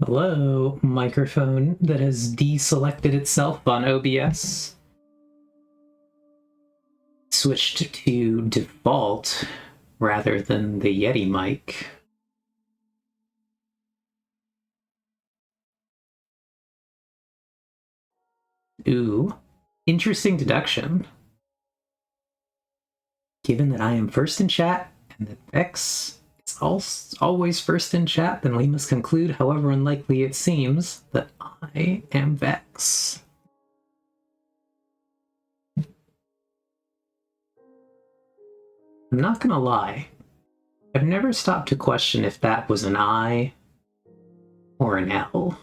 Hello, microphone that has deselected itself on OBS. Switched to default rather than the Yeti mic. Ooh, interesting deduction. Given that I am first in chat and that Vex is always first in chat, then we must conclude, however unlikely it seems, that I am Vex. I'm not gonna lie. I've never stopped to question if that was an I or an L.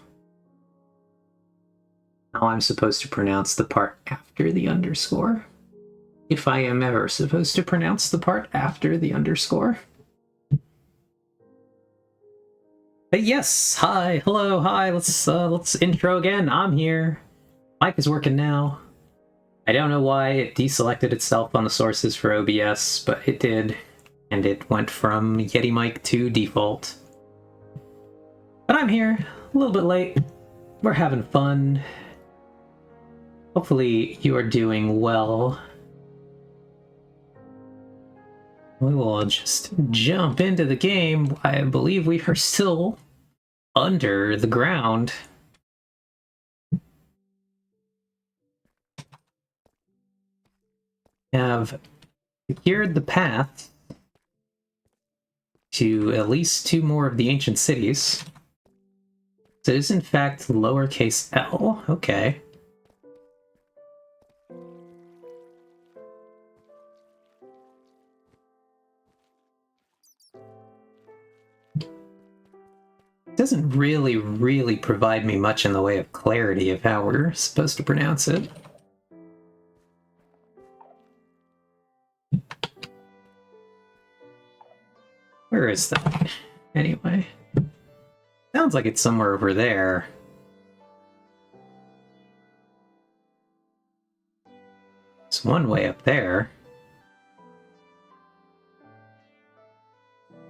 How I'm supposed to pronounce the part after the underscore. If I am ever supposed to pronounce the part after the underscore. But yes, hi, hello, hi, let's intro again. I'm here. Mic is working now. I don't know why it deselected itself on the sources for OBS, but it did. And it went from Yeti mic to default. But I'm here, a little bit late. We're having fun. Hopefully you are doing well. We will just jump into the game. I believe we are still under the ground. Have secured the path to at least 2 more of the ancient cities. So it is in fact lowercase l. Okay. Doesn't really provide me much in the way of clarity of how we're supposed to pronounce it. Where is that? Anyway. Sounds like it's somewhere over there. It's one way up there.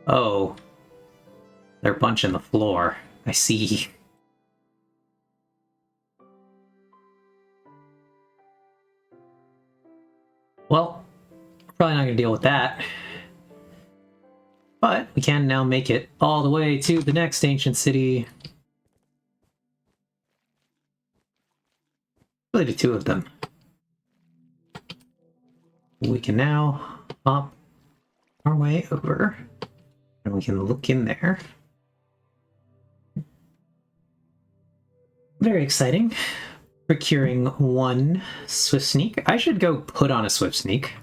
Oh. They're punching the floor. I see. Well, we're probably not going to deal with that. But we can now make it all the way to the next ancient city. Really the 2 of them. We can now hop our way over. And we can look in there. Very exciting. Procuring 1 Swift Sneak. I should go put on a Swift Sneak.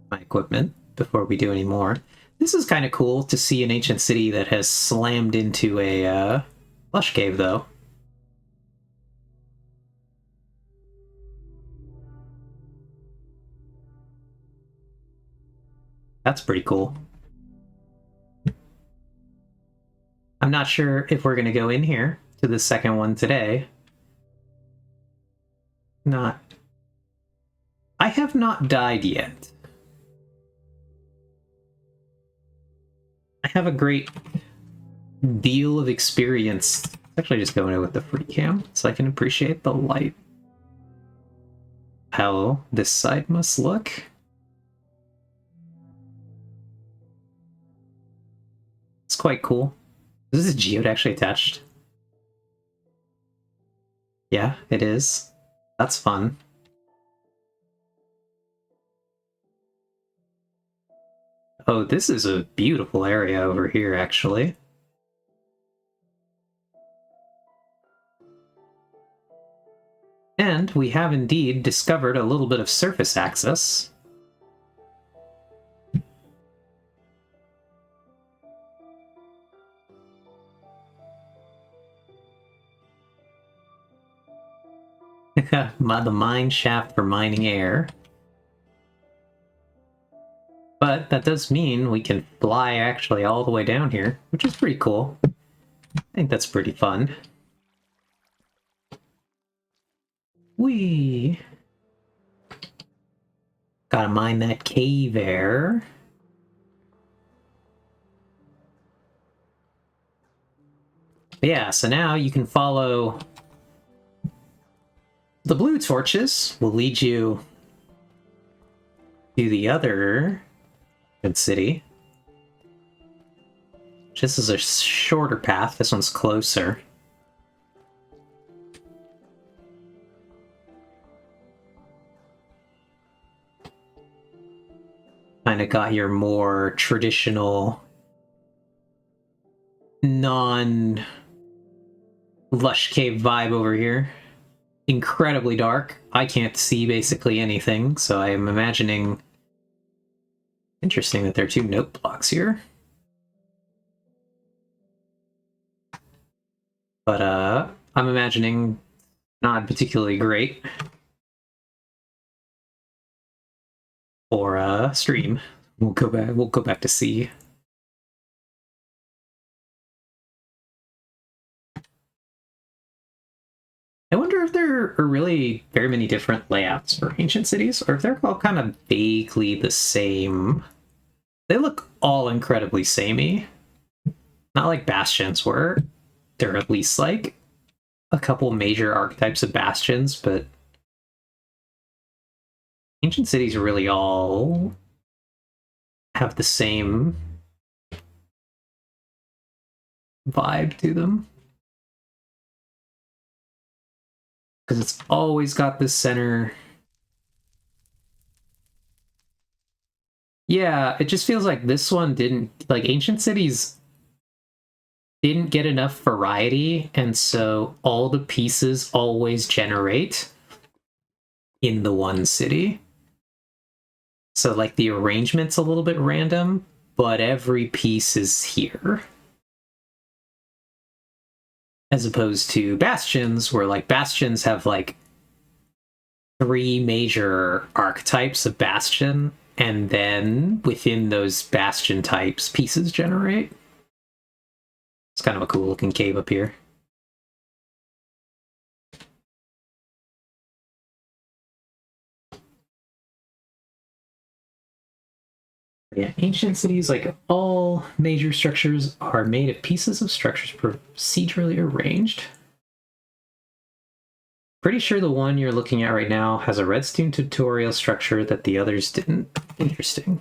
My equipment before we do any more. This is kind of cool to see an ancient city that has slammed into a lush cave, though. That's pretty cool. I'm not sure if we're going to go in here to the second one today. I have not died yet. I have a great deal of experience. Actually, just going in with the free cam so I can appreciate the light. How this side must look. It's quite cool. Is this a geode actually attached? Yeah, it is. That's fun. Oh, this is a beautiful area over here, actually. And we have indeed discovered a little bit of surface access. The mine shaft for mining air. But that does mean we can fly actually all the way down here, which is pretty cool. I think that's pretty fun. Whee! Gotta mine that cave air. Yeah, so now you can follow the blue torches. Will lead you to the other good city. This is a shorter path. This one's closer. Kind of got your more traditional, non-lush cave vibe over here. Incredibly dark. I can't see basically anything, so I'm imagining... Interesting that there are 2 note blocks here. But, I'm imagining not particularly great for, stream. We'll go back to C. I wonder if there are really very many different layouts for ancient cities, or if they're all kind of vaguely the same. They look all incredibly samey. Not like bastions were. There are at least like a couple major archetypes of bastions, but ancient cities really all have the same vibe to them. Because it's always got this center. Yeah, it just feels like this one didn't... Like, ancient cities didn't get enough variety, and so all the pieces always generate in the one city. So, like, the arrangement's a little bit random, but every piece is here. As opposed to bastions, where, like, bastions have, like, 3 major archetypes of bastion, and then within those bastion types, pieces generate. It's kind of a cool looking cave up here. Yeah, ancient cities, like all major structures, are made of pieces of structures procedurally arranged. Pretty sure the one you're looking at right now has a redstone tutorial structure that the others didn't. Interesting.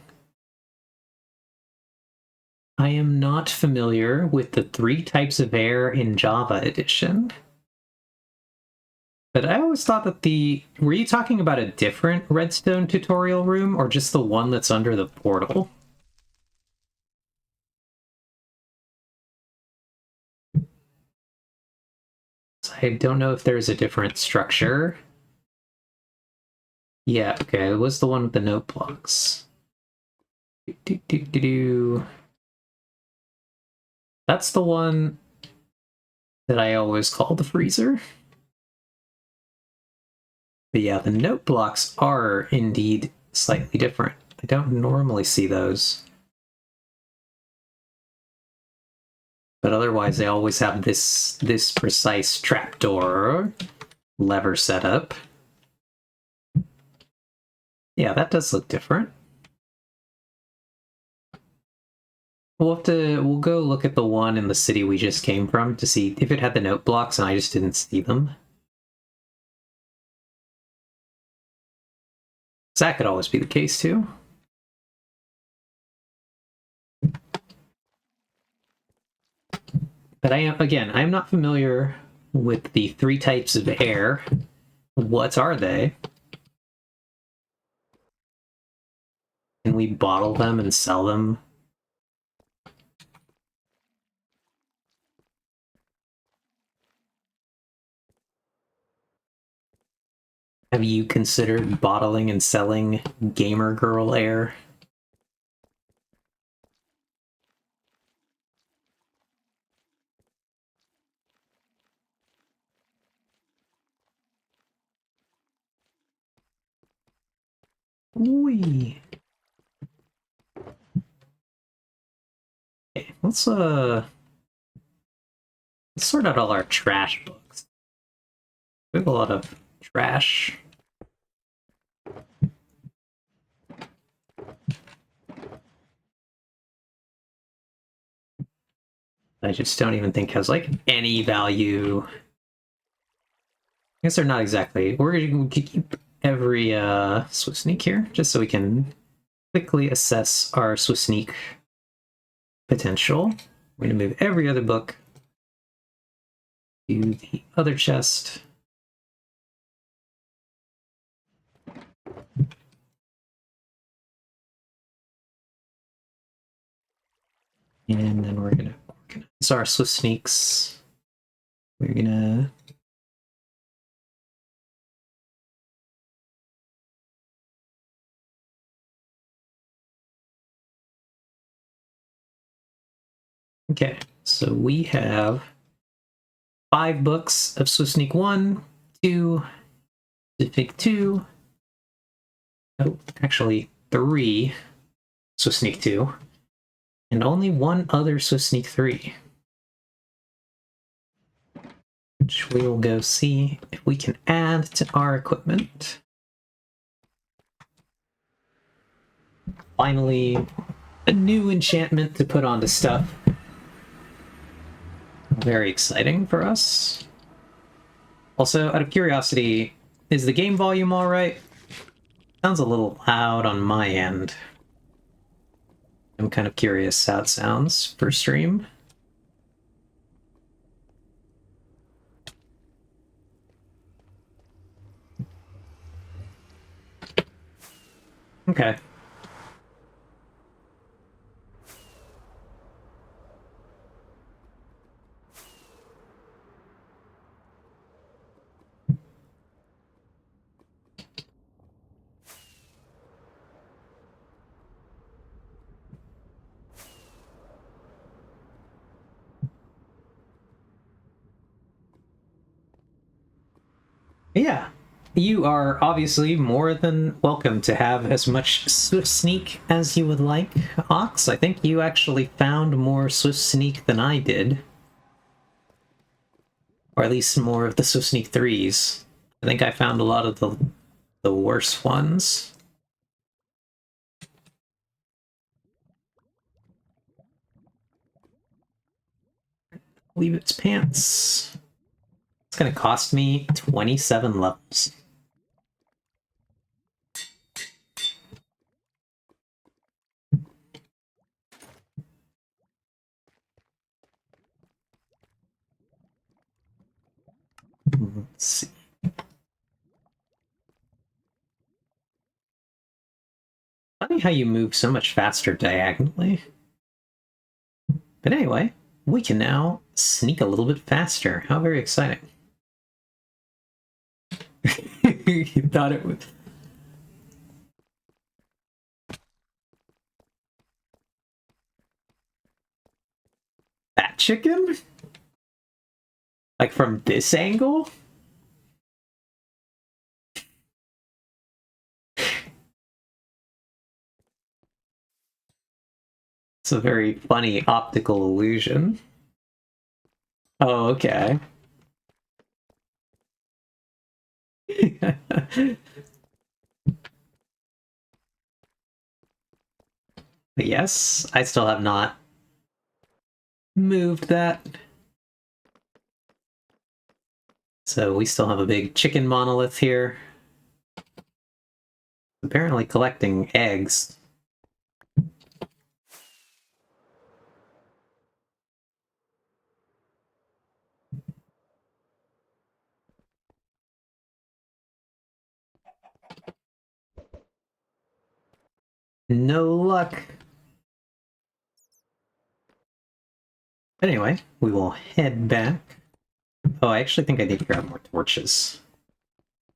I am not familiar with the 3 types of air in Java edition. But I always thought that were you talking about a different redstone tutorial room, or just the one that's under the portal? I don't know if there's a different structure. Yeah, okay, it was the one with the note blocks. That's the one that I always call the freezer. But yeah, the note blocks are indeed slightly different. I don't normally see those. But otherwise, they always have this precise trapdoor lever setup. Yeah, that does look different. We'll go look at the one in the city we just came from to see if it had the note blocks and I just didn't see them. So that could always be the case too. But I'm not familiar with the 3 types of air. What are they? Can we bottle them and sell them? Have you considered bottling and selling gamer girl air? Wee. Okay, let's sort out all our trash books. We have a lot of trash. I just don't even think has like any value. I guess they're not exactly. We're gonna keep every Swift Sneak here, just so we can quickly assess our Swift Sneak potential. We're gonna move every other book to the other chest. And then we're gonna organize our Swift Sneaks. We're gonna okay, so we have 5 books of Swift Sneak 1, 2, Swift 2. Oh, actually 3 Swift Sneak 2, and only 1 other Swift Sneak 3. Which we will go see if we can add to our equipment. Finally, a new enchantment to put onto stuff. Very exciting for us. Also, out of curiosity, is the game volume alright? Sounds a little loud on my end. I'm kind of curious how it sounds for stream. Okay. Yeah, you are obviously more than welcome to have as much Swift Sneak as you would like, Ox. I think you actually found more Swift Sneak than I did. Or at least more of the Swift Sneak 3s. I think I found a lot of the worst ones. Leave its pants. It's gonna cost me 27 levels. Let's see. Funny how you move so much faster diagonally. But anyway, we can now sneak a little bit faster. How very exciting. You thought it would... That chicken? Like from this angle? It's a very funny optical illusion. Oh, okay. But yes, I still have not moved that. So we still have a big chicken monolith here. Apparently collecting eggs. No luck. Anyway, we will head back. Oh, I actually think I need to grab more torches.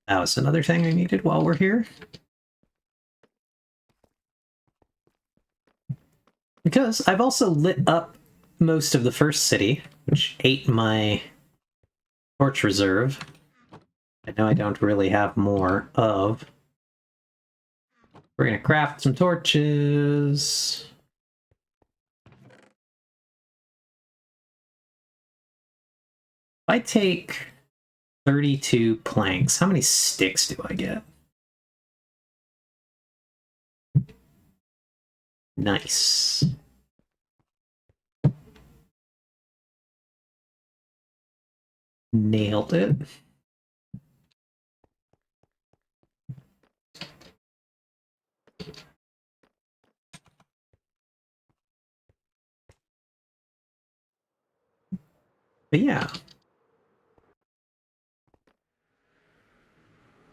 That was another thing I needed while we're here. Because I've also lit up most of the first city, which ate my torch reserve. I know I don't really have more of. We're gonna craft some torches. If I take 32 planks, how many sticks do I get? Nice. Nailed it. But yeah.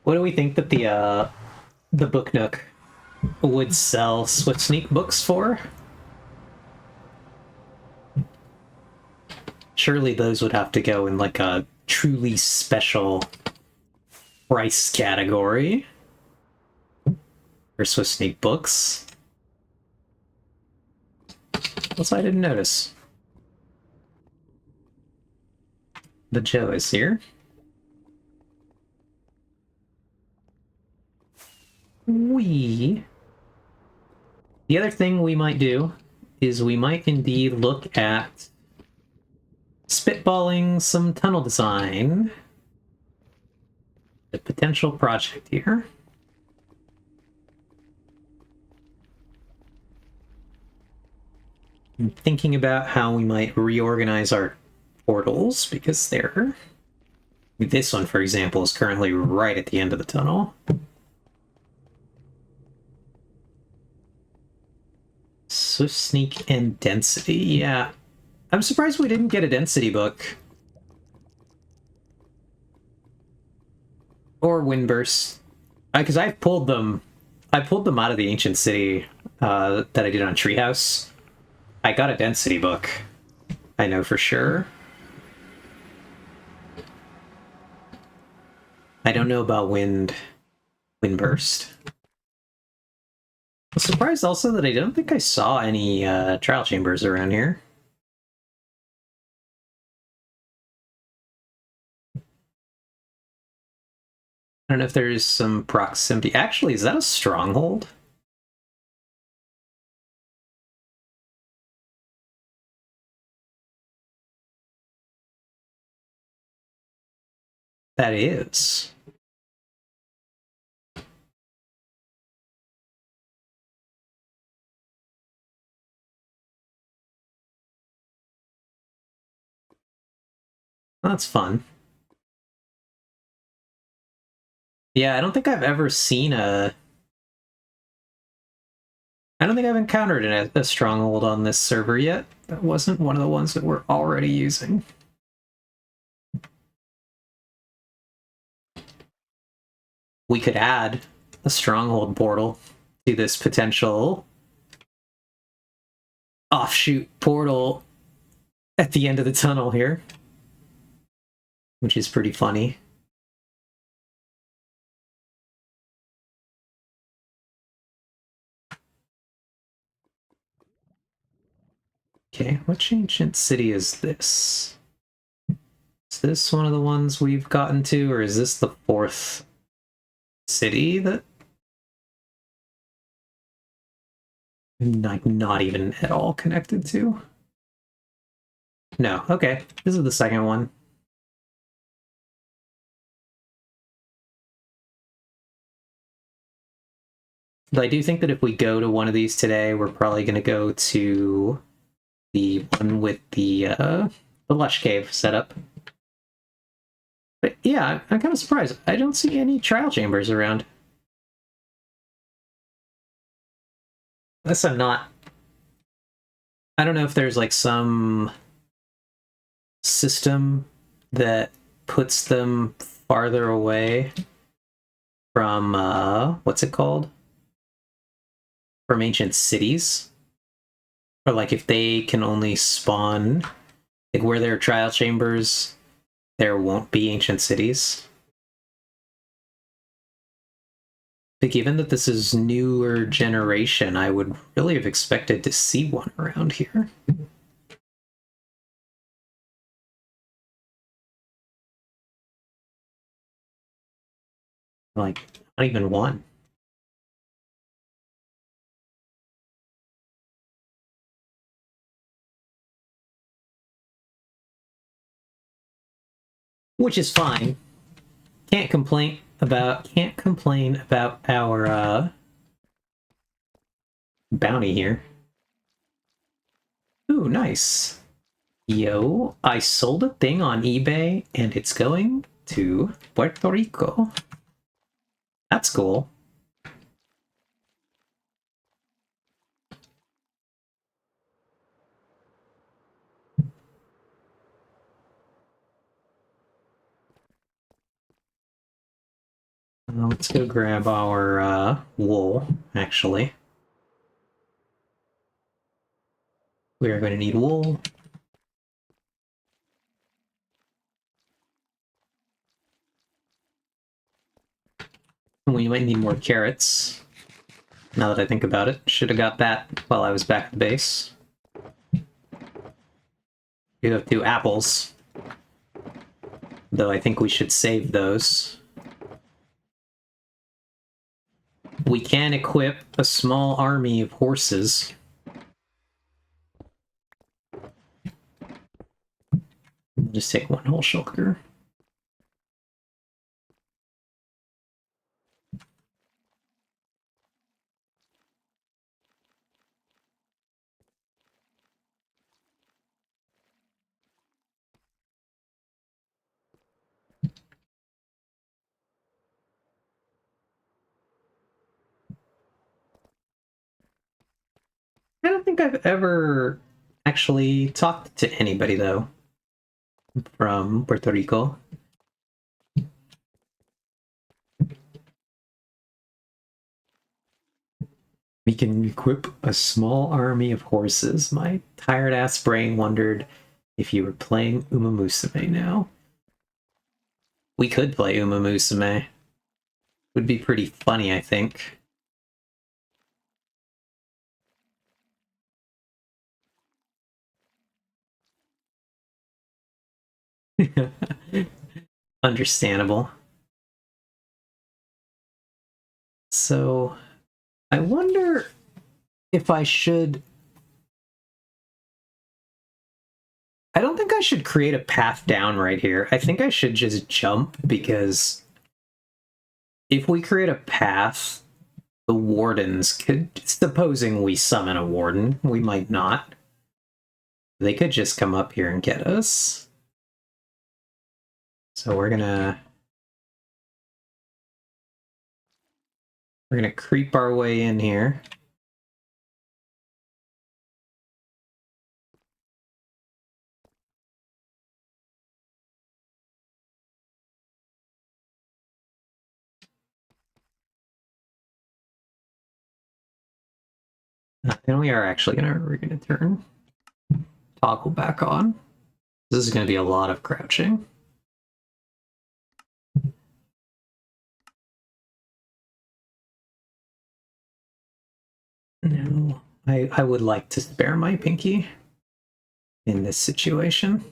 What do we think that the Book Nook would sell Swift Sneak books for? Surely those would have to go in like a truly special price category for Swift Sneak books. Unless I didn't notice. The Joe is here. The other thing we might do is we might indeed look at spitballing some tunnel design. A potential project here. I'm thinking about how we might reorganize our portals, because this one, for example, is currently right at the end of the tunnel. So sneak and density, yeah. I'm surprised we didn't get a density book. Or Windburst. Because I pulled them out of the ancient city that I did on Treehouse. I got a density book. I know for sure. I don't know about Windburst. I'm surprised also that I don't think I saw any trial chambers around here. I don't know if there's some proximity. Actually, is that a stronghold? That is. That's fun. Yeah, I don't think I've ever seen I don't think I've encountered a stronghold on this server yet. That wasn't one of the ones that we're already using. We could add a stronghold portal to this potential offshoot portal at the end of the tunnel here, which is pretty funny. Okay, which ancient city is this? Is this one of the ones we've gotten to, or is this the fourth city that I'm like not even at all connected to? No, okay. This is the second one. But I do think that if we go to one of these today, we're probably going to go to the one with the Lush Cave setup. But yeah, I'm kind of surprised. I don't see any trial chambers around. Unless I'm not... I don't know if there's like some system that puts them farther away from, what's it called? From ancient cities. Or like if they can only spawn, like where there are trial chambers, there won't be ancient cities. But given that this is newer generation, I would really have expected to see one around here. Like, not even one. Which is fine. Can't complain about our bounty here. Ooh, nice. Yo, I sold a thing on eBay and it's going to Puerto Rico. That's cool. Let's go grab our wool, actually. We are going to need wool. We might need more carrots. Now that I think about it, should have got that while I was back at the base. We have 2 apples, though I think we should save those. We can equip a small army of horses. Just take 1 whole shulker. I don't think I've ever actually talked to anybody, though, from Puerto Rico. We can equip a small army of horses. My tired-ass brain wondered if you were playing Uma Musume now. We could play Uma Musume. Would be pretty funny, I think. Understandable. So, I wonder if I should... I don't think I should create a path down right here. I think I should just jump, because if we create a path, the wardens could... Supposing we summon a warden, we might not. They could just come up here and get us. So we're gonna creep our way in here. And we are actually we're gonna turn toggle back on. This is gonna be a lot of crouching. No, I would like to spare my pinky in this situation.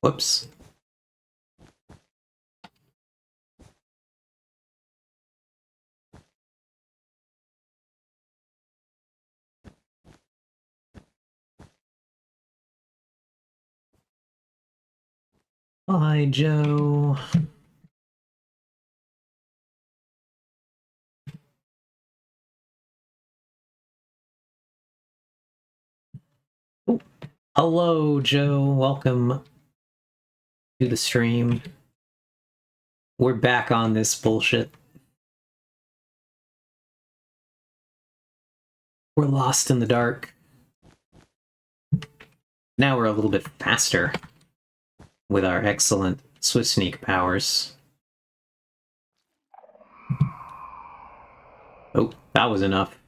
Whoops. Hi, Joe. Oh, hello, Joe. Welcome to the stream. We're back on this bullshit. We're lost in the dark. Now we're a little bit faster with our excellent Swift Sneak powers. Oh, that was enough.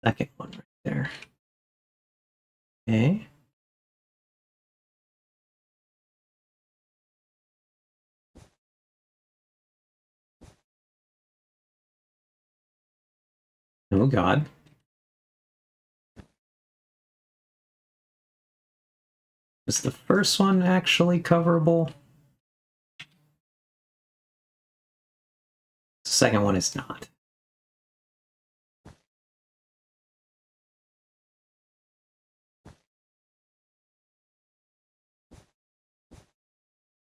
Second one right there. Okay. Oh god. Is the first one actually coverable? The second one is not.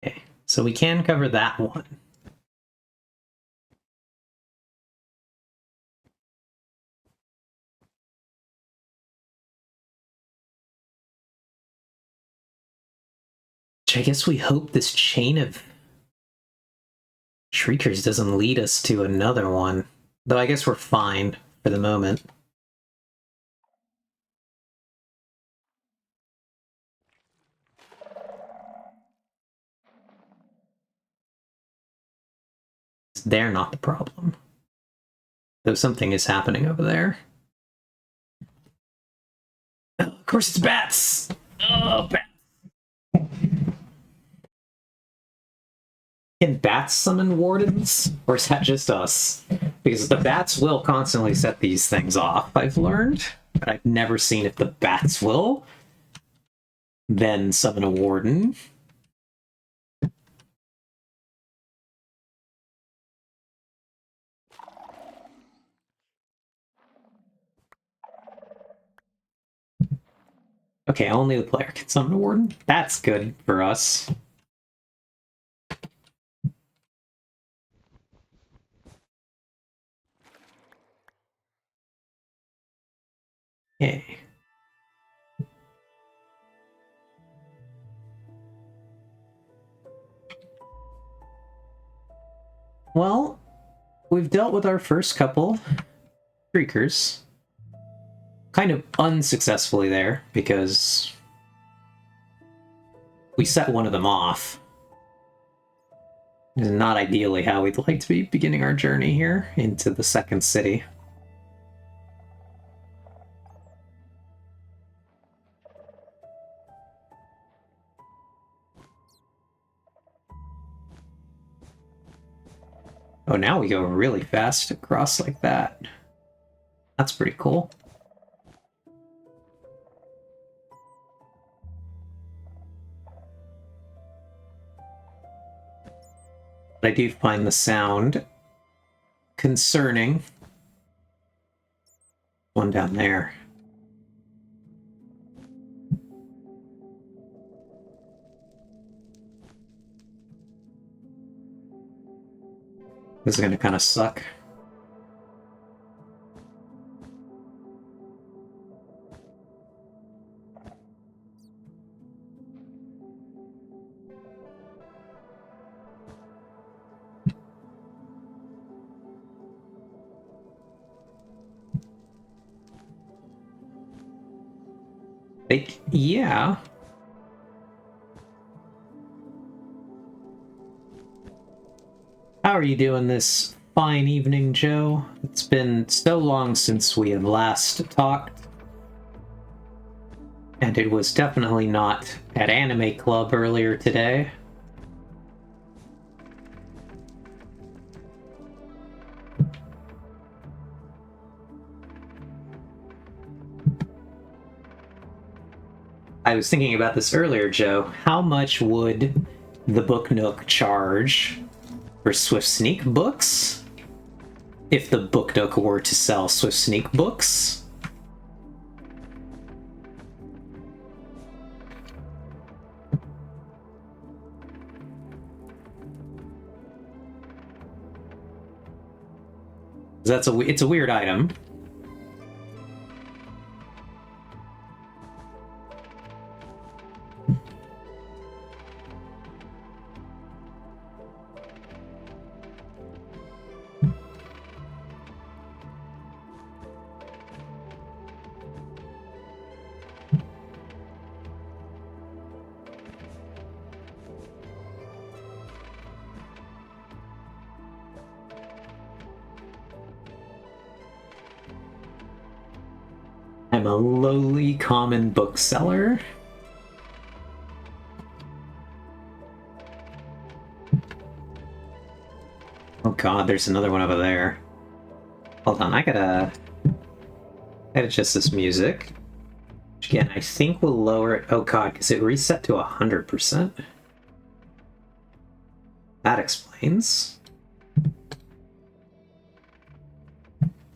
Okay, so we can cover that one. Which I guess we hope this chain of Shriekers doesn't lead us to another one. Though I guess we're fine for the moment. They're not the problem. Though something is happening over there. Oh, of course it's bats! Oh, bats! Can bats summon wardens? Or is that just us? Because the bats will constantly set these things off, I've learned. But I've never seen if the bats will then summon a warden. Okay, only the player can summon a warden. That's good for us. Okay. Well, we've dealt with our first couple Shriekers. Kind of unsuccessfully there, because we set one of them off. This is not ideally how we'd like to be beginning our journey here into the second city. Oh, now we go really fast across like that. That's pretty cool. But I do find the sound concerning. One down there. This is gonna kind of suck. Like, yeah. How are you doing this fine evening, Joe? It's been so long since we had last talked. And it was definitely not at Anime Club earlier today. I was thinking about this earlier, Joe. How much would the Book Nook charge for Swift Sneak books if the Book Nook were to sell Swift Sneak books? It's a weird item. I'm a lowly common bookseller. Oh god, there's another one over there. Hold on, I gotta And it's just this music. Which again, I think will lower it. Oh god, because it reset to 100%. That explains.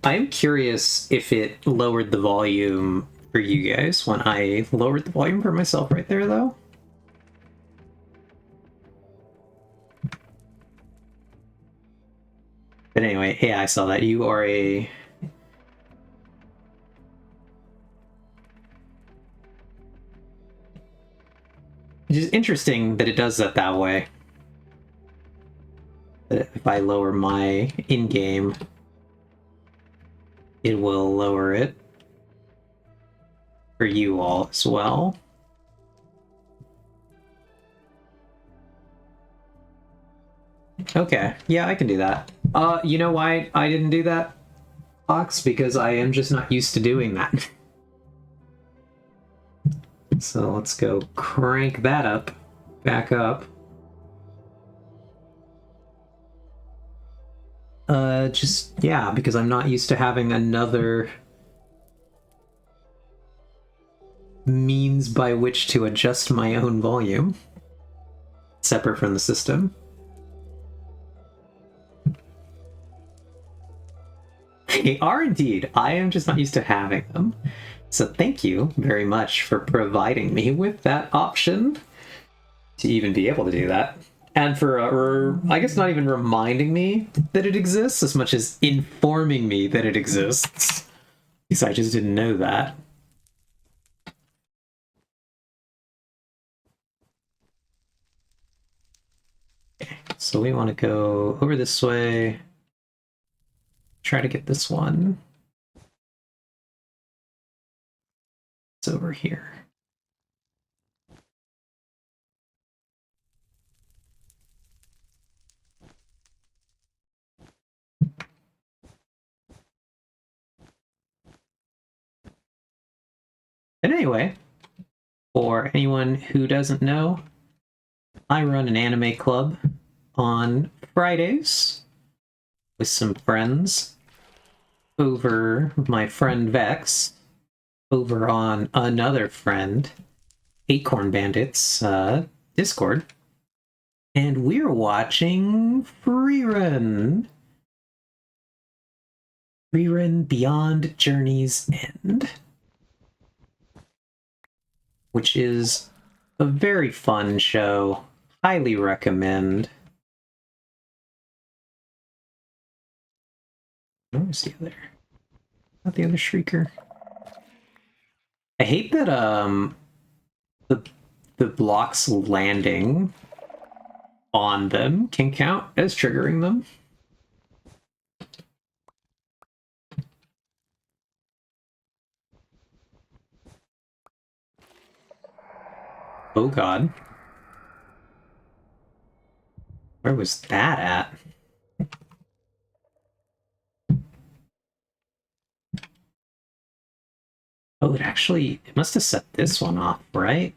I am curious if it lowered the volume for you guys when I lowered the volume for myself right there, though. But anyway, yeah, I saw that. You are a... Which is interesting that it does that way. That if I lower my in-game, it will lower it for you all as well. Okay, yeah, I can do that. You know why I didn't do that, Fox? Because I am just not used to doing that. So let's go crank that up, back up. Yeah, because I'm not used to having another means by which to adjust my own volume, separate from the system. They are indeed. I am just not used to having them. So thank you very much for providing me with that option to even be able to do that. And for, I guess, not even reminding me that it exists as much as informing me that it exists. Because I just didn't know that. Okay, so we want to go over this way. Try to get this one. It's over here. But anyway, for anyone who doesn't know, I run an anime club on Fridays with some friends over my friend Vex, over on another friend, Acorn Bandits Discord, and we're watching Freerun Beyond Journey's End, which is a very fun show. Highly recommend. Where's the other? Not the other Shrieker. I hate that the blocks landing on them can count as triggering them. Oh god. Where was that at? Oh, it must have set this one off, right?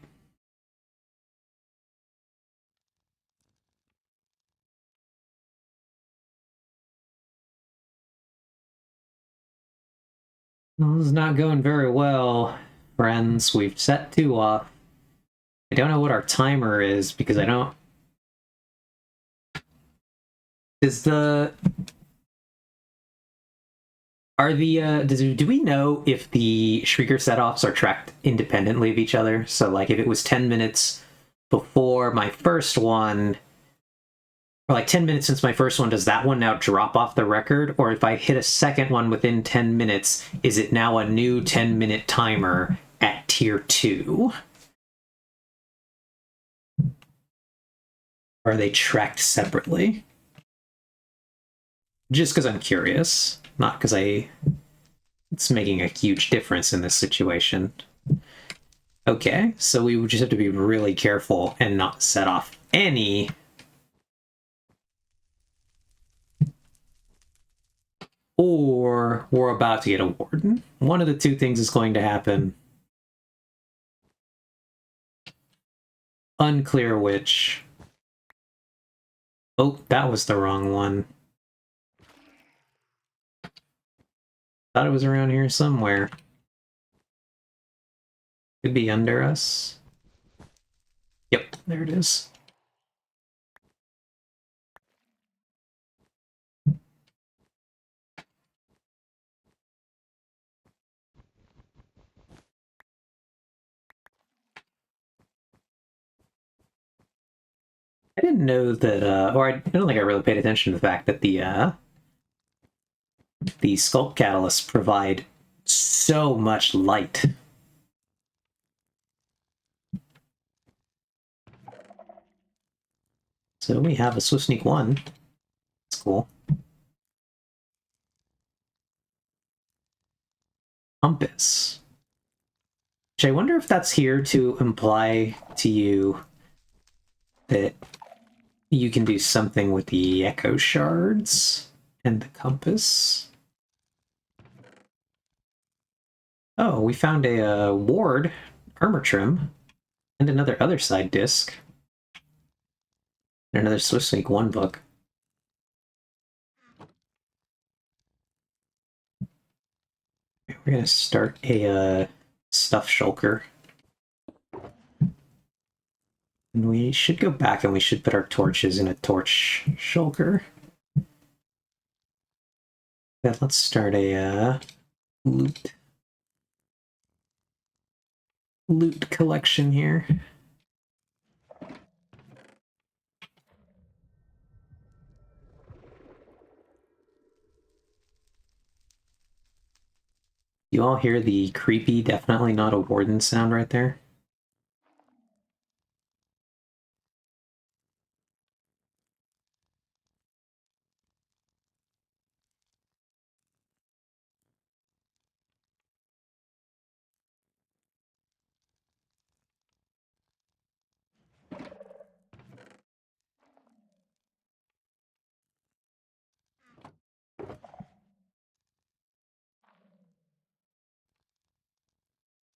Well, this is not going very well, friends. We've set 2 off. I don't know what our timer is because I don't... do we know if the Shrieker set-offs are tracked independently of each other? So, like, if it was 10 minutes before my first one, or like 10 minutes since my first one, does that one now drop off the record? Or if I hit a second one within 10 minutes, is it now a new 10-minute timer at tier 2? Or are they tracked separately? Just because I'm curious, not because it's making a huge difference in this situation. Okay, so we would just have to be really careful and not set off any... Or we're about to get a warden. One of the 2 things is going to happen. Unclear which. Oh, that was the wrong one. Thought it was around here somewhere. Could be under us. Yep, there it is. I didn't know that, or I don't think I really paid attention to the fact that the sculpt catalysts provide so much light. So we have a Swift Sneak 1. That's cool. Compass. Which I wonder if that's here to imply to you that you can do something with the echo shards and the compass. Oh, we found a ward armor trim and another other side disc. And another Swift Sneak 1 book. We're gonna start a stuff shulker. And we should go back and we should put our torches in a torch shulker. But let's start a loot collection here. You all hear the creepy, definitely not a warden sound right there?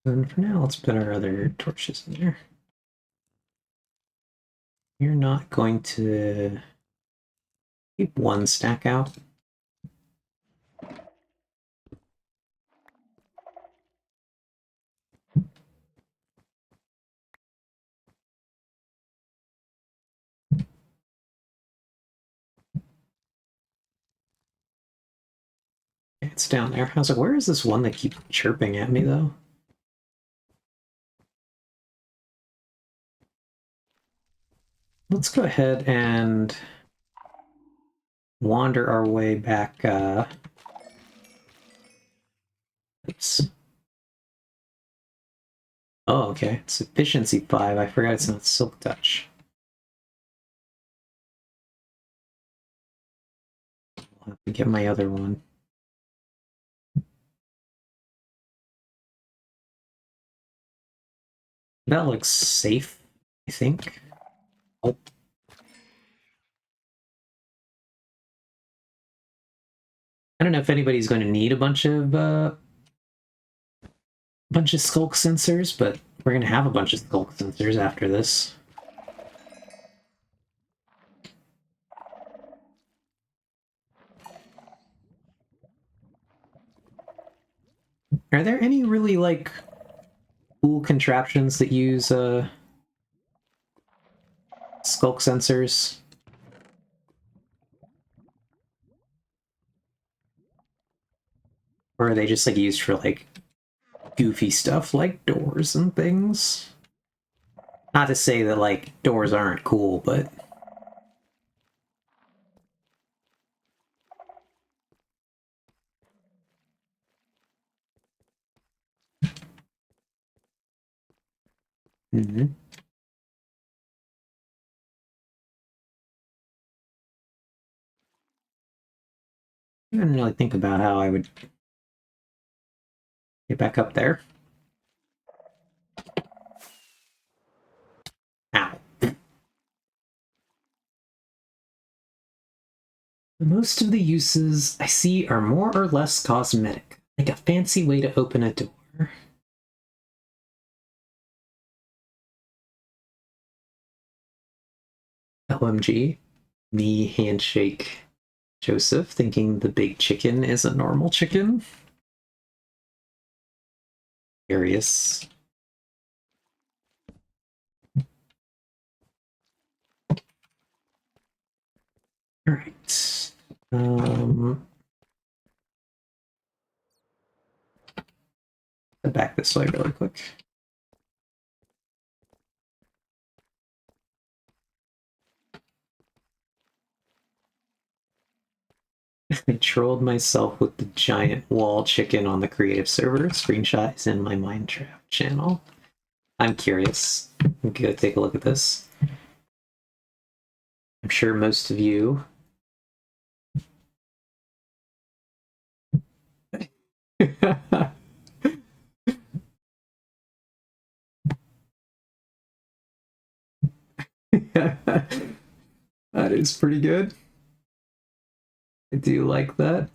And for now, let's put our other torches in there. You're not going to keep one stack out. It's down there. I was like, where is this one that keeps chirping at me, though? Let's go ahead and wander our way back. Oops. Oh, okay. It's efficiency 5. I forgot it's not Silk Touch. I'll have to get my other one. That looks safe, I think. Oh. I don't know if anybody's going to need a bunch of skulk sensors, but we're going to have a bunch of skulk sensors after this. Are there any really, like, cool contraptions that use skulk sensors? Or are they just, like, used for, like, goofy stuff like doors and things? Not to say that, like, doors aren't cool, but... Mm-hmm. I didn't really think about how I would get back up there. Ow. Most of the uses I see are more or less cosmetic, like a fancy way to open a door. OMG. Me handshake Joseph, thinking the big chicken is a normal chicken. Curious. Alright. Back this way really quick. I trolled myself with the giant wall chicken on the creative server. Screenshot is in my Mindtrap channel. I'm curious. I'm gonna take a look at this. I'm sure most of you that is pretty good. I do like that.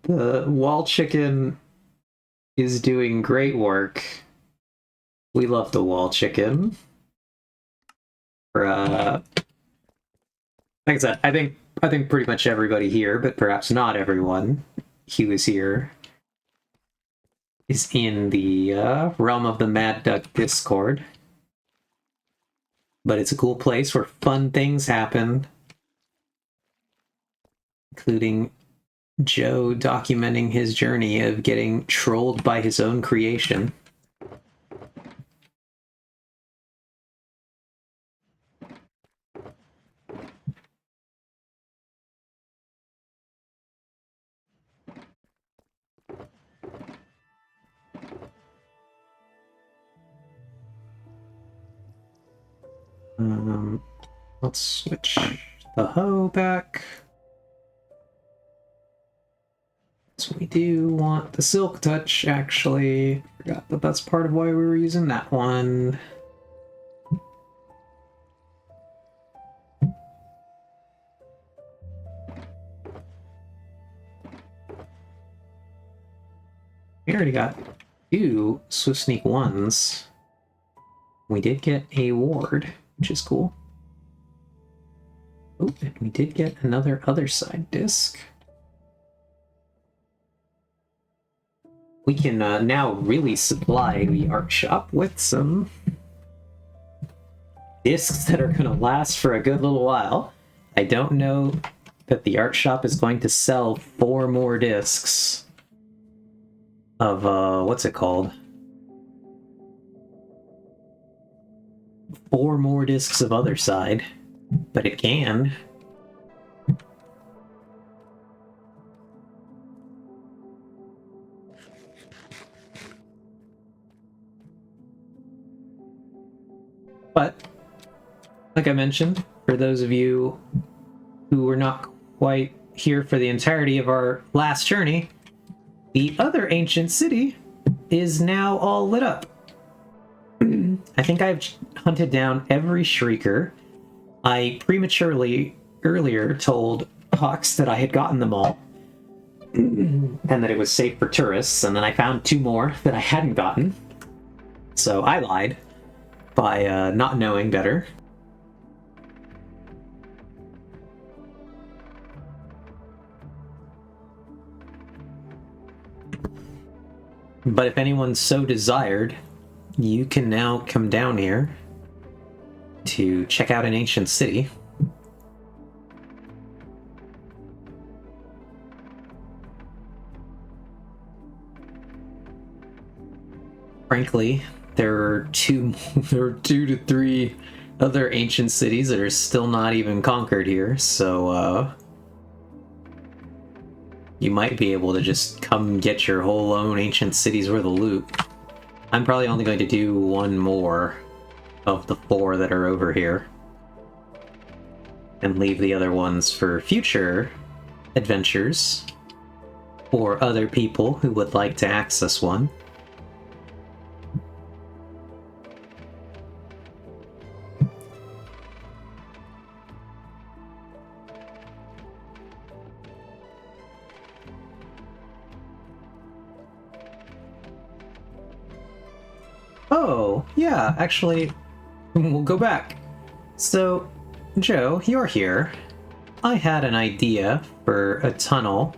The wall chicken is doing great work. We love the wall chicken. Like I said, I think pretty much everybody here, but perhaps not everyone who is here, is in the realm of the Mad Duck Discord. But it's a cool place where fun things happen, including Joe documenting his journey of getting trolled by his own creation. Let's switch the hoe back. So we do want the silk touch, actually. Forgot that that's part of why we were using that one. We already got 2 Swift Sneak 1s. We did get a ward, which is cool. Oh, and we did get another other side disc. We can now really supply the art shop with some discs that are going to last for a good little while. I don't know that the art shop is going to sell 4 more discs of, what's it called? 4 more discs of Other Side, but it can. But, like I mentioned, for those of you who were not quite here for the entirety of our last journey, the other ancient city is now all lit up. I think I've hunted down every Shrieker. I prematurely earlier told Hawks that I had gotten them all, and that it was safe for tourists, and then I found 2 more that I hadn't gotten. So I lied by not knowing better. But if anyone so desired, you can now come down here to check out an ancient city. Frankly, there are 2 to 3 other ancient cities that are still not even conquered here, so you might be able to just come get your whole own ancient cities worth of loot. I'm probably only going to do 1 more of the 4 that are over here, and leave the other ones for future adventures, or other people who would like to access one. Oh, yeah, actually, we'll go back. So, Joe, you're here. I had an idea for a tunnel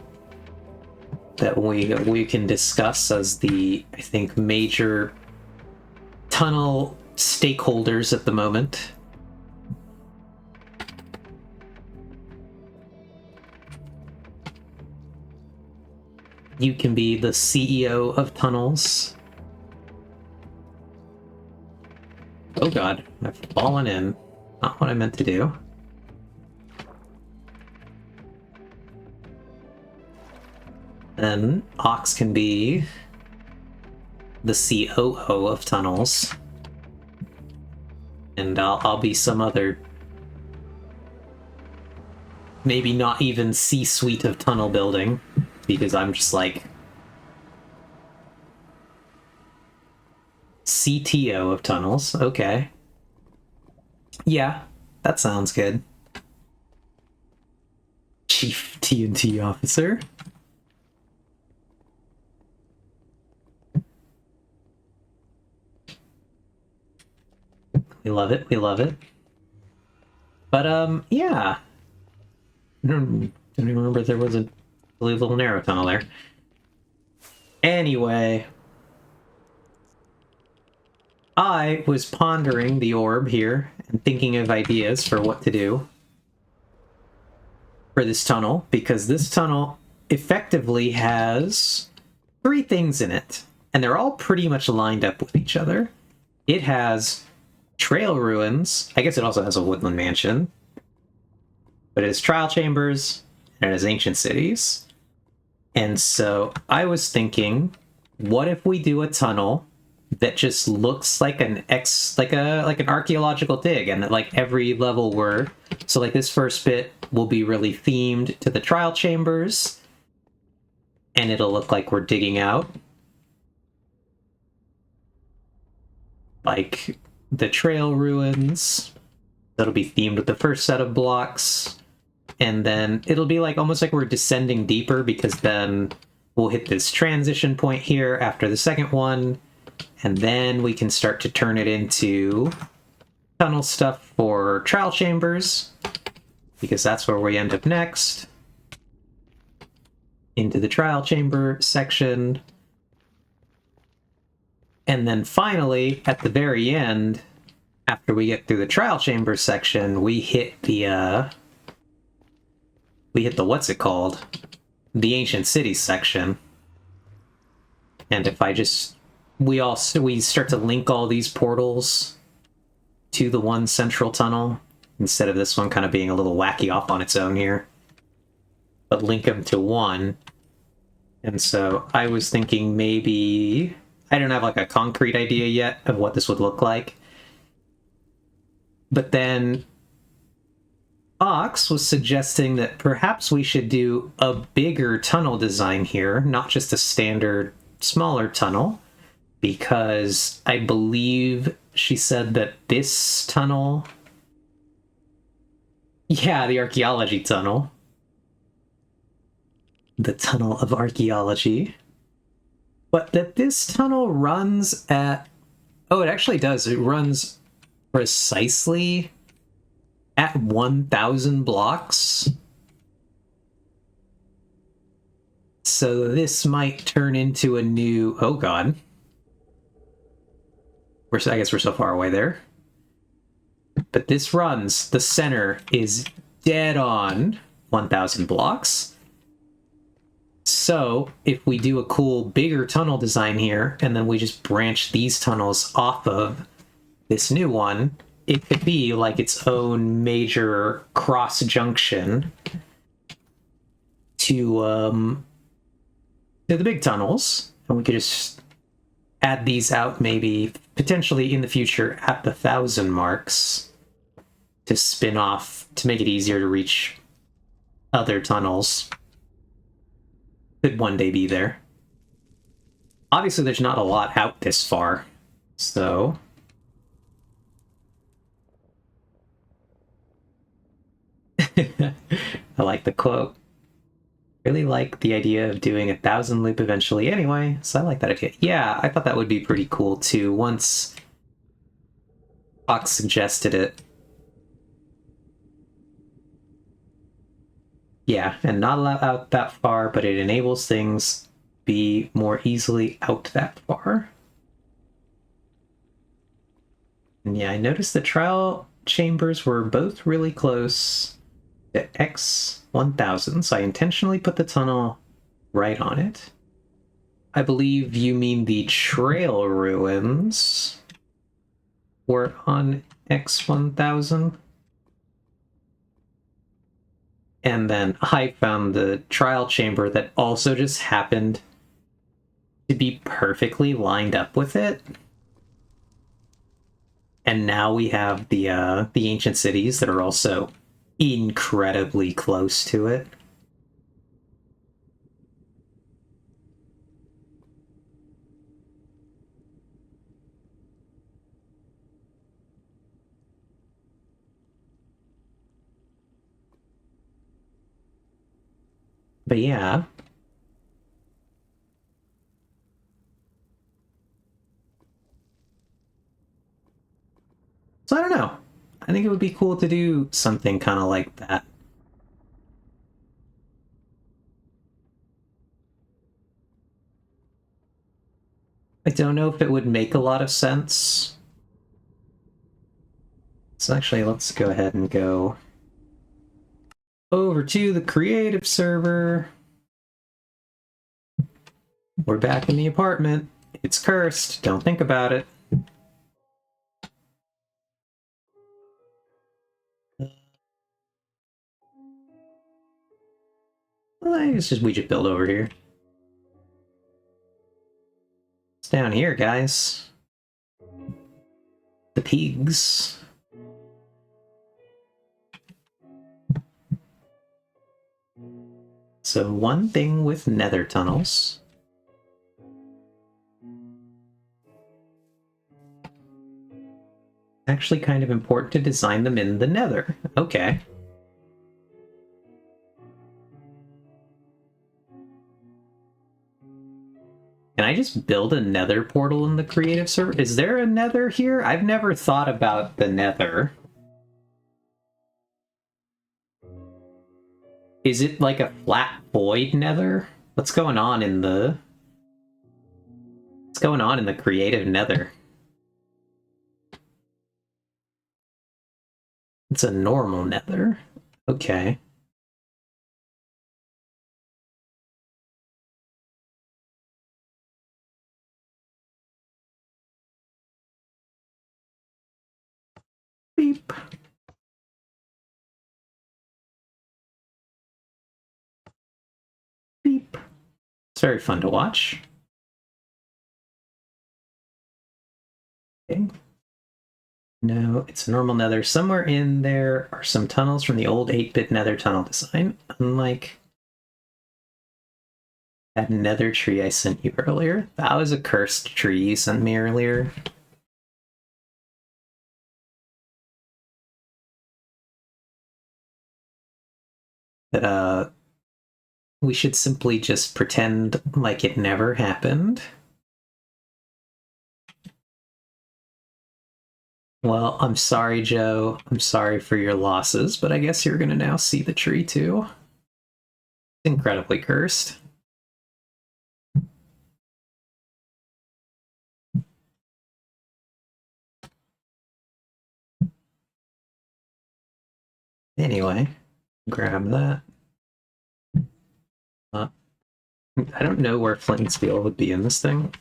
that we can discuss as the, I think, major tunnel stakeholders at the moment. You can be the CEO of tunnels. Oh god, I've fallen in. Not what I meant to do. Then Ox can be the COO of tunnels. And I'll be some other... maybe not even C-suite of tunnel building, because I'm just like... CTO of tunnels, okay. Yeah, that sounds good. Chief TNT officer. We love it, we love it. But, yeah. I don't even remember there was a really little narrow tunnel there. Anyway... I was pondering the orb here and thinking of ideas for what to do for this tunnel, because this tunnel effectively has 3 things in it, and they're all pretty much lined up with each other. It has trail ruins. I guess it also has a woodland mansion. But it has trial chambers, and it has ancient cities. And so I was thinking, what if we do a tunnel that just looks like an archaeological dig, and that like every level were, so like this first bit will be really themed to the trial chambers, and it'll look like we're digging out like the trail ruins. That'll be themed with the first set of blocks, and then it'll be like almost like we're descending deeper, because then we'll hit this transition point here after the second one. And then we can start to turn it into tunnel stuff for trial chambers, because that's where we end up next. Into the trial chamber section. And then finally, at the very end, after we get through the trial chamber section, we hit the, what's it called? The ancient cities section. And if I just... we start to link all these portals to the one central tunnel, instead of this one kind of being a little wacky off on its own here. But link them to one. And so I was thinking maybe... I don't have like a concrete idea yet of what this would look like. But then Ox was suggesting that perhaps we should do a bigger tunnel design here, not just a standard smaller tunnel. Because I believe she said that this tunnel... yeah, the archaeology tunnel. The tunnel of archaeology. But that this tunnel runs at... oh, it actually does. It runs precisely at 1,000 blocks. So this might turn into a new... oh god. I guess we're so far away there. But this runs, the center is dead on 1,000 blocks. So if we do a cool bigger tunnel design here, and then we just branch these tunnels off of this new one, it could be like its own major cross junction to the big tunnels. And we could just add these out maybe potentially in the future at the 1,000 marks to spin off, to make it easier to reach other tunnels. Could one day be there. Obviously there's not a lot out this far, so... I like the quote. Really like the idea of doing 1,000 loop eventually anyway, so I like that idea. Yeah, I thought that would be pretty cool too, once Fox suggested it. Yeah, and not allow out that far, but it enables things be more easily out that far. And yeah, I noticed the trial chambers were both really close to X1000, so I intentionally put the tunnel right on it. I believe you mean the trail ruins were on X1000. And then I found the trial chamber that also just happened to be perfectly lined up with it. And now we have the ancient cities that are also incredibly close to it. But yeah. So I don't know. I think it would be cool to do something kind of like that. I don't know if it would make a lot of sense. So actually, let's go ahead and go over to the creative server. We're back in the apartment. It's cursed. Don't think about it. I guess we just build over here. It's down here, guys. The pigs. So one thing with nether tunnels. Actually kind of important to design them in the nether. Okay. Can I just build a nether portal in the creative server? Is there a nether here? I've never thought about the nether. Is it like a flat void nether? What's going on in the... What's going on in the creative nether? It's a normal nether. Okay. Beep. Beep. It's very fun to watch. Okay. No, it's a normal nether. Somewhere in there are some tunnels from the old 8-bit nether tunnel design, unlike that nether tree I sent you earlier. That was a cursed tree you sent me earlier. That, we should simply just pretend like it never happened. Well, I'm sorry, Joe. I'm sorry for your losses, but I guess you're gonna now see the tree too. It's incredibly cursed. Anyway, grab that. I don't know where flint and steel would be in this thing.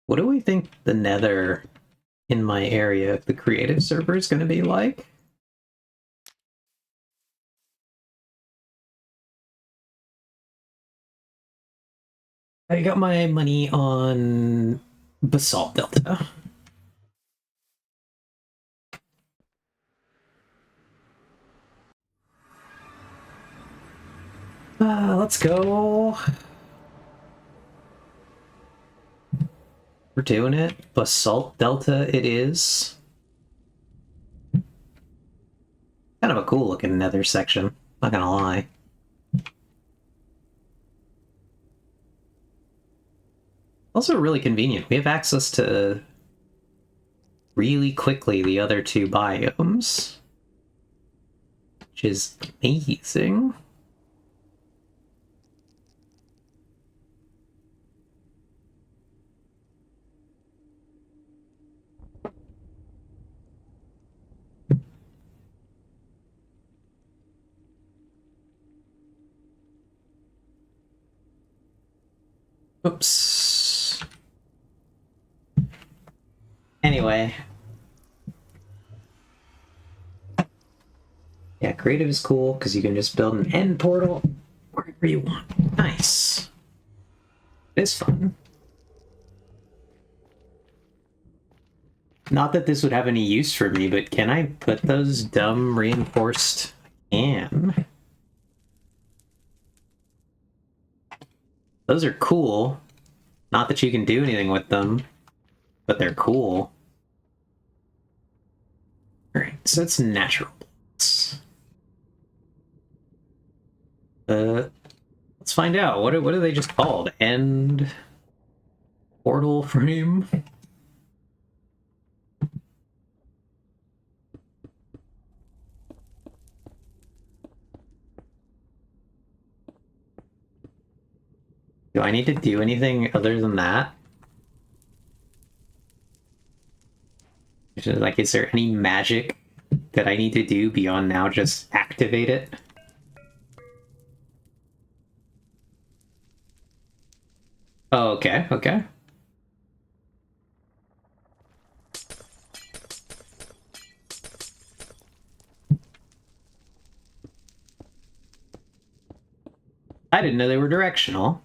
What do we think the nether in my area of the creative server is going to be like? I got my money on Basalt Delta. Let's go. We're doing it. Basalt Delta it is. Kind of a cool looking nether section, not gonna lie. Also really convenient. We have access to really quickly the other two biomes, which is amazing. Oops. Anyway. Yeah, creative is cool because you can just build an end portal wherever you want. Nice. It's fun. Not that this would have any use for me, but can I put those dumb reinforced? I can. Those are cool. Not that you can do anything with them, but they're cool. Alright, so that's natural. Let's find out. What are they just called? End portal frame? Do I need to do anything other than that? Like, is there any magic that I need to do beyond now just activate it? Oh, okay, okay. I didn't know they were directional.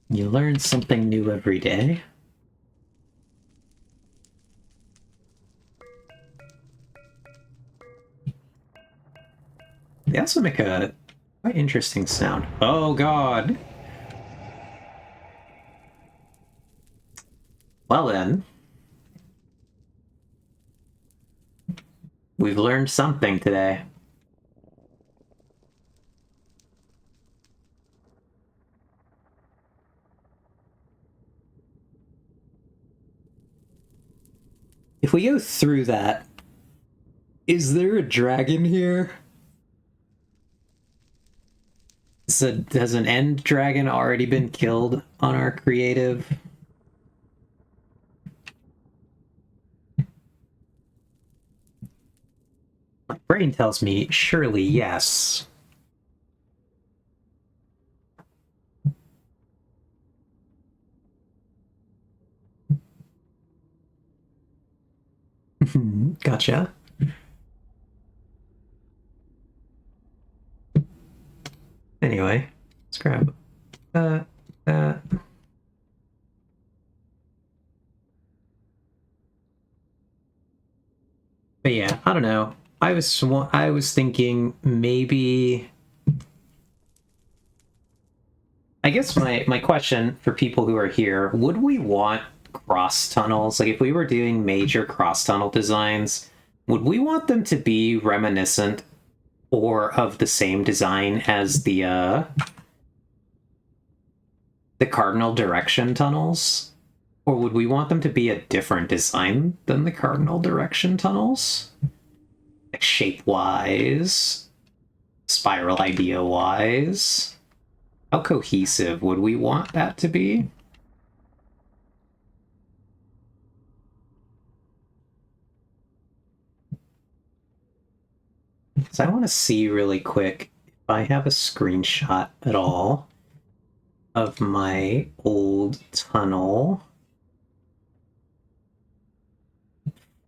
You learn something new every day. They also make a quite interesting sound. Oh god. Well then. We've learned something today. If we go through that, is there a dragon here? So has an end dragon already been killed on our creative? My brain tells me surely yes. Gotcha. Anyway, let's grab that. But yeah, I don't know. I was thinking maybe. I guess my question for people who are here, would we want cross tunnels? Like if we were doing major cross tunnel designs, would we want them to be reminiscent or of the same design as the cardinal direction tunnels? Or would we want them to be a different design than the cardinal direction tunnels? Like shape-wise, spiral idea-wise? How cohesive would we want that to be? So I want to see really quick if I have a screenshot at all of my old tunnel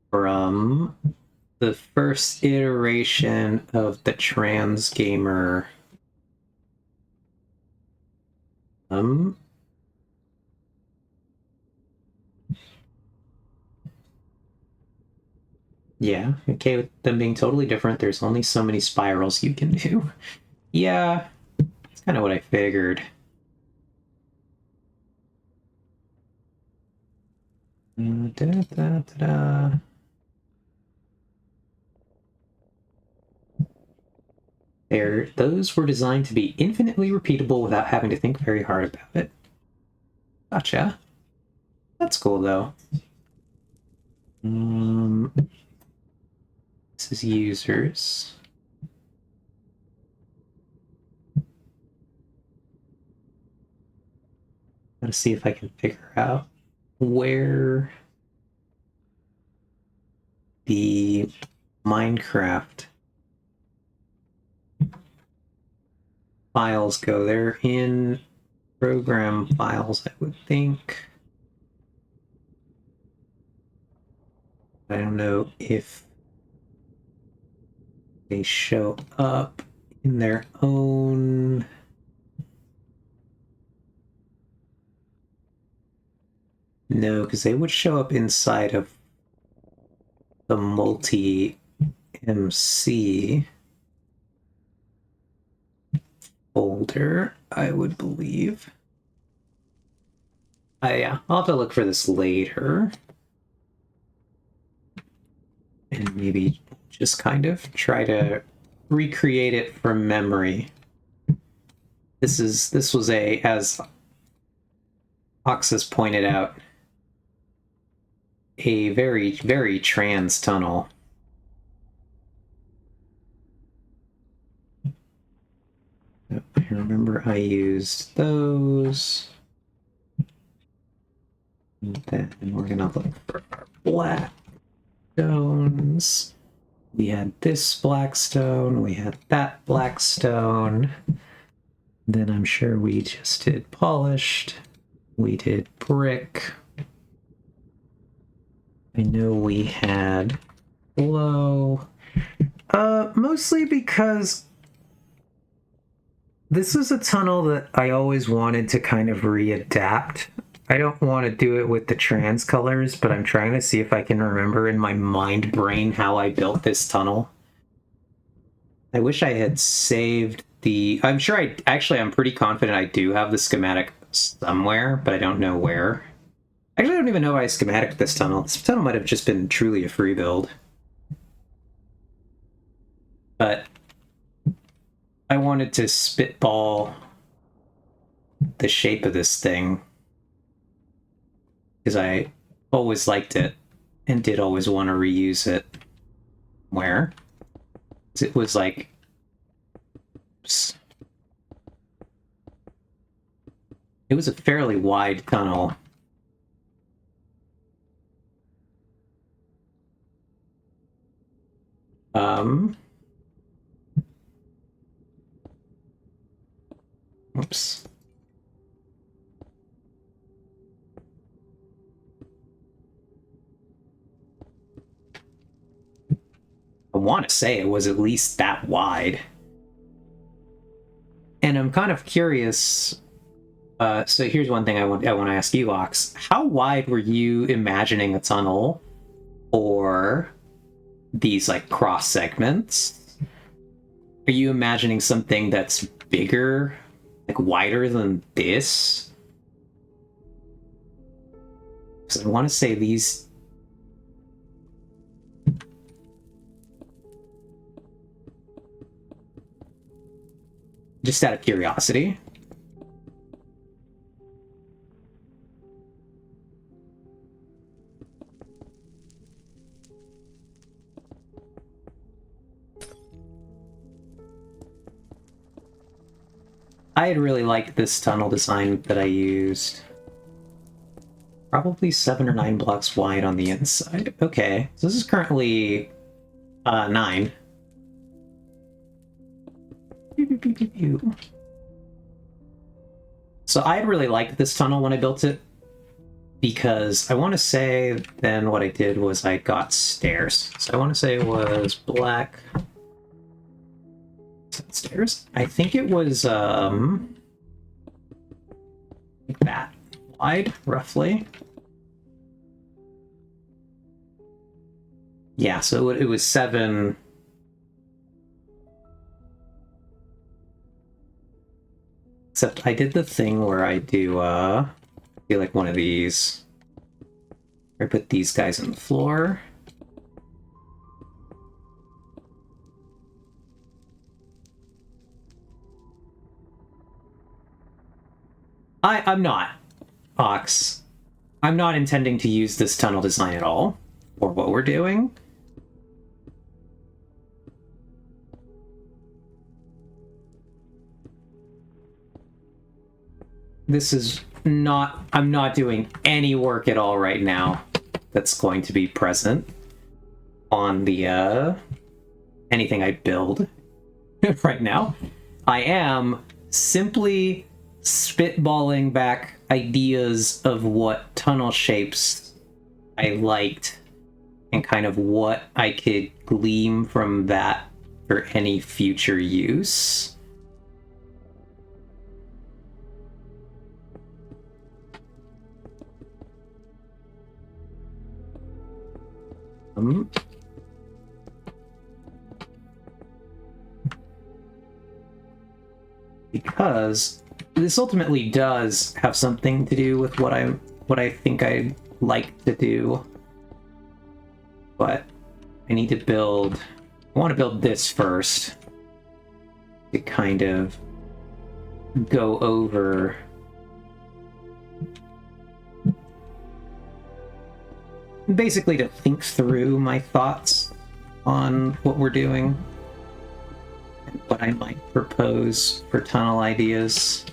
from the first iteration of the trans gamer. Yeah, okay with them being totally different. There's only so many spirals you can do. Yeah, that's kind of what I figured. Those were designed to be infinitely repeatable without having to think very hard about it. Gotcha. That's cool, though. This is users. Gotta see if I can figure out where the Minecraft files go. They're in program files, I would think. I don't know if they show up in their own. No, because they would show up inside of the multi-MC folder, I would believe. Yeah, I'll have to look for this later. And maybe just kind of try to recreate it from memory. This was a, as Oxus pointed out, a very, very trans tunnel. I remember I used those. And then we're gonna look for our black stones. We had this black stone, we had that black stone. Then I'm sure we just did polished. We did brick. I know we had glow. Mostly because this is a tunnel that I always wanted to kind of readapt. I don't want to do it with the trans colors, but I'm trying to see if I can remember in my mind brain how I built this tunnel. I wish I had saved the... I'm sure I'm pretty confident I do have the schematic somewhere, but I don't know where. Actually, I don't even know why I schematic this tunnel. This tunnel might have just been truly a free build. But I wanted to spitball the shape of this thing because I always liked it and did always want to reuse it. Where? It was like... Oops. It was a fairly wide tunnel. Oops. I want to say it was at least that wide. And I'm kind of curious. So here's one thing I want to ask you, Ox. How wide were you imagining a tunnel for these like cross segments? Are you imagining something that's bigger, like wider than this? Because I want to say these... Just out of curiosity. I had really liked this tunnel design that I used. Probably 7 or 9 blocks wide on the inside. Okay, so this is currently 9. So I really liked this tunnel when I built it because I want to say then what I did was I got stairs. So I want to say it was black stairs. I think it was like that wide, roughly. Yeah, so it was 7. Except I did the thing where I do like one of these. I put these guys on the floor. I'm not, Ox. I'm not intending to use this tunnel design at all. for what we're doing. This is not, I'm not doing any work at all right now that's going to be present on the, anything I build right now. I am simply spitballing back ideas of what tunnel shapes I liked and kind of what I could glean from that for any future use. Because this ultimately does have something to do with what I think I'd like to do. But I need to build, I want to build this first to kind of go over basically to think through my thoughts on what we're doing and what I might propose for tunnel ideas.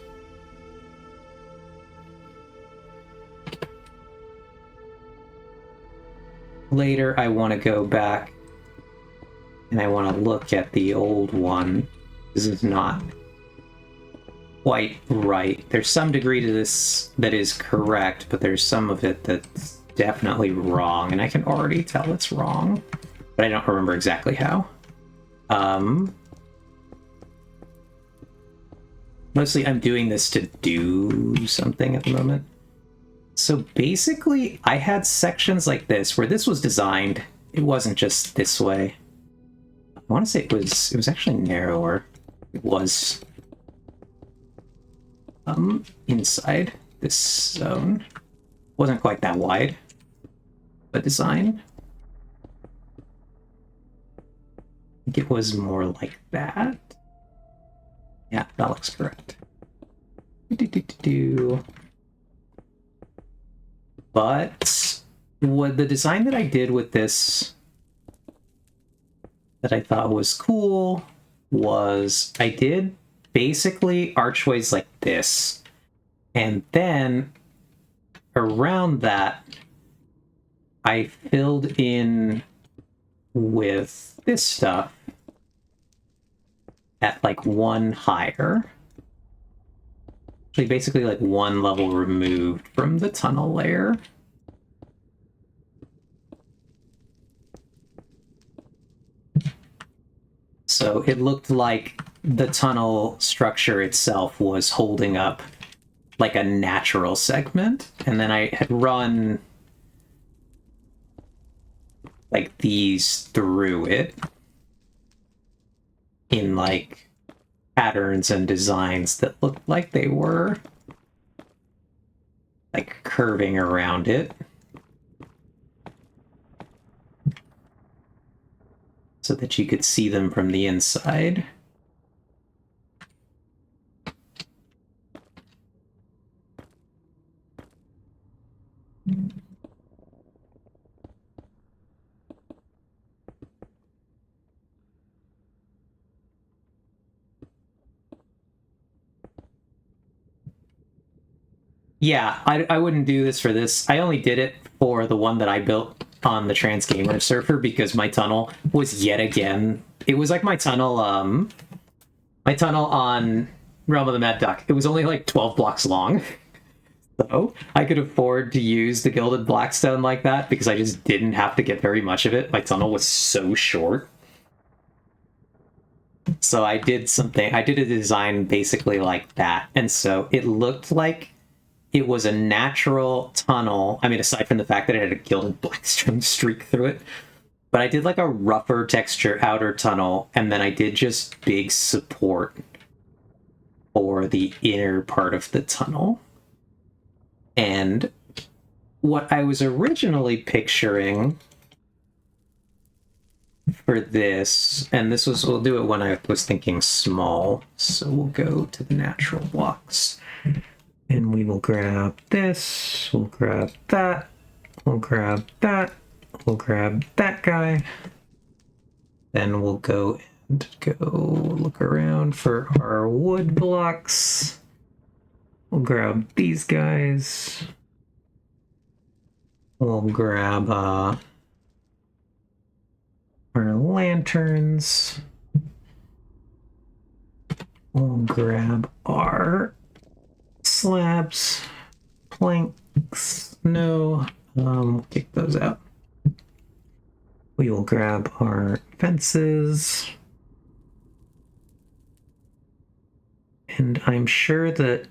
Later, I want to go back and I want to look at the old one. This is not quite right. There's some degree to this that is correct, but there's some of it that's definitely wrong, and I can already tell it's wrong, but I don't remember exactly how. Mostly I'm doing this to do something at the moment. So basically, I had sections like this where this was designed. It wasn't just this way. I want to say it was actually narrower. It was inside this zone. Wasn't quite that wide, but design. I think it was more like that. Yeah, that looks correct. But what the design that I did with this that I thought was cool was I did basically archways like this, and then around that I filled in with this stuff at like one higher. Actually, basically like one level removed from the tunnel layer. So it looked like the tunnel structure itself was holding up like a natural segment, and then I had run like these through it in like patterns and designs that looked like they were like curving around it, so that you could see them from the inside. Yeah, I wouldn't do this for this. I only did it for the one that I built on the Trans Gamer server because my tunnel was yet again... It was like my tunnel on Realm of the Mad Duck. It was only like 12 blocks long. So I could afford to use the Gilded Blackstone like that because I just didn't have to get very much of it. My tunnel was so short. So I did a design basically like that. And so it looked like it was a natural tunnel. I mean, aside from the fact that it had a Gilded Blackstone streak through it. But I did like a rougher texture outer tunnel, and then I did just big support for the inner part of the tunnel. And what I was originally picturing for this, and this was, we'll do it when I was thinking small, so we'll go to the natural blocks. And we will grab this, we'll grab that, we'll grab that, we'll grab that guy. Then we'll go look around for our wood blocks. We'll grab these guys. We'll grab our lanterns. We'll grab our slabs, planks. No, we'll kick those out. We will grab our fences. And I'm sure that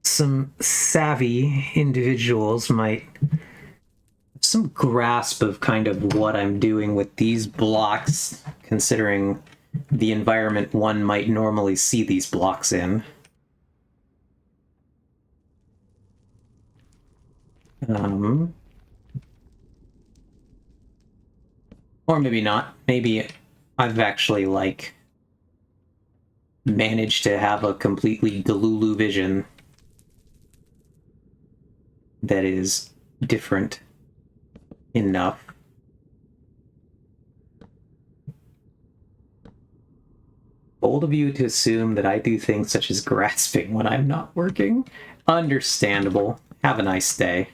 some savvy individuals might have some grasp of kind of what I'm doing with these blocks, considering the environment one might normally see these blocks in. Or maybe not. Maybe I've actually, like, managed to have a completely Delulu vision that is different enough. Bold of you to assume that I do things such as grasping when I'm not working. Understandable. Have a nice day.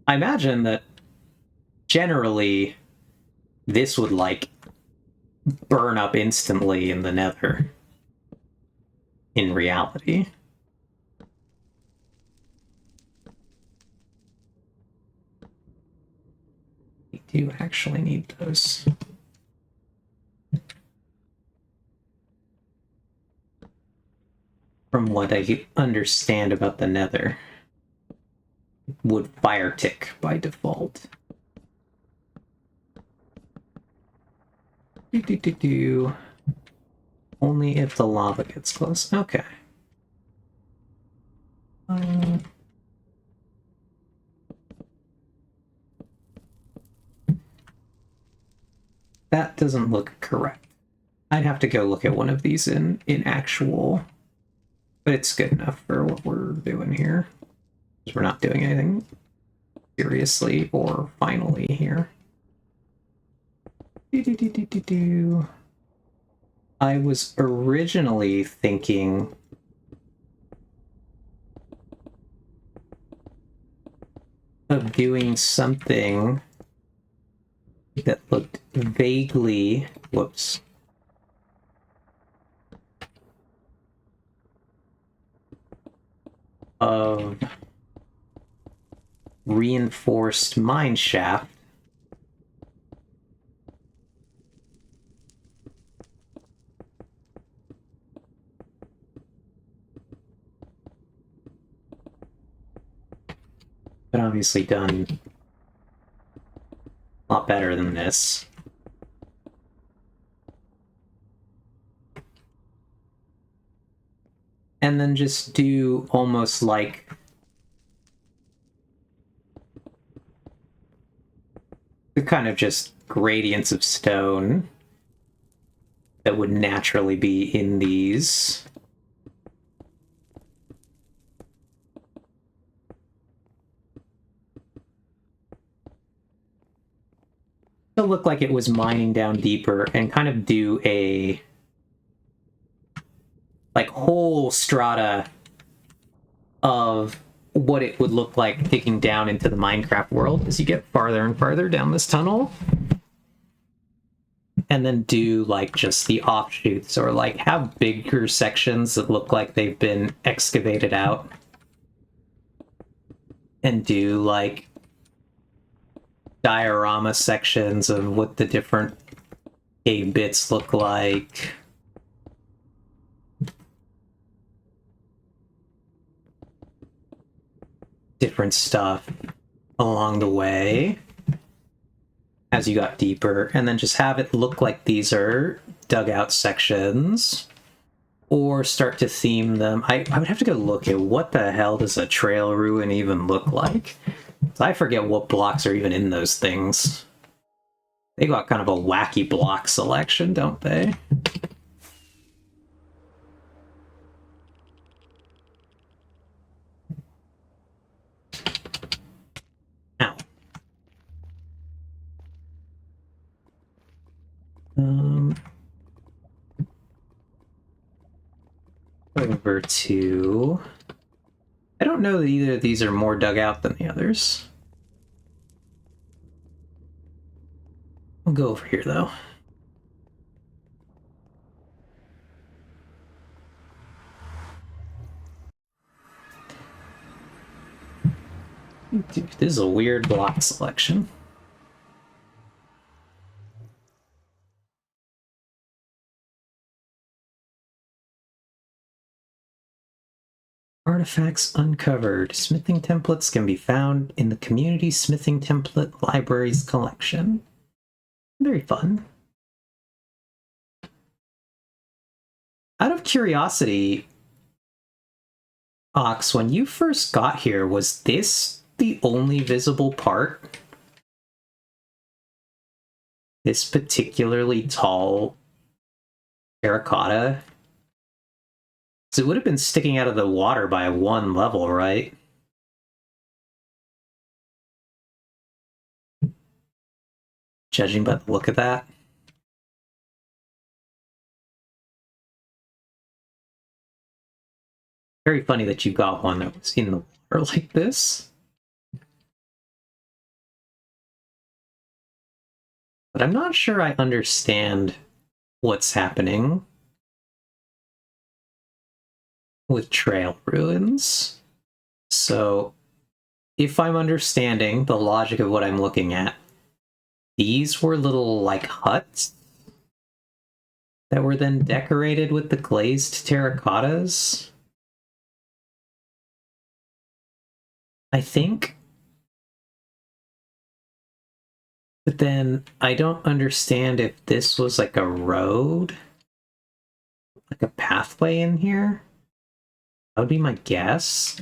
I imagine that generally this would, like, burn up instantly in the nether in reality. We do actually need those. From what I understand about the nether, would fire tick by default. Only if the lava gets close. Okay. That doesn't look correct. I'd have to go look at one of these in actual, but it's good enough for what we're doing here. We're not doing anything seriously or finally here. I was originally thinking of doing something that looked vaguely, whoops, of reinforced mine shaft. But obviously done a lot better than this. And then just do almost like the kind of just gradients of stone that would naturally be in these. To look like it was mining down deeper and kind of do a like whole strata of what it would look like digging down into the Minecraft world as you get farther and farther down this tunnel. And then do like just the offshoots, or like have bigger sections that look like they've been excavated out. And do like diorama sections of what the different cave bits look like. Different stuff along the way as you got deeper, and then just have it look like these are dugout sections, or start to theme them. I would have to go look at what the hell does a trail ruin even look like. I forget what blocks are even in those things. They got kind of a wacky block selection, don't they? Ow. Over to... I don't know that either of these are more dug out than the others. I'll go over here, though. Dude, this is a weird block selection. Artifacts uncovered. Smithing templates can be found in the Community Smithing Template Libraries collection. Very fun. Out of curiosity, Ox, when you first got here, was this the only visible part? This particularly tall terracotta? So it would have been sticking out of the water by one level, right? Judging by the look of that. Very funny that you got one that was in the water like this. But I'm not sure I understand what's happening with trail ruins. So if I'm understanding the logic of what I'm looking at, these were little like huts that were then decorated with the glazed terracottas. I think. But then I don't understand if this was like a road, like a pathway in here. That would be my guess.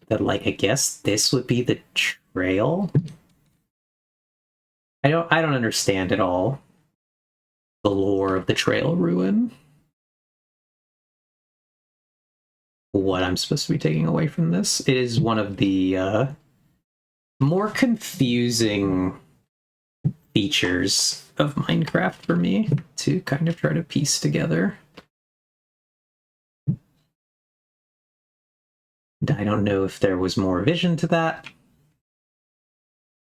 That, like, I guess this would be the trail. I don't understand at all the lore of the trail ruin. What I'm supposed to be taking away from this. It is one of the more confusing features of Minecraft for me to kind of try to piece together. I don't know if there was more vision to that,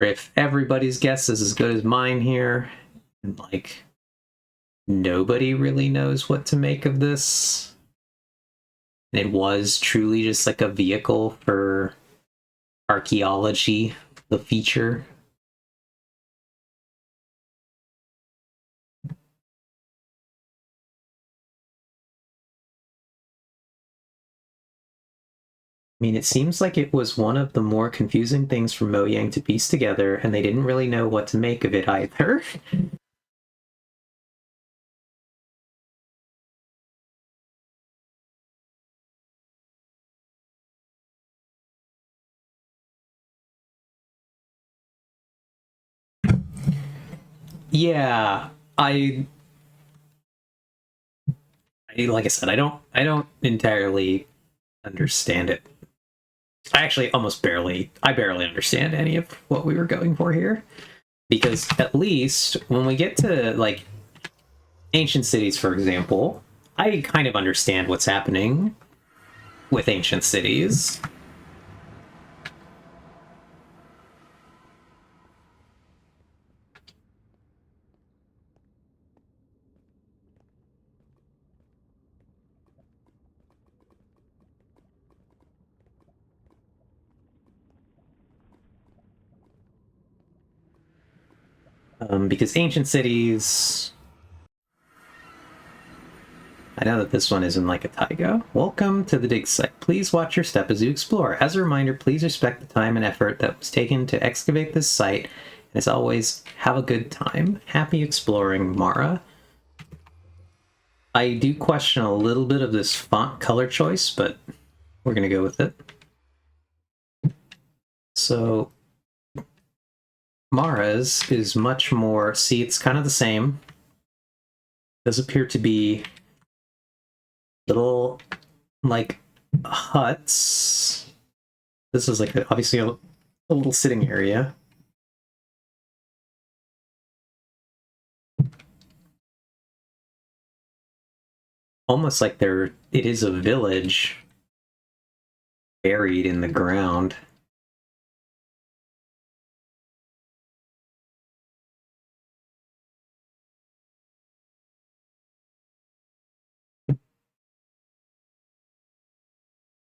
or if everybody's guess is as good as mine here, and like nobody really knows what to make of this. It was truly just like a vehicle for archaeology, the feature. I mean, it seems like it was one of the more confusing things for Mojang to piece together, and they didn't really know what to make of it either. Yeah, like I said, I don't entirely understand it. I barely understand any of what we were going for here. Because at least when we get to, like, ancient cities, for example, I kind of understand what's happening with ancient cities. Because ancient cities... I know that this one is in like a taiga. Welcome to the dig site. Please watch your step as you explore. As a reminder, please respect the time and effort that was taken to excavate this site. And as always, have a good time. Happy exploring, Mara. I do question a little bit of this font color choice, but we're going to go with it. So Mara's is much more... See, it's kind of the same. Does appear to be little, like, huts. This is like obviously a little sitting area. Almost like it is a village buried in the ground.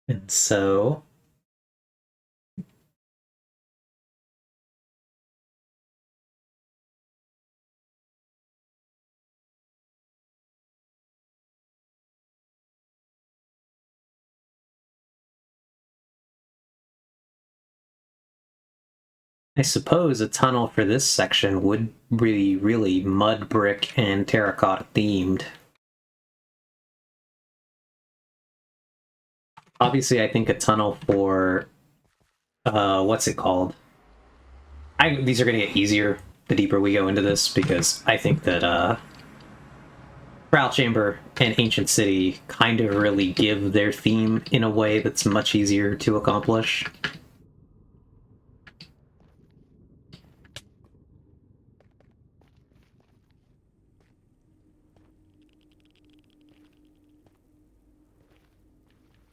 And so I suppose a tunnel for this section would be really mud brick and terracotta themed. Obviously, I think a tunnel for what's it called? These are going to get easier the deeper we go into this, because I think that Prowl Chamber and Ancient City kind of really give their theme in a way that's much easier to accomplish.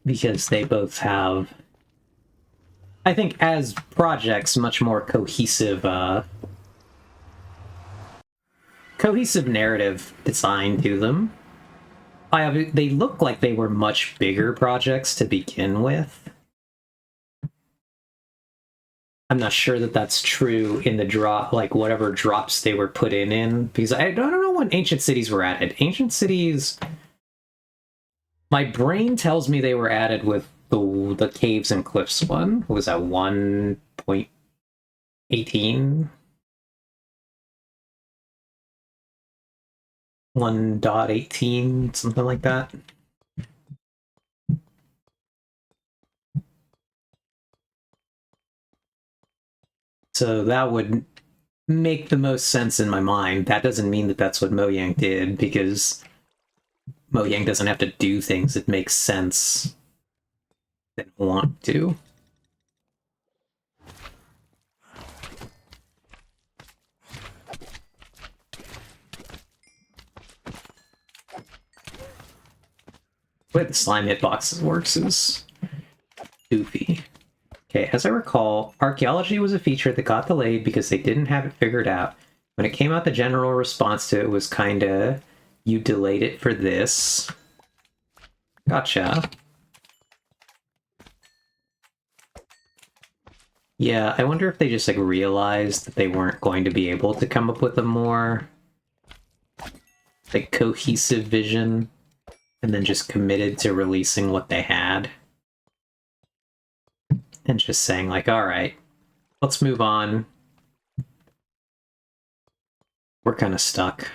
Because they both have, I think, as projects, much more cohesive narrative design to them. They look like they were much bigger projects to begin with. I'm not sure that that's true in the drop, like whatever drops they were put in, because I don't know when Ancient Cities were added. Ancient Cities, my brain tells me they were added with the Caves and Cliffs one. What was that, 1.18? 1.18, something like that. So that would make the most sense in my mind. That doesn't mean that that's what Mojang did, because Mojang doesn't have to do things that make sense that want to. The way the slime hitboxes works is goofy. Okay, as I recall, archaeology was a feature that got delayed because they didn't have it figured out. When it came out, the general response to it was kinda, you delayed it for this. Gotcha. Yeah, I wonder if they just, like, realized that they weren't going to be able to come up with a more, like, cohesive vision, and then just committed to releasing what they had. And just saying, like, alright, let's move on. We're kind of stuck.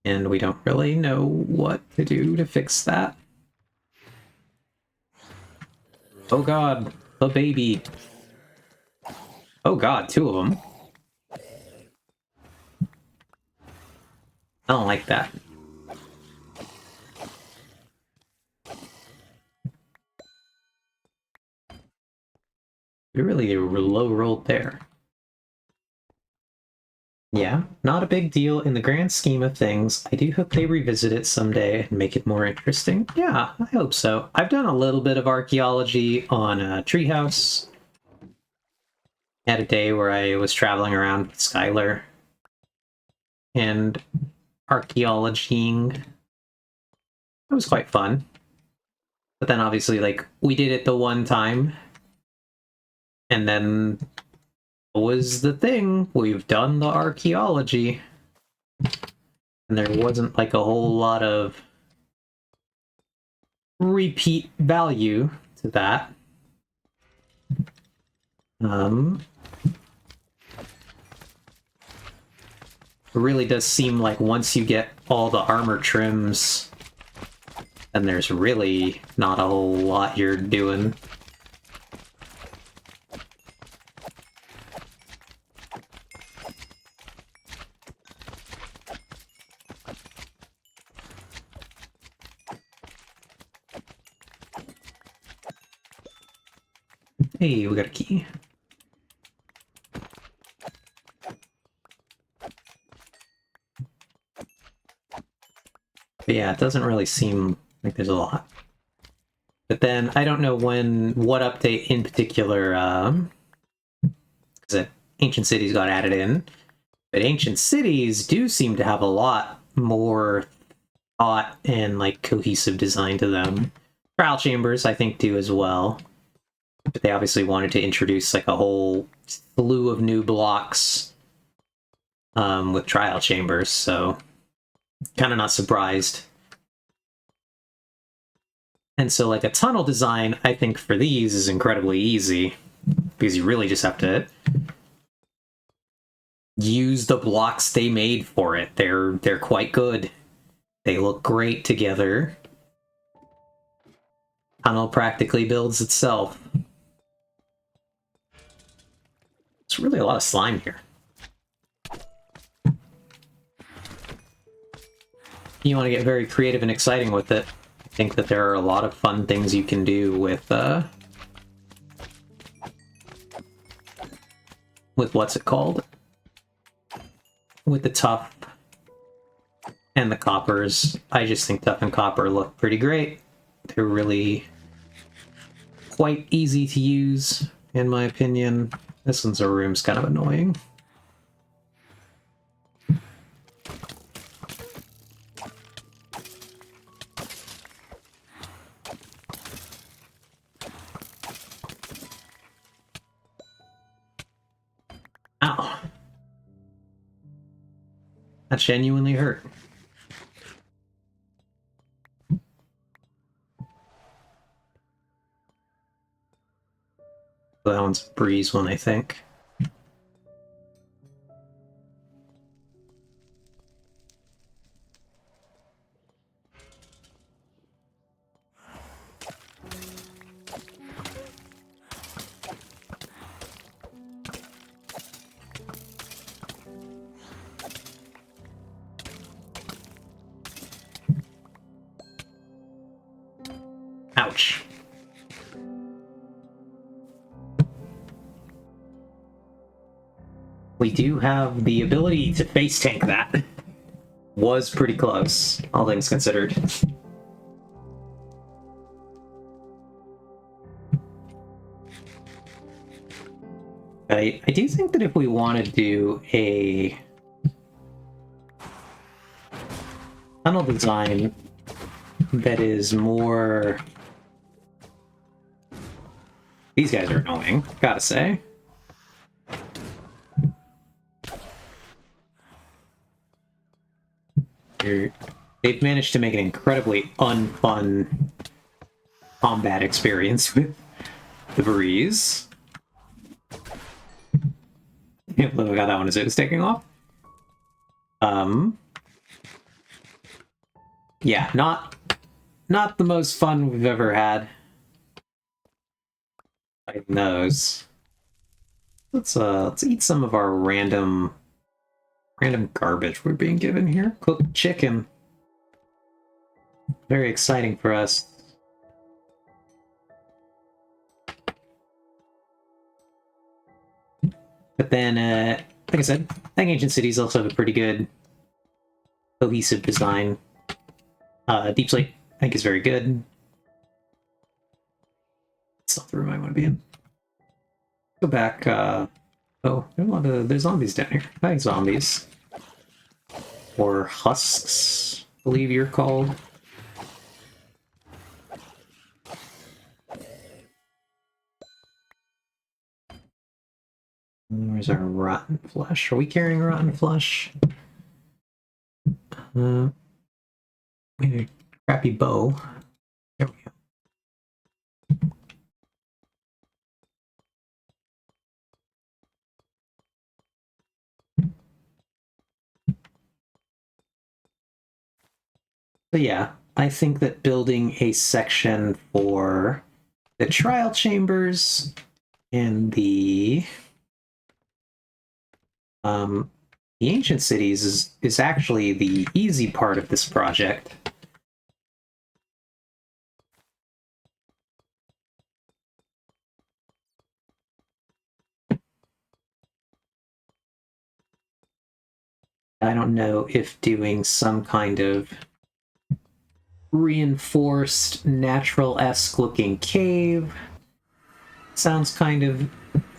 And we don't really know what to do to fix that. Oh god, the baby. Oh god, 2 of them. I don't like that. We really low rolled there. Yeah, not a big deal in the grand scheme of things. I do hope they revisit it someday and make it more interesting. Yeah, I hope so. I've done a little bit of archaeology on Treehouse. Had a day where I was traveling around with Skylar and archaeologying. It was quite fun. But then obviously, like, we did it the one time. And then was the thing. We've done the archaeology. And there wasn't, like, a whole lot of repeat value to that. It really does seem like once you get all the armor trims, then there's really not a whole lot you're doing. Hey, we got a key. But yeah, it doesn't really seem like there's a lot. But then I don't know what update in particular, because Ancient Cities got added in. But Ancient Cities do seem to have a lot more thought and like cohesive design to them. Trial Chambers, I think, do as well. But they obviously wanted to introduce like a whole slew of new blocks with Trial Chambers, so kind of not surprised. And so like a tunnel design, I think for these is incredibly easy, because you really just have to use the blocks they made for it. They're quite good. They look great together. Tunnel practically builds itself. It's really a lot of slime here. You want to get very creative and exciting with it. I think that there are a lot of fun things you can do with what's it called? With the tuff and the coppers. I just think tuff and copper look pretty great. They're really quite easy to use, in my opinion. This one's a room's kind of annoying. Ow. That genuinely hurt. That one's a breeze one, I think. Ouch. We do have the ability to face tank that. Was pretty close, all things considered. I do think that if we want to do a tunnel design that is more... These guys are annoying, gotta say. They've managed to make an incredibly unfun combat experience with the breeze. Look how that one is taking off. Yeah, not the most fun we've ever had. Like those. Let's eat some of our random garbage we're being given here. Cooked chicken. Very exciting for us. But then, like I said, I think Ancient Cities also have a pretty good cohesive design. Deep Slate, I think, is very good. It's not the room I want to be in. Go back. Oh, there's zombies down here. Hi, zombies. Or husks, I believe you're called. Where's our rotten flesh? Are we carrying rotten flesh? We need a crappy bow. There we go. But yeah, I think that building a section for the trial chambers and the ancient cities is actually the easy part of this project. I don't know if doing some kind of reinforced, natural-esque looking cave sounds kind of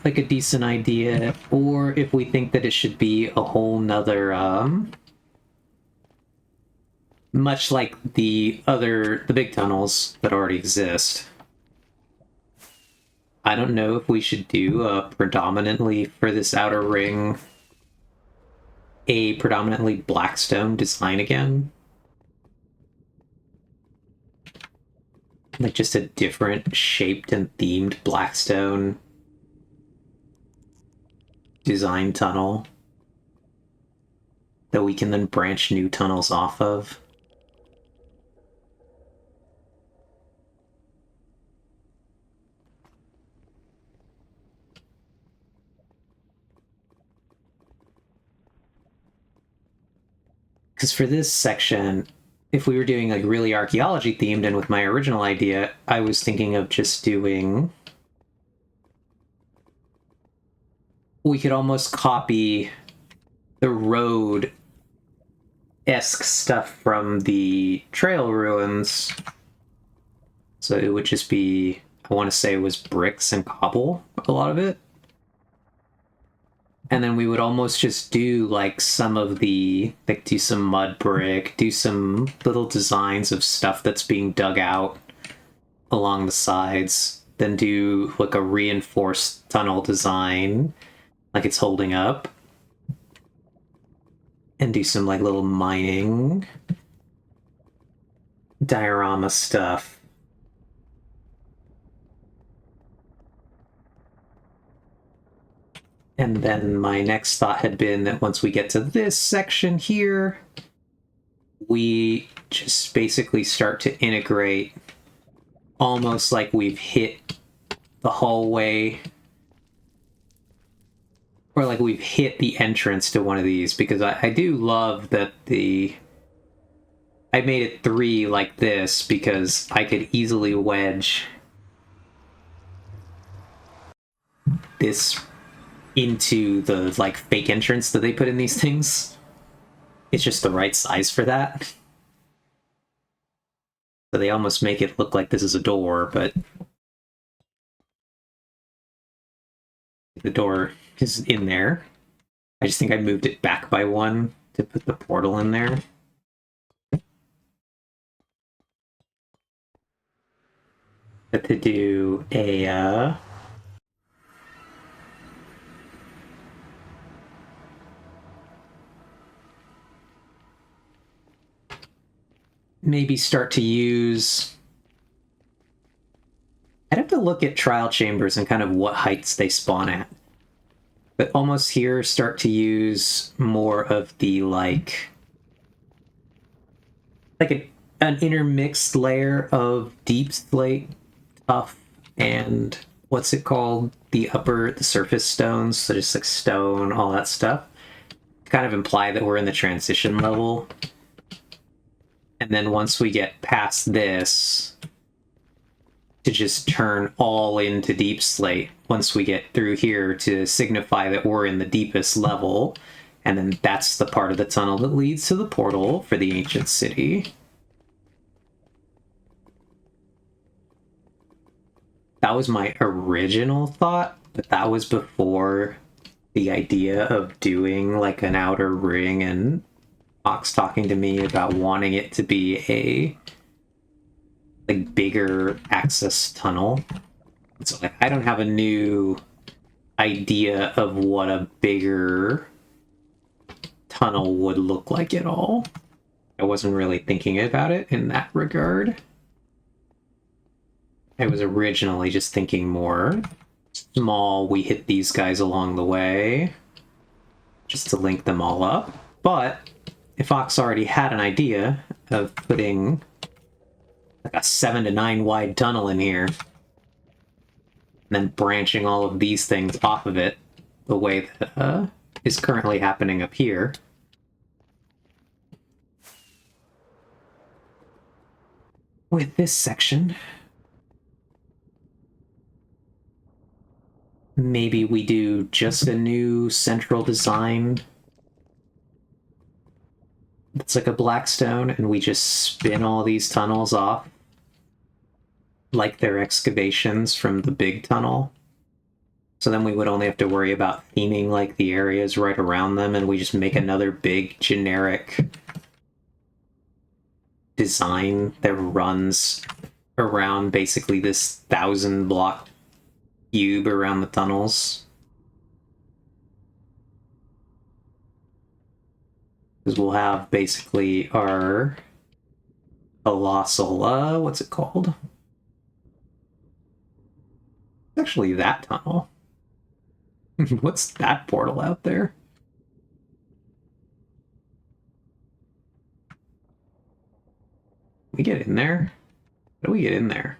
like a decent idea, or if we think that it should be a whole nother, much like the big tunnels that already exist. I don't know if we should do predominantly for this outer ring a predominantly blackstone design again. Like just a different shaped and themed blackstone design tunnel that we can then branch new tunnels off of. Because for this section, if we were doing like really archaeology themed and with my original idea, I was thinking of just doing... We could almost copy the road-esque stuff from the trail ruins. So it would just be, I want to say it was bricks and cobble, a lot of it. And then we would almost just do like some of the, like do some mud brick, do some little designs of stuff that's being dug out along the sides, then do like a reinforced tunnel design, like it's holding up, and do some like little mining diorama stuff. And then my next thought had been that once we get to this section here, we just basically start to integrate almost like we've hit the hallway, or like we've hit the entrance to one of these, because I do love that I made it 3 like this because I could easily wedge this into the like fake entrance that they put in these things. It's just the right size for that. So they almost make it look like this is a door, but the door is in there. I just think I moved it back by 1 to put the portal in there. But to do a maybe start to use... I'd have to look at trial chambers and kind of what heights they spawn at. But almost here, start to use more of the like an intermixed layer of deep slate, tough, and what's it called? The surface stones, so just like stone, all that stuff. To kind of imply that we're in the transition level. And then once we get past this, to just turn all into deep slate once we get through here to signify that we're in the deepest level. And then that's the part of the tunnel that leads to the portal for the ancient city. That was my original thought, but that was before the idea of doing like an outer ring and Fox talking to me about wanting it to be a like bigger access tunnel. So like I don't have a new idea of what a bigger tunnel would look like at all. I wasn't really thinking about it in that regard. I was originally just thinking more small, we hit these guys along the way, just to link them all up. But if Fox already had an idea of putting like a 7 to 9 wide tunnel in here, and then branching all of these things off of it the way that is currently happening up here, with this section, maybe we do just a new central design It's like a black stone, and we just spin all these tunnels off like they're excavations from the big tunnel. So then we would only have to worry about theming like the areas right around them, and we just make another big generic design that runs around basically this 1,000-block cube around the tunnels. Because we'll have basically our colossal, what's it called? Actually, that tunnel. What's that portal out there? We get in there? How do we get in there?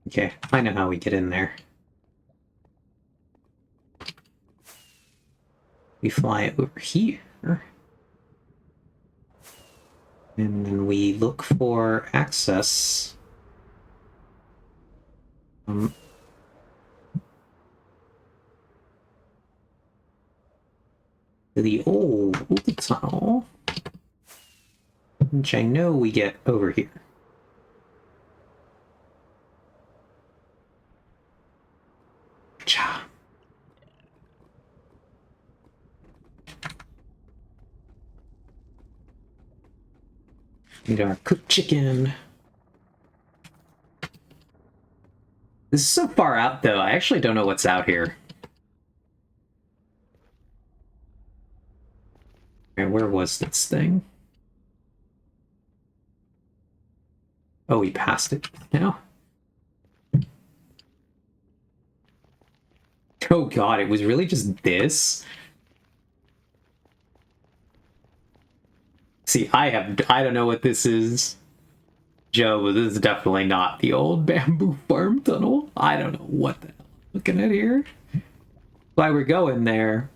Okay, I know how we get in there. We fly over here. And then we look for access. To the old tunnel, which I know we get over here. Cha. Need our cooked chicken. This is so far out, though. I actually don't know what's out here. Okay, where was this thing? Oh, we passed it now. Oh god, it was really just this? See, I don't know what this is, Joe, but this is definitely not the old bamboo farm tunnel. I don't know what the hell I'm looking at here. Why we're going there.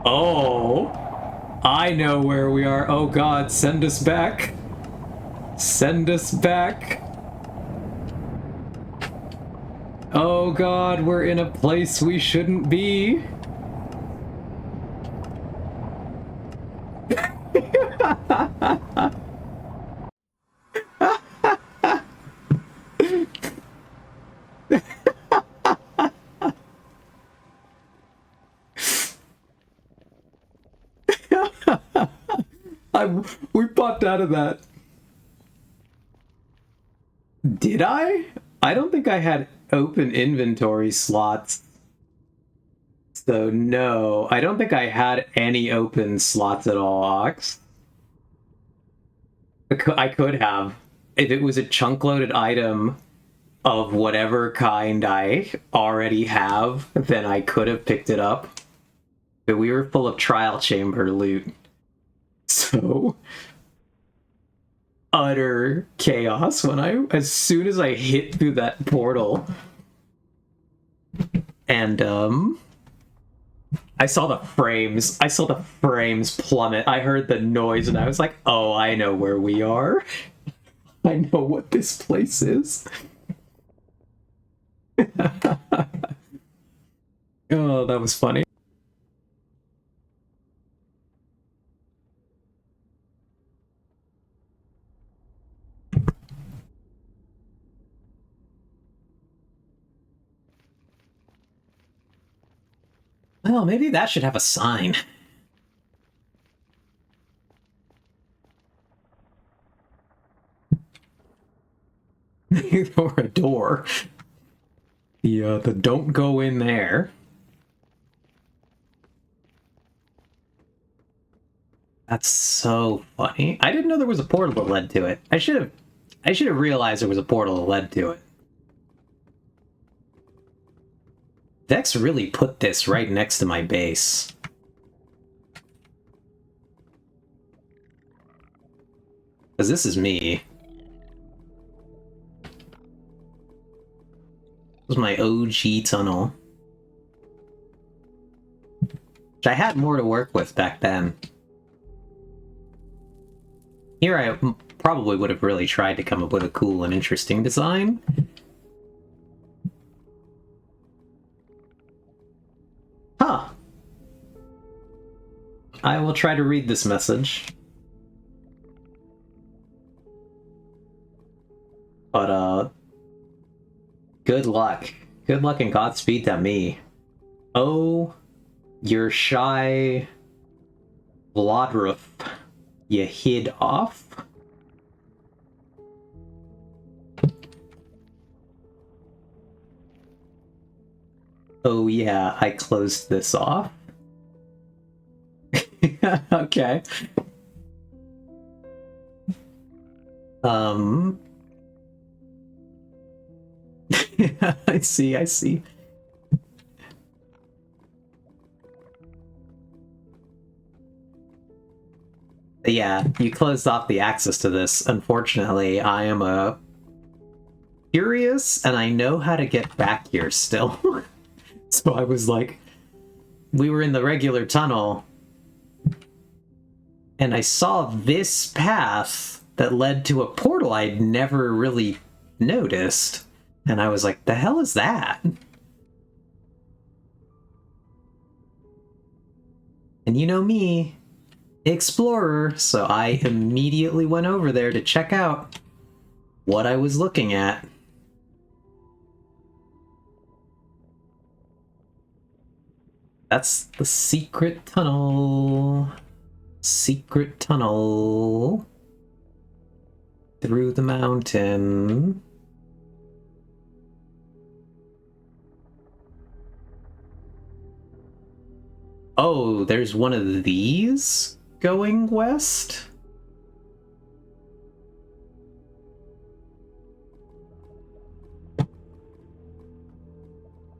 Oh, I know where we are. Oh god, send us back. Send us back. Oh god, we're in a place we shouldn't be. We popped out of that. Did I? I don't think I had open inventory slots. So no, I don't think I had any open slots at all, Ox. I could have. If it was a chunk-loaded item of whatever kind I already have, then I could have picked it up. But we were full of trial chamber loot. So utter chaos when as soon as I hit through that portal. And I saw the frames plummet. I heard the noise and I was like, oh, I know where we are. I know what this place is. Oh, that was funny. Well, maybe that should have a sign. Or a door. The don't go in there. That's so funny. I didn't know there was a portal that led to it. I should have realized there was a portal that led to it. Dex really put this right next to my base. Because this is me. This was my OG tunnel. Which I had more to work with back then. Here I probably would have really tried to come up with a cool and interesting design. Huh. I will try to read this message. But, good luck. Good luck and Godspeed to me. Oh, you're shy... Vlodruf. You hid off? Oh yeah, I closed this off. Okay. I see. Yeah, you closed off the access to this. Unfortunately, I am curious, and I know how to get back here still. So I was like, we were in the regular tunnel, and I saw this path that led to a portal I'd never really noticed. And I was like, the hell is that? And you know me, explorer, so I immediately went over there to check out what I was looking at. That's the secret tunnel. Secret tunnel. Through the mountain. Oh, there's one of these going west?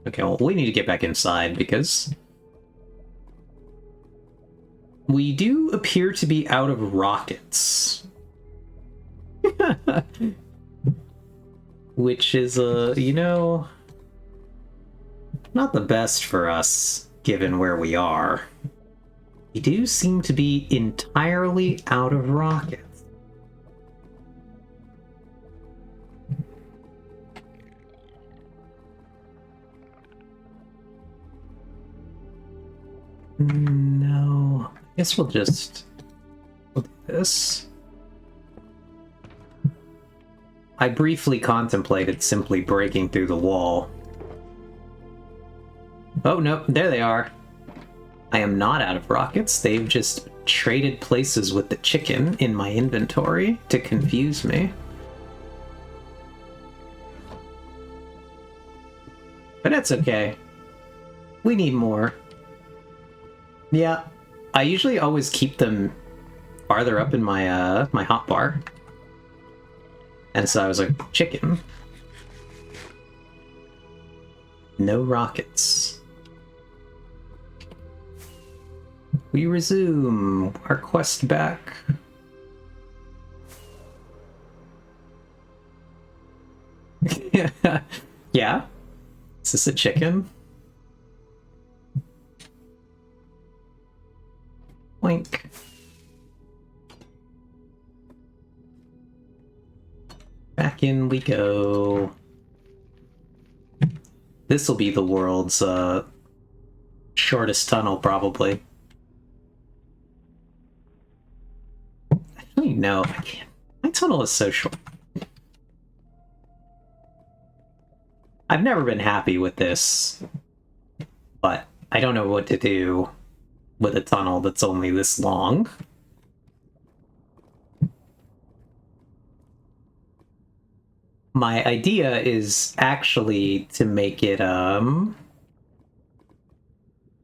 Okay, well, we need to get back inside because we do appear to be out of rockets. Which is, you know, not the best for us, given where we are. We do seem to be entirely out of rockets. No, I guess we'll do this. I briefly contemplated simply breaking through the wall. Oh, no, there they are. I am not out of rockets. They've just traded places with the chicken in my inventory to confuse me. But that's okay. We need more. Yeah, I usually always keep them farther up in my my hotbar. And so I was like, chicken. No rockets. We resume our quest back. Yeah? Is this a chicken? Oink. Back in we go. This'll be the world's shortest tunnel, probably. I don't even know. I can't. My tunnel is so short. I've never been happy with this, but I don't know what to do with a tunnel that's only this long. My idea is actually to make it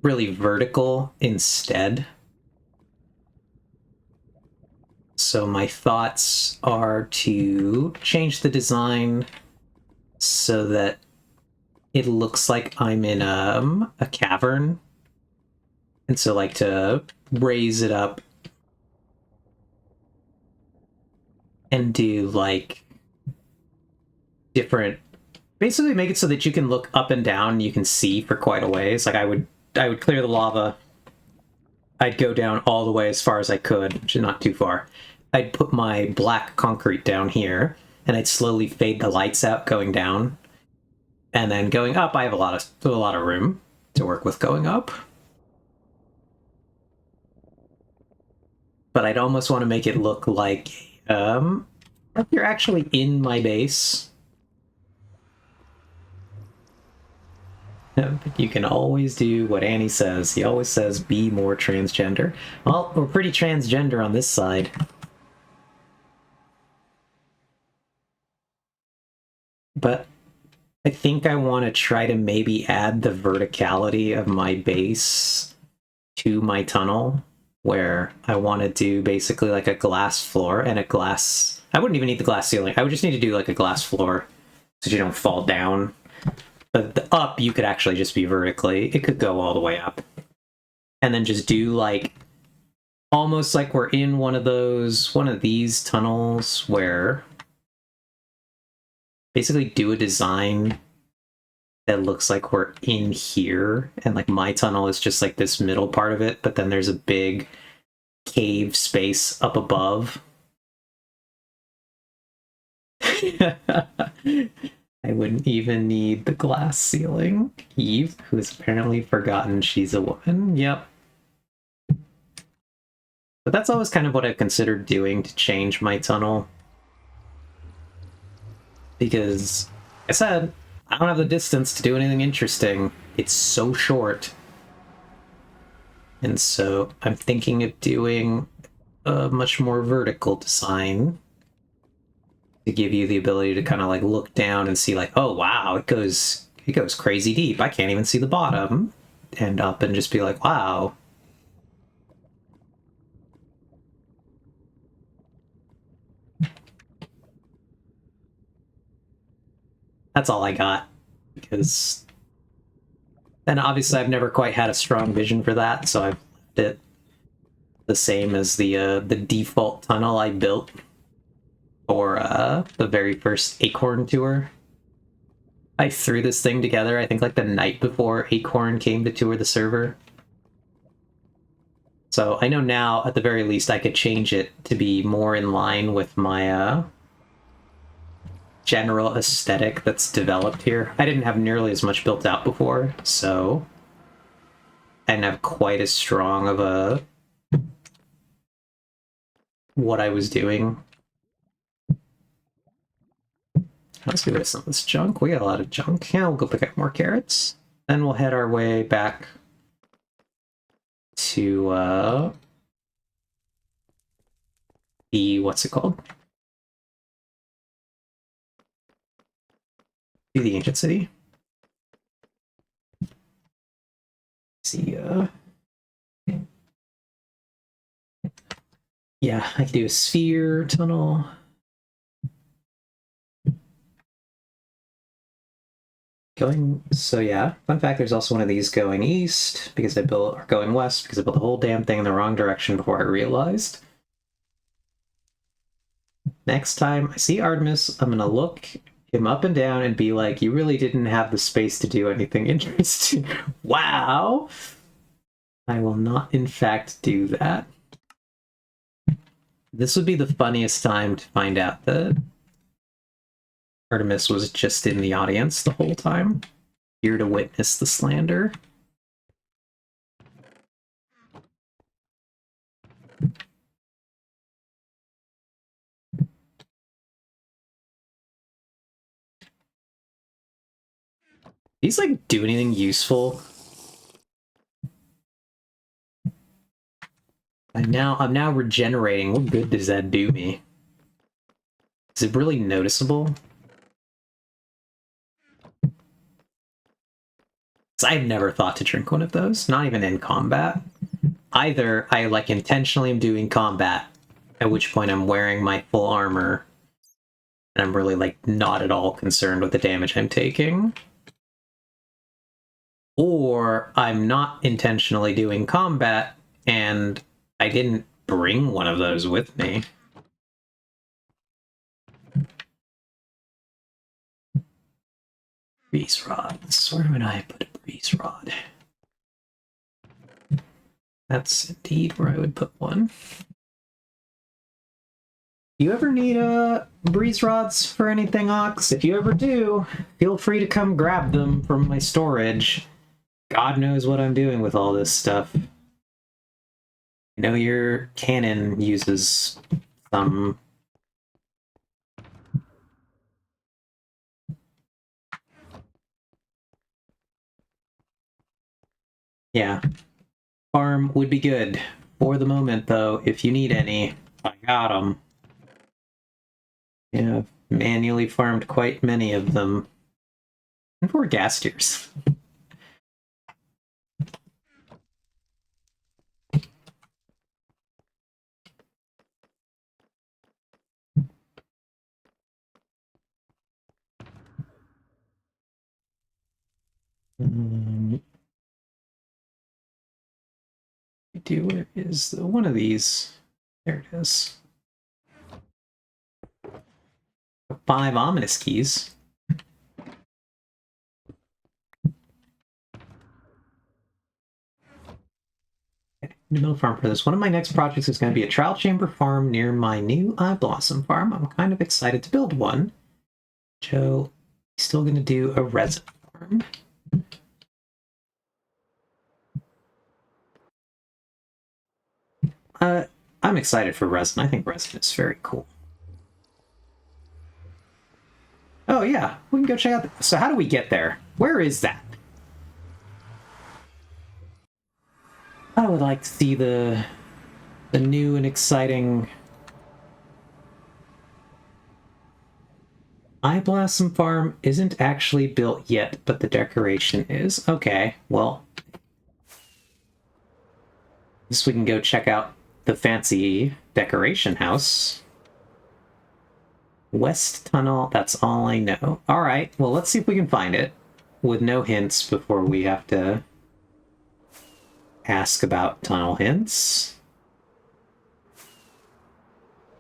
really vertical instead. So my thoughts are to change the design so that it looks like I'm in a cavern. And so like to raise it up and do like different, basically make it so that you can look up and down and you can see for quite a ways. Like I would clear the lava. I'd go down all the way as far as I could, which is not too far. I'd put my black concrete down here, and I'd slowly fade the lights out going down. And then going up, I have a lot of room to work with going up. But I'd almost want to make it look like you're actually in my base. But you can always do what Annie says. He always says, be more transgender. Well, we're pretty transgender on this side. But I think I want to try to maybe add the verticality of my base to my tunnel, where I want to do basically like a glass floor and a glass... I wouldn't even need the glass ceiling. I would just need to do like a glass floor so you don't fall down. But the up, you could actually just be vertically. It could go all the way up. And then just do like... almost like we're in one of these tunnels where... basically do a design that looks like we're in here, and like my tunnel is just like this middle part of it, but then there's a big cave space up above. I wouldn't even need the glass ceiling. Eve, who has apparently forgotten she's a woman. Yep. But that's always kind of what I've considered doing to change my tunnel. Because, like I said, I don't have the distance to do anything interesting. It's so short. And so I'm thinking of doing a much more vertical design to give you the ability to kind of like look down and see like, oh wow, it goes crazy deep. I can't even see the bottom. And up and just be like, wow. That's all I got, because then obviously I've never quite had a strong vision for that, so I've left it the same as the default tunnel I built for the very first Acorn tour. I threw this thing together, I think like the night before Acorn came to tour the server. So I know now, at the very least, I could change it to be more in line with my general aesthetic that's developed here. I didn't have nearly as much built out before, so I didn't have quite as strong of a what I was doing. Let's get rid of some of this junk. We got a lot of junk. Yeah, we'll go pick up more carrots. Then we'll head our way back to the, what's it called? To the ancient city. See, yeah, I can do a sphere tunnel. So yeah, fun fact, there's also one of these going east, because I built, or going west, because I built the whole damn thing in the wrong direction before I realized. Next time I see Artemis, I'm gonna look him up and down and be like, you really didn't have the space to do anything interesting. Wow! I will not, in fact, do that. This would be the funniest time to find out that Artemis was just in the audience the whole time, here to witness the slander. These like do anything useful? I'm now regenerating. What good does that do me? Is it really noticeable? I've never thought to drink one of those, not even in combat. Either I like intentionally am doing combat, at which point I'm wearing my full armor, and I'm really like not at all concerned with the damage I'm taking. Or I'm not intentionally doing combat, and I didn't bring one of those with me. Breeze rods. Where would I put a breeze rod? That's indeed where I would put one. You ever need breeze rods for anything, Ox? If you ever do, feel free to come grab them from my storage. God knows what I'm doing with all this stuff. I know your cannon uses some. Yeah. Farm would be good. For the moment, though, if you need any, I got them. Yeah, I've manually farmed quite many of them. And for gas tiers. Where is one of these? There it is. 5 ominous keys. Middle farm for this. One of my next projects is going to be a trial chamber farm near my new Eye Blossom farm. I'm kind of excited to build one. Joe, still going to do a resin farm. I'm excited for resin. I think resin is very cool. Oh yeah, we can go check out. So how do we get there? Where is that? I would like to see the new and exciting Eye Blossom Farm isn't actually built yet, but the decoration is. Okay, well, this we can go check out the fancy decoration house. West Tunnel, that's all I know. All right, well, let's see if we can find it with no hints before we have to ask about tunnel hints.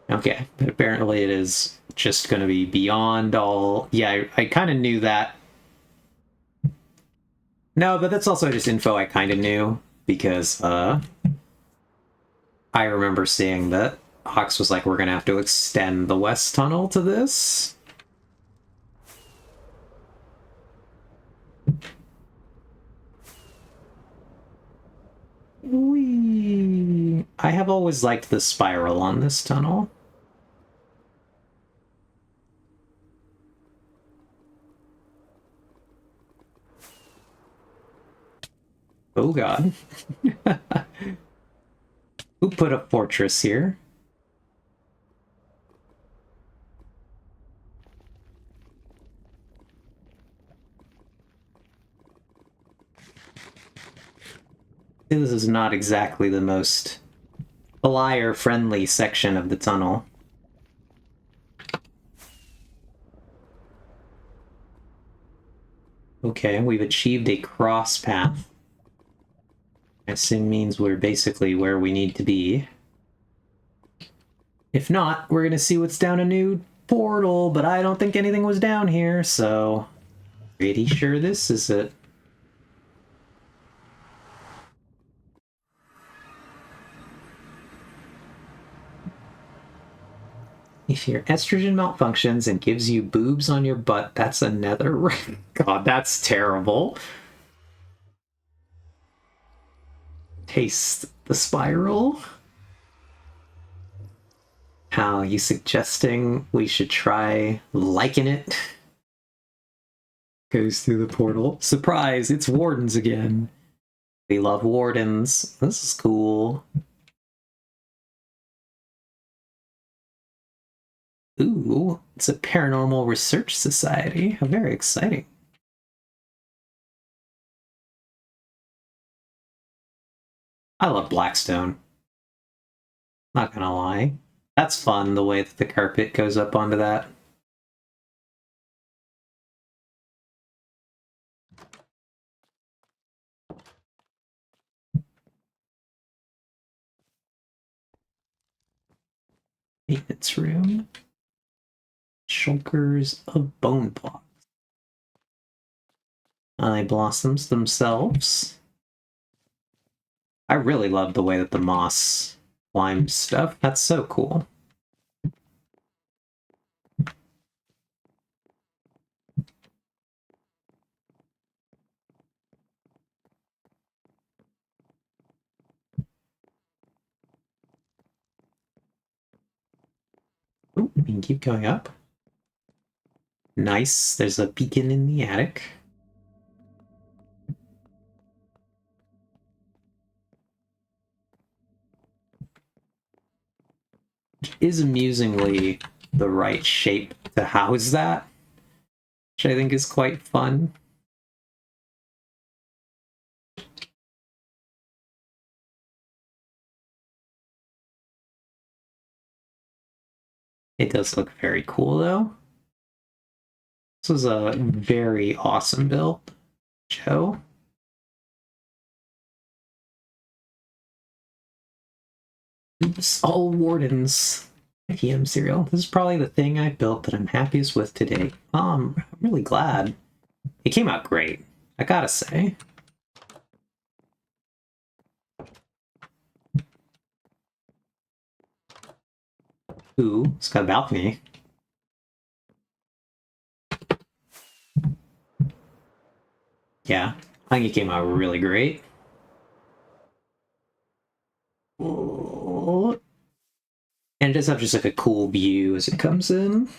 Okay, but apparently it is just going to be beyond all... Yeah, I kind of knew that. No, but that's also just info I kind of knew, because I remember seeing that Hawks was like, we're going to have to extend the West Tunnel to this. Whee! I have always liked the spiral on this tunnel. Oh god. Who put a fortress here? This is not exactly the most flyer-friendly section of the tunnel. Okay, we've achieved a cross path. I assume means we're basically where we need to be. If not, we're gonna see what's down a new portal, but I don't think anything was down here, so pretty sure this is it. If your estrogen malfunctions and gives you boobs on your butt, that's another... God, that's terrible. Taste the spiral. How, you suggesting we should try liking it? Goes through the portal. Surprise, it's wardens again. We love wardens. This is cool. Ooh, it's a paranormal research society. How very exciting. I love Blackstone. Not gonna lie. That's fun, the way that the carpet goes up onto that. Maintenance room. Shulkers of bone blocks. eye blossoms themselves. I really love the way that the moss climbs stuff. That's so cool. Ooh, we can keep going up. Nice. There's a beacon in the attic. Which is amusingly the right shape to house that, which I think is quite fun. It does look very cool, though. This was a very awesome build, Joe. Oops, all wardens. TM cereal. This is probably the thing I built that I'm happiest with today. I'm really glad. It came out great, I gotta say. Ooh, it's got a balcony. Yeah, I think it came out really great. Oh. And it does have just like a cool view as it comes in.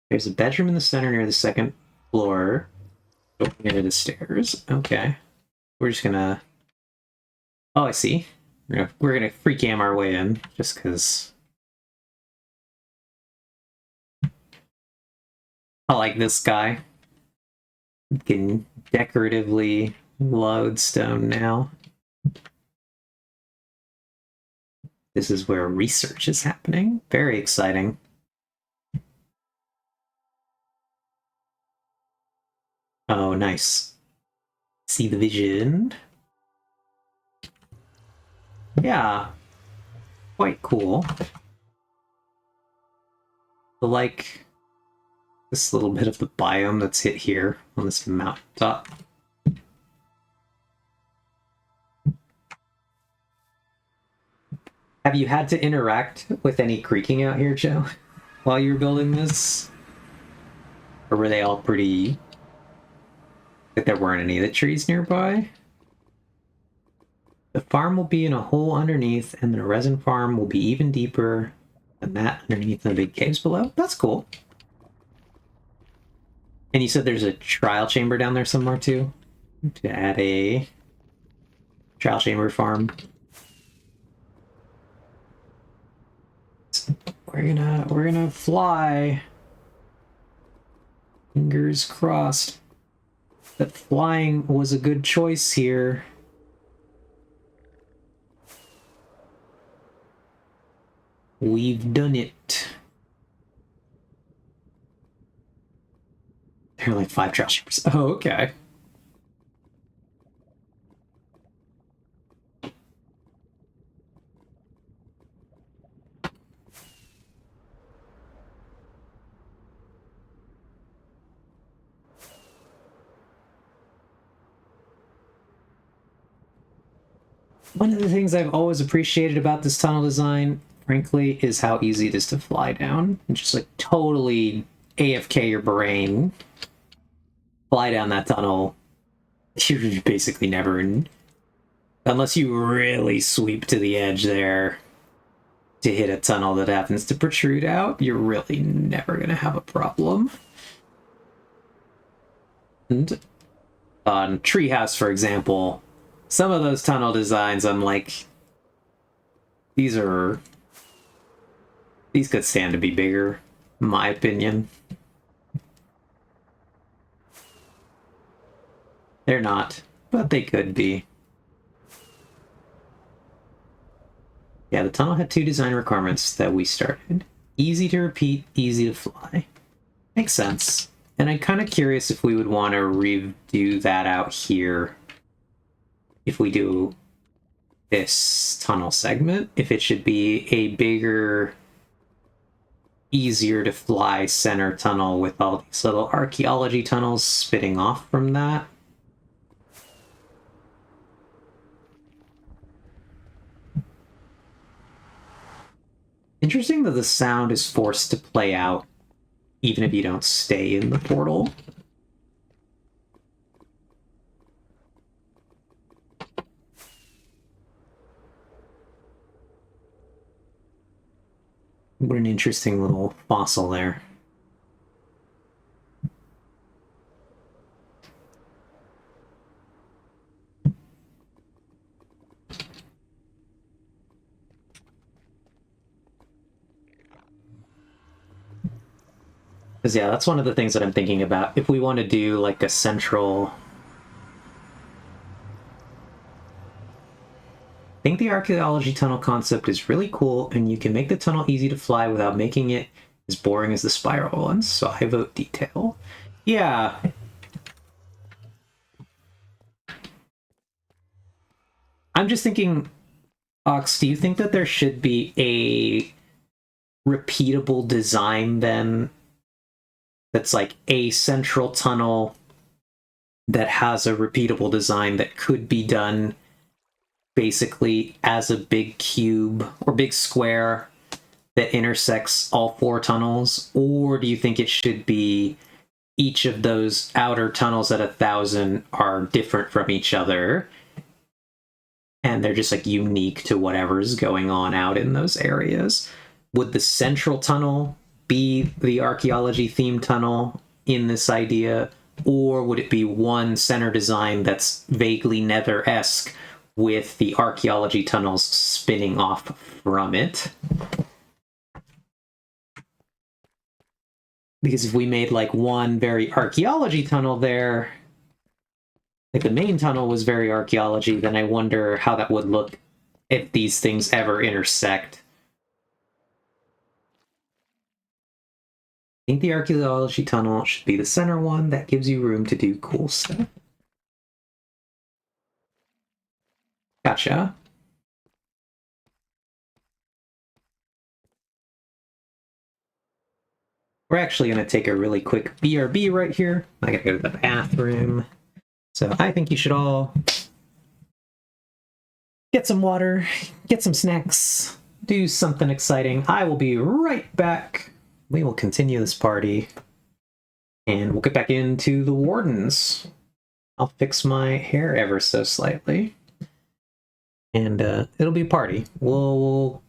There's a bedroom in the center near the second floor. Near the stairs. Okay. We're just gonna... Oh, I see. We're gonna free cam our way in, just because... I like this guy. You can decoratively load stone now. This is where research is happening. Very exciting. Oh, nice. See the vision. Yeah. Quite cool. I like this little bit of the biome that's hit here on this mountaintop. Have you had to interact with any creaking out here, Joe, while you were building this? Or were they all pretty... that there weren't any of the trees nearby? The farm will be in a hole underneath, and the resin farm will be even deeper than that underneath in the big caves below. That's cool. And you said there's a trial chamber down there somewhere, too? To add a trial chamber farm. We're gonna fly. Fingers crossed that flying was a good choice here. We've done it. There are like 5 trial chambers. Oh, okay. One of the things I've always appreciated about this tunnel design, frankly, is how easy it is to fly down. And just like totally AFK your brain. Fly down that tunnel. You're basically never in... Unless you really sweep to the edge there to hit a tunnel that happens to protrude out, you're really never going to have a problem. And on Treehouse, for example, some of those tunnel designs, I'm like, these could stand to be bigger, in my opinion. They're not, but they could be. Yeah, the tunnel had 2 design requirements that we started. Easy to repeat, easy to fly. Makes sense. And I'm kind of curious if we would want to redo that out here. If we do this tunnel segment, if it should be a bigger easier to fly center tunnel with all these little archaeology tunnels spitting off from that. Interesting that the sound is forced to play out even if you don't stay in the portal. What an interesting little fossil there. Because yeah, that's one of the things that I'm thinking about. If we want to do like a central... I think the archaeology tunnel concept is really cool, and you can make the tunnel easy to fly without making it as boring as the spiral ones, so I vote detail. Yeah. I'm just thinking, Ox, do you think that there should be a repeatable design then that's like a central tunnel that has a repeatable design that could be done basically as a big cube or big square that intersects all four tunnels? Or do you think it should be each of those outer tunnels at 1,000 are different from each other and they're just like unique to whatever's going on out in those areas? Would the central tunnel be the archaeology themed tunnel in this idea, or would it be one center design that's vaguely Nether-esque with the archaeology tunnels spinning off from it? Because if we made like one very archaeology tunnel there, like the main tunnel was very archaeology, then I wonder how that would look if these things ever intersect. I think the archaeology tunnel should be the center one. That gives you room to do cool stuff. Gotcha. We're actually going to take a really quick BRB right here. I gotta go to the bathroom. So I think you should all get some water, get some snacks, do something exciting. I will be right back. We will continue this party. And we'll get back into the wardens. I'll fix my hair ever so slightly. And it'll be a party. We'll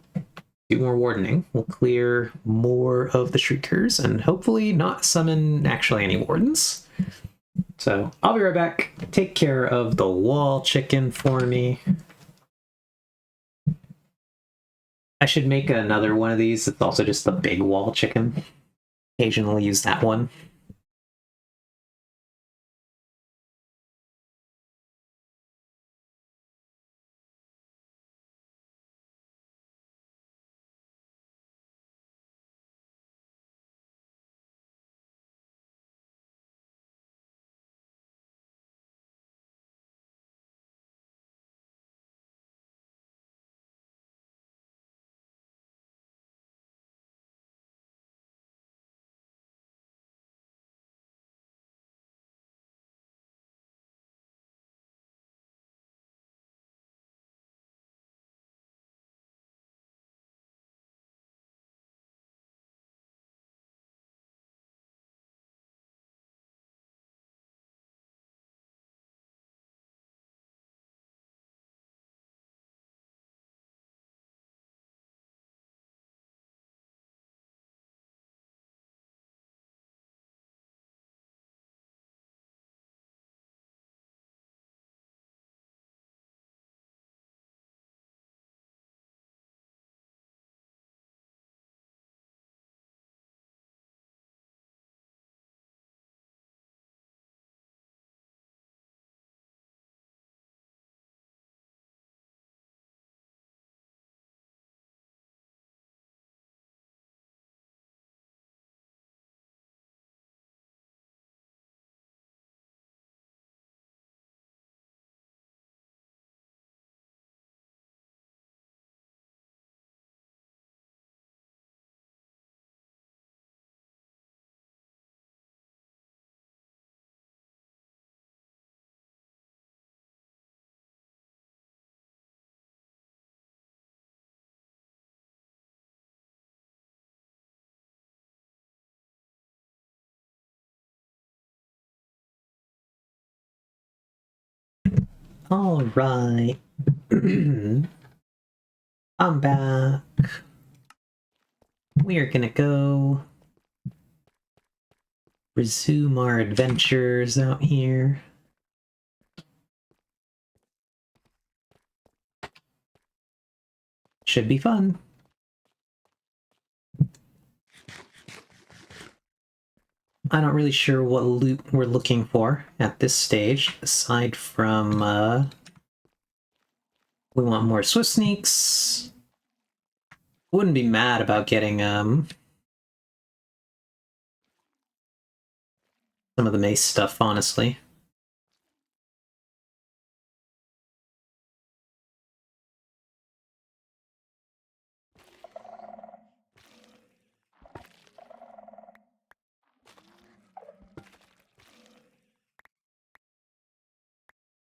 do more wardening. We'll clear more of the shriekers and hopefully not summon actually any wardens. So I'll be right back. Take care of the wall chicken for me. I should make another one of these. It's also just the big wall chicken. Occasionally use that one. Alright. I'm back. We are gonna go resume our adventures out here. Should be fun. I'm not really sure what loot we're looking for at this stage, aside from, we want more Swift Sneaks. Wouldn't be mad about getting, some of the mace stuff, honestly.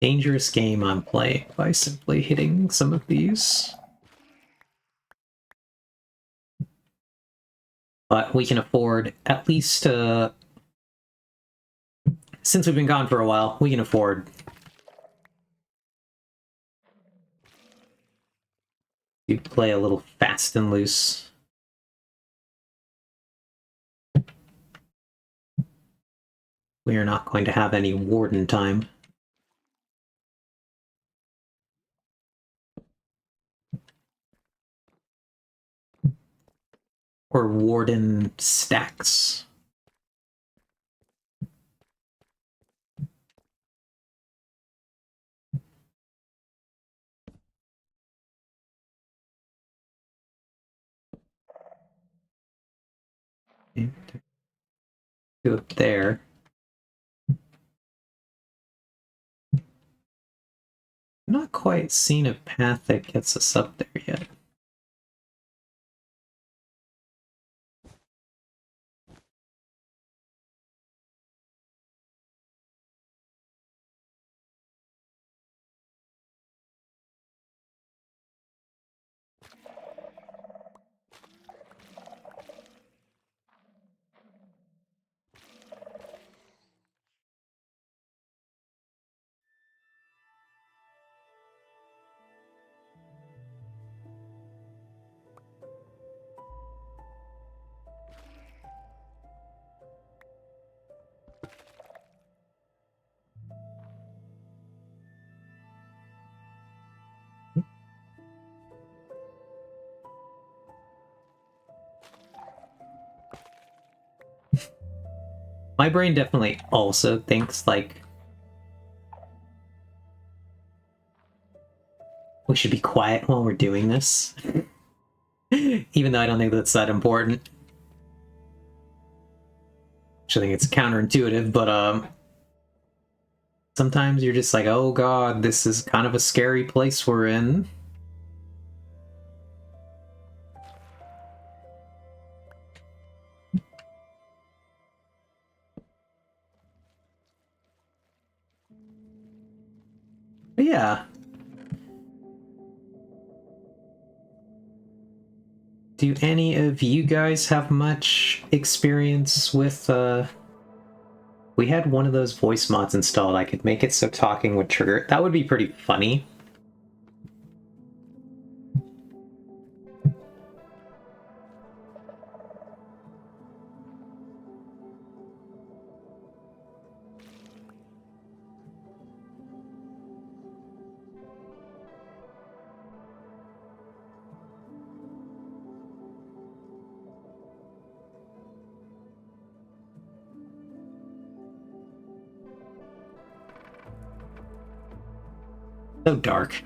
Dangerous game I'm playing by simply hitting some of these. But we can afford at least, since we've been gone for a while, we can afford to play a little fast and loose. We are not going to have any warden time. Or warden stacks. Go up there. Not quite seen a path that gets us up there yet. My brain definitely also thinks, like, we should be quiet while we're doing this. Even though I don't think that's that important. Which I think it's counterintuitive, but, sometimes you're just like, oh god, this is kind of a scary place we're in. But yeah. Do any of you guys have much experience with, we had one of those voice mods installed. I could make it so talking would trigger. That would be pretty funny. So dark.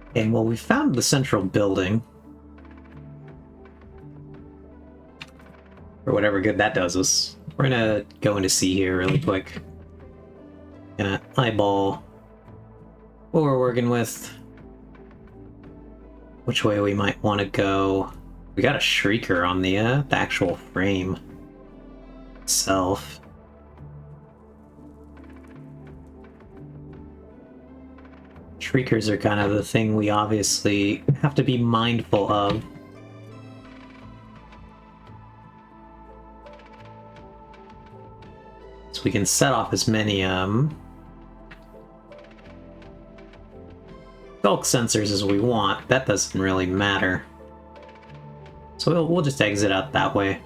Okay, well, we found the central building. For whatever good that does us. We're gonna go into C here really quick. Gonna eyeball what we're working with. Which way we might want to go. We got a shrieker on the actual frame itself. Shriekers are kind of the thing we obviously have to be mindful of. So we can set off as many bulk sensors as we want. That doesn't really matter. So we'll just exit out that way.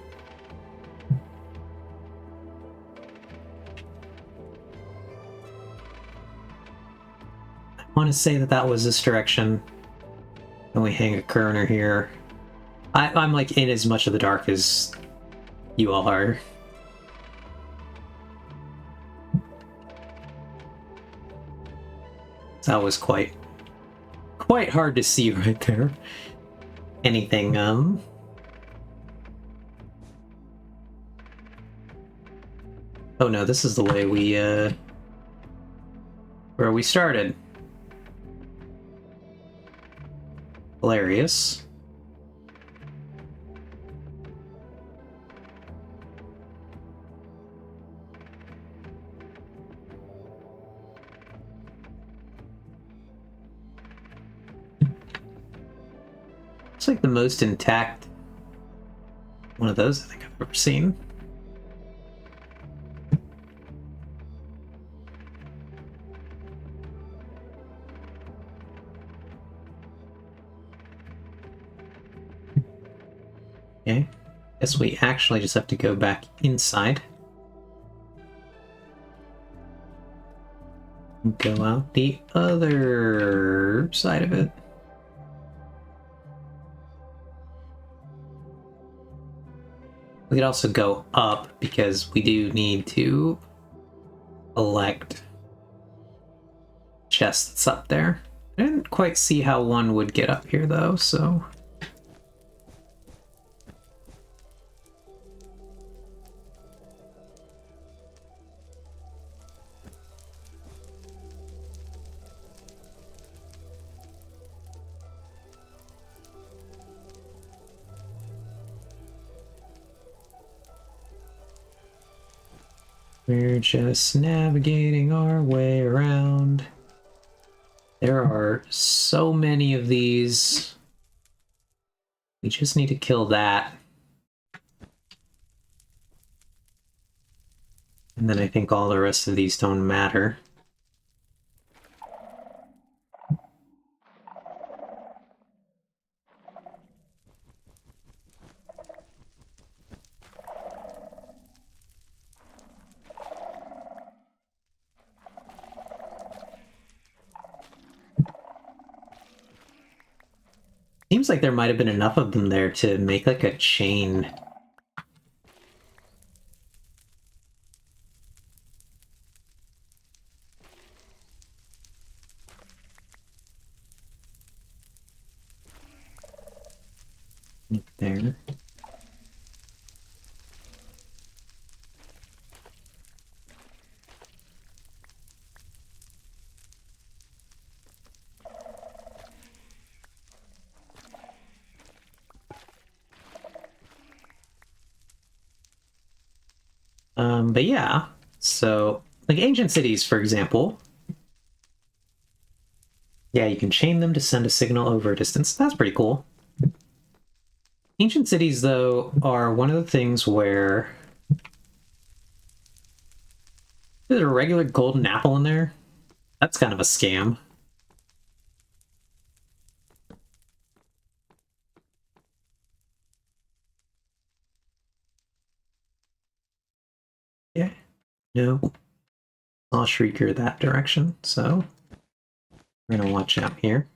I want to say that that was this direction. And we hang a corner here. I'm like in as much of the dark as you all are. That was quite hard to see right there. Anything, Oh no, this is the way we, where we started. Hilarious. It's like the most intact one of those I think I've ever seen. Okay, guess we actually just have to go back inside. Go out the other side of it. We could also go up because we do need to elect chest that's up there. I didn't quite see how one would get up here though, so... We're just navigating our way around. There are so many of these. We just need to kill that. And then I think all the rest of these don't matter. Seems like there might have been enough of them there to make like a chain. There. But yeah, so like ancient cities, for example. Yeah, you can chain them to send a signal over a distance. That's pretty cool. Ancient cities, though, are one of the things where there's a regular golden apple in there. That's kind of a scam. Yeah. No. I'll shrieker that direction, so we're gonna watch out here.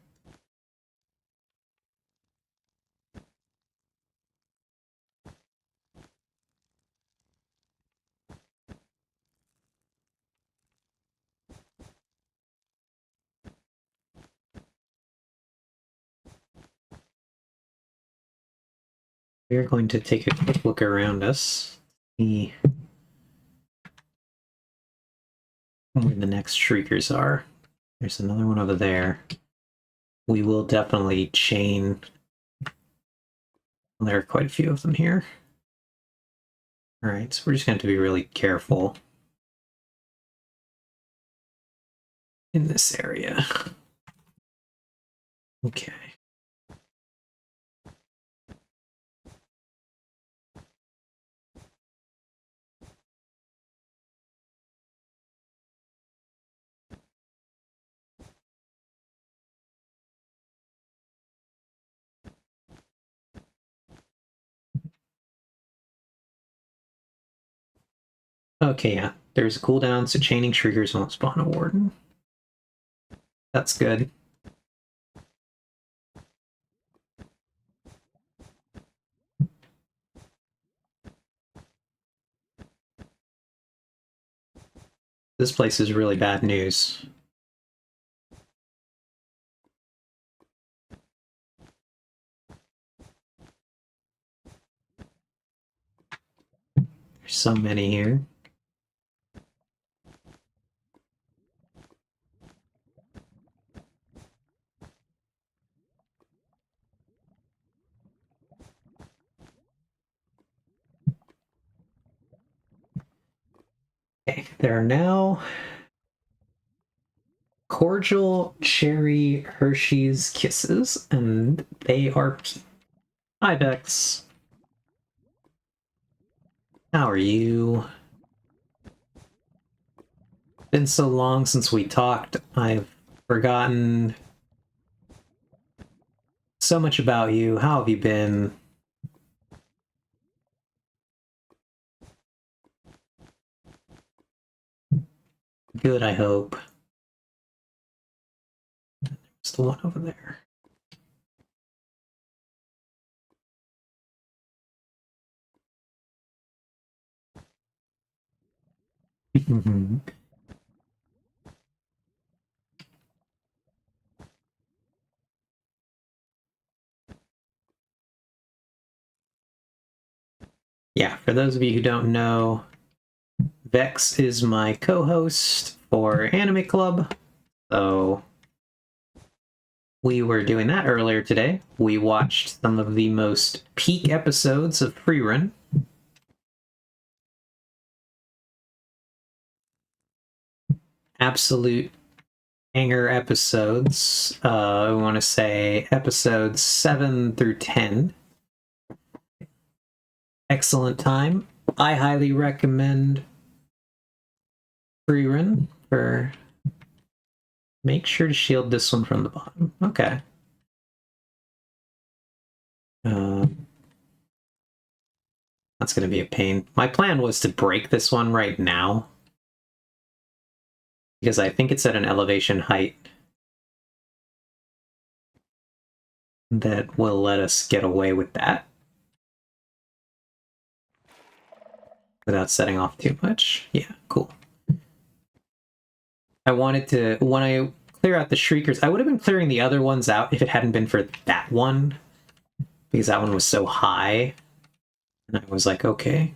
We're going to take a quick look around us, see where the next shriekers are. There's another one over there. We will definitely chain. There are quite a few of them here. Alright, so we're just going to have to be really careful in this area. Okay. Okay, yeah. There's a cooldown, so chaining triggers won't spawn a warden. That's good. This place is really bad news. There's so many here. Okay, there are now cordial cherry Hershey's Kisses, and they are... Hi, Vex. How are you? Been so long since we talked, I've forgotten so much about you. How have you been? Good, I hope. There's the one over there. Yeah, for those of you who don't know, Vex is my co-host for Anime Club, so we were doing that earlier today. We watched some of the most peak episodes of Freerun. Absolute hanger episodes. I want to say episodes 7 through 10. Excellent time. I highly recommend Freerun for... Make sure to shield this one from the bottom. Okay. That's going to be a pain. My plan was to break this one right now, because I think it's at an elevation height that will let us get away with that without setting off too much. Yeah, cool. I wanted to, when I clear out the Shriekers, I would have been clearing the other ones out if it hadn't been for that one, because that one was so high. And I was like, okay.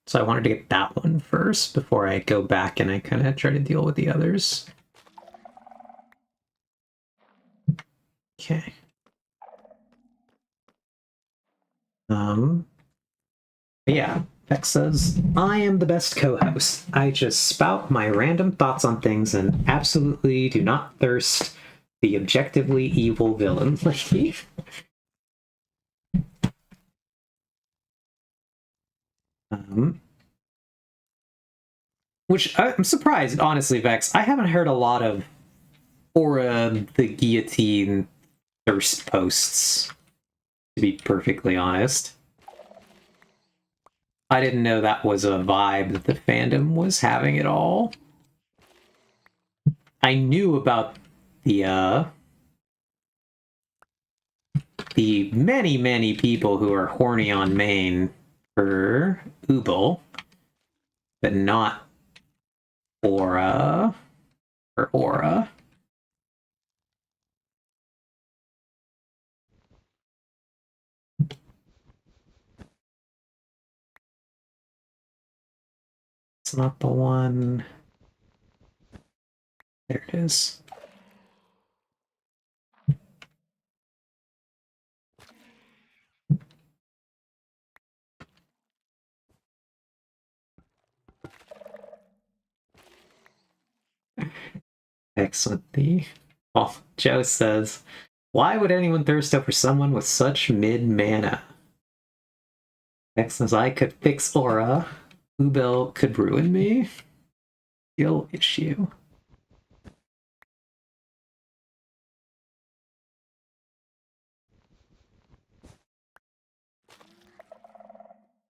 So I wanted to get that one first before I go back and I kind of try to deal with the others. Okay. Yeah, Beck says, I am the best co-host. I just spout my random thoughts on things and absolutely do not thirst the objectively evil villain like me. Which I'm surprised, honestly, Vex. I haven't heard a lot of Aura the Guillotine thirst posts, to be perfectly honest. I didn't know that was a vibe that the fandom was having at all. I knew about the many people who are horny on main for Ubel, but not Aura or Aura. It's not the one. There it is. Excellent. Oh, Joe says, why would anyone thirst over someone with such mid mana? Excellent. I could fix Aura. Ubel could ruin me. Skill issue.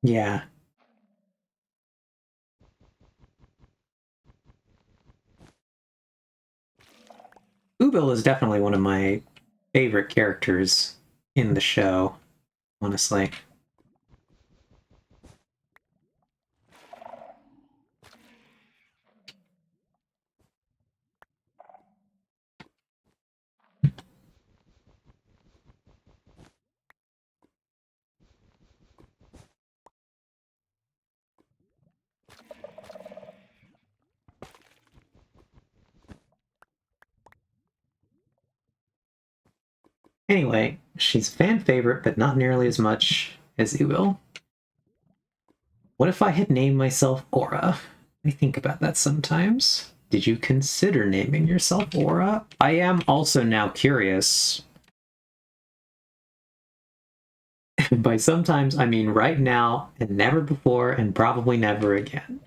Yeah. Ubil is definitely one of my favorite characters in the show, honestly. Anyway, she's fan favorite, but not nearly as much as Ubil. What if I had named myself Aura? I think about that sometimes. Did you consider naming yourself Aura? I am also now curious. By sometimes, I mean right now, and never before, and probably never again.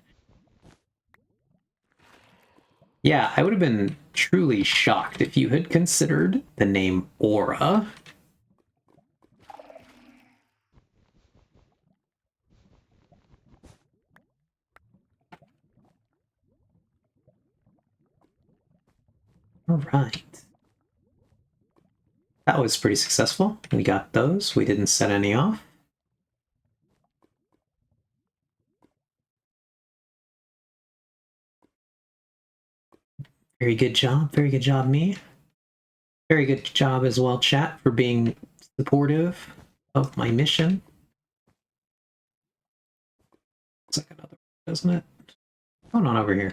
Yeah, I would have been truly shocked if you had considered the name Aura. All right. That was pretty successful. We got those. We didn't set any off. Very good job. Very good job, me. Very good job as well, chat, for being supportive of my mission. It's like another, doesn't it? What's going on over here?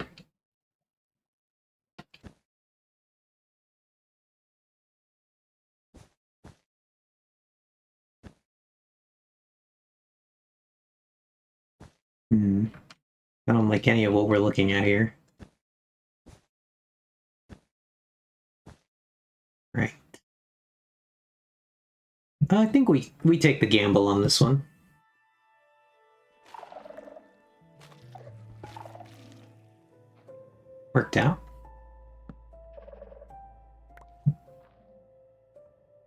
I don't like any of what we're looking at here. Right. I think we take the gamble on this one. Worked out.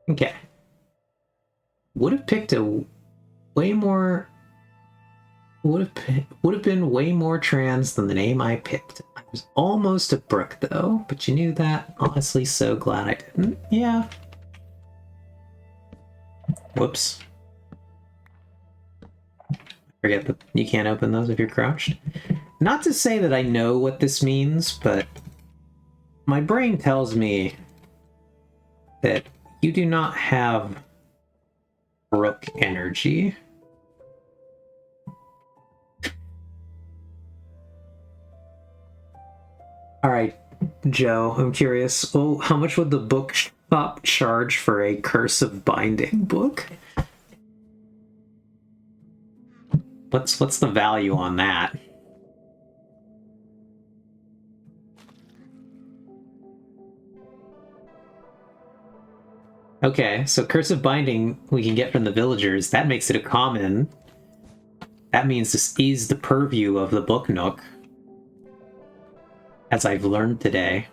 Okay. Would have picked a way more. Would have been way more trans than the name I picked. I was almost a Brooke though, but you knew that. Honestly, so glad I didn't. Yeah. Whoops. Forget that you can't open those if you're crouched. Not to say that I know what this means, but my brain tells me that you do not have Brooke energy. All right, Joe, I'm curious. Oh, how much would the bookshop charge for a Curse of Binding book? What's the value on that? Okay, so Curse of Binding we can get from the villagers. That makes it a common. That means this is the purview of the Book Nook, as I've learned today.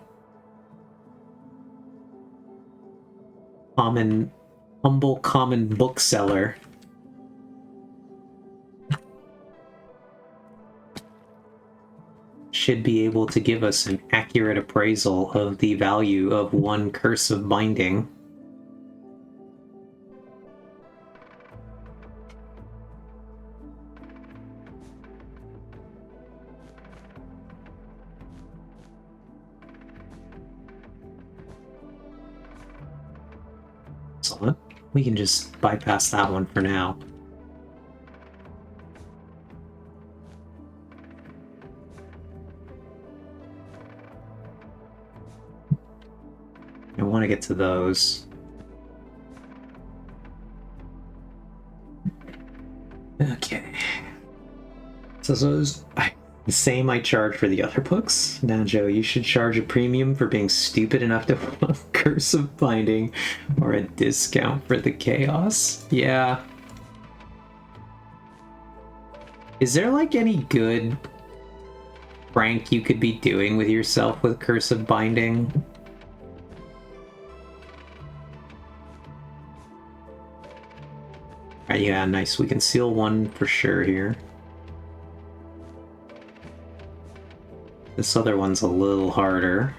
Humble common bookseller. Should be able to give us an accurate appraisal of the value of one Curse of Binding. Excellent. We can just bypass that one for now. I want to get to those. Okay. So those the same I charge for the other books. Now, Joe, you should charge a premium for being stupid enough to want Curse of Binding, or a discount for the chaos. Yeah. Is there like any good prank you could be doing with yourself with Curse of Binding? Yeah, nice. We can seal one for sure here. This other one's a little harder.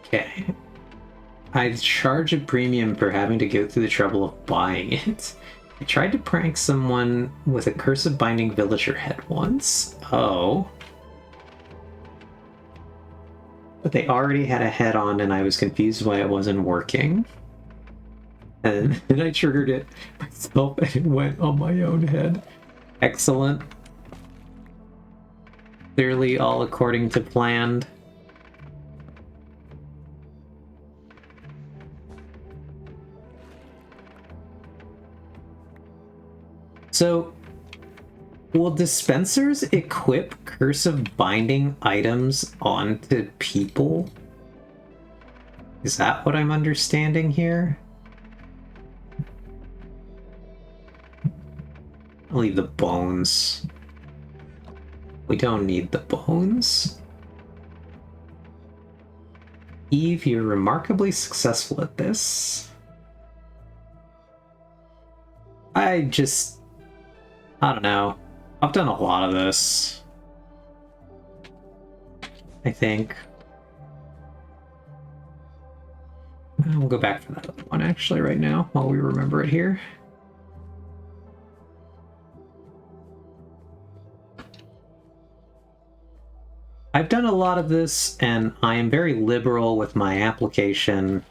Okay. I charge a premium for having to go through the trouble of buying it. I tried to prank someone with a Curse of Binding Villager head once. Oh. But they already had a head on and I was confused why it wasn't working. And then I triggered it myself and it went on my own head. Excellent. Clearly all according to plan. So, will dispensers equip Curse of Binding items onto people? Is that what I'm understanding here? I'll leave the bones. We don't need the bones. Eve, you're remarkably successful at this. I don't know. I've done a lot of this. I think. We'll go back for that other one actually right now while we remember it here. I've done a lot of this, and I am very liberal with my application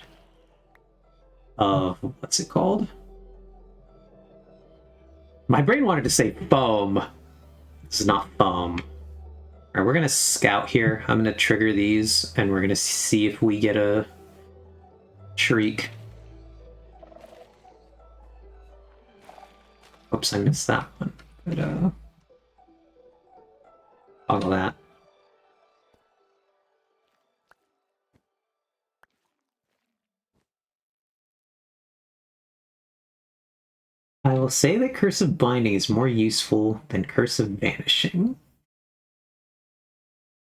of, what's it called? My brain wanted to say foam. This is not foam. Alright, we're gonna scout here. I'm gonna trigger these, and we're gonna see if we get a shriek. Oops, I missed that one. But, toggle that. I will say that Curse of Binding is more useful than Curse of Vanishing.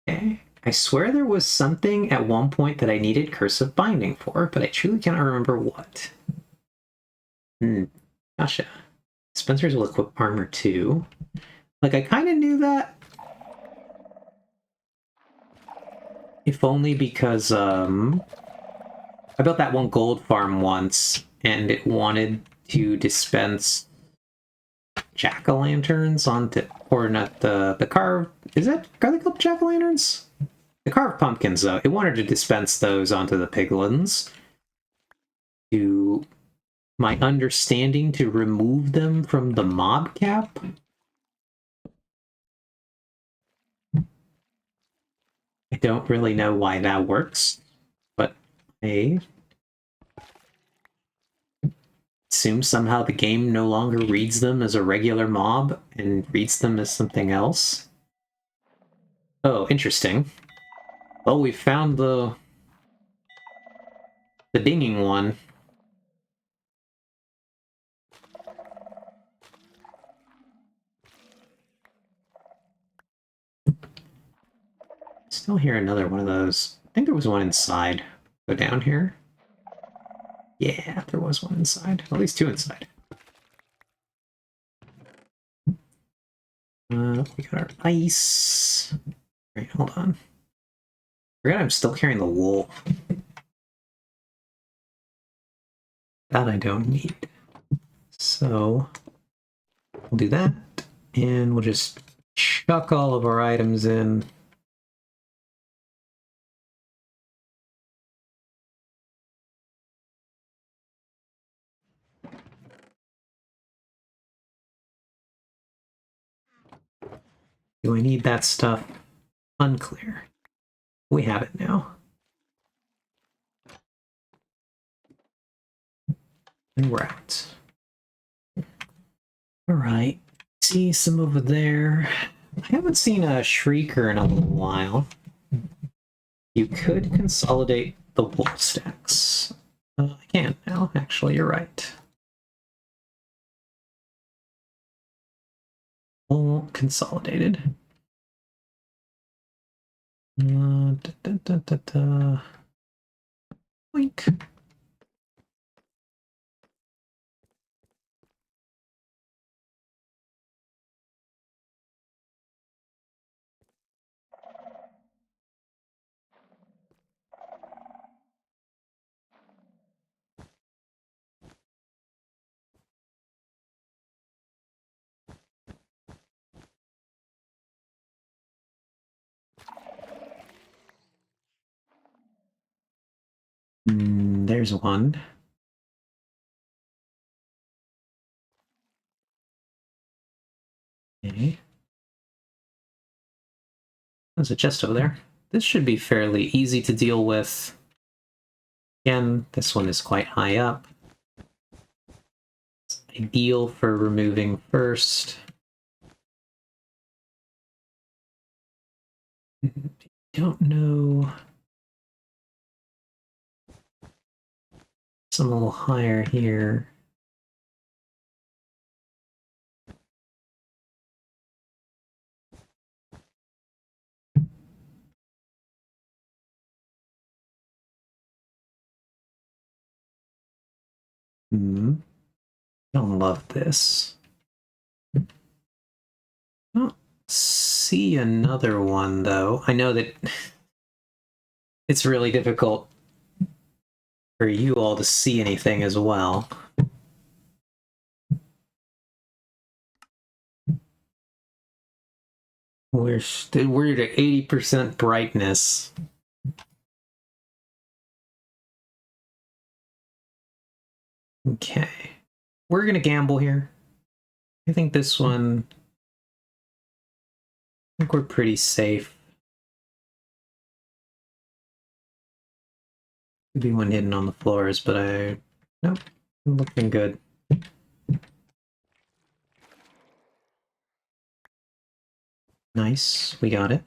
Okay. I swear there was something at one point that I needed Curse of Binding for, but I truly cannot remember what. Gotcha. Dispensers will equip armor too. Like, I kind of knew that. If only because, I built that one gold farm once, and it wanted to dispense jack-o'-lanterns onto, or not the carved, are they called jack-o'-lanterns? The carved pumpkins, though. It wanted to dispense those onto the piglins. To my understanding, to remove them from the mob cap. I don't really know why that works, but I assume somehow the game no longer reads them as a regular mob and reads them as something else. Oh, interesting. Well, we found the dinging one. Still hear another one of those. I think there was one inside. Go down here. Yeah, there was one inside. At least two inside. We got our ice. Wait, hold on. Forgot I'm still carrying the wool. That I don't need. So we'll do that, and we'll just chuck all of our items in. Do I need that stuff? Unclear. We have it now. And we're out. Alright. See some over there. I haven't seen a Shrieker in a little while. You could consolidate the wool stacks. I can now. Actually, you're right. All consolidated. Boink. There's one. Okay. There's a chest over there. This should be fairly easy to deal with. Again, this one is quite high up. It's ideal for removing first. Don't know. It's a little higher here. Don't love this. Don't see another one though. I know that it's really difficult for you all to see anything as well. We're at 80% brightness. Okay. We're gonna gamble here. I think this one... I think we're pretty safe. Could be one hidden on the floors, but nope, looking good. Nice, we got it.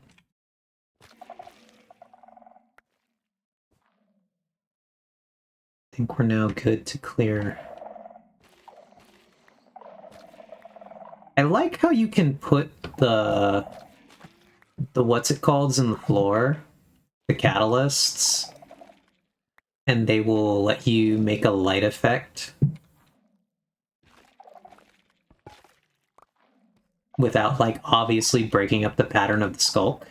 I think we're now good to clear. I like how you can put the what's it called in the floor, the catalysts, and they will let you make a light effect without, like, obviously breaking up the pattern of the skulk.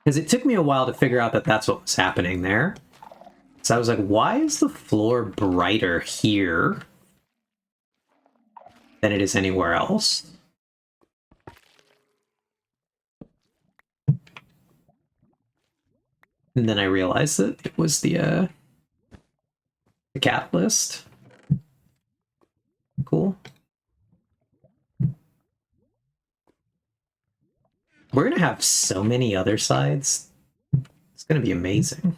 Because it took me a while to figure out that that's what was happening there. So I was like, why is the floor brighter here than it is anywhere else? And then I realized that it was the catalyst. Cool. We're gonna have so many other sides. It's gonna be amazing.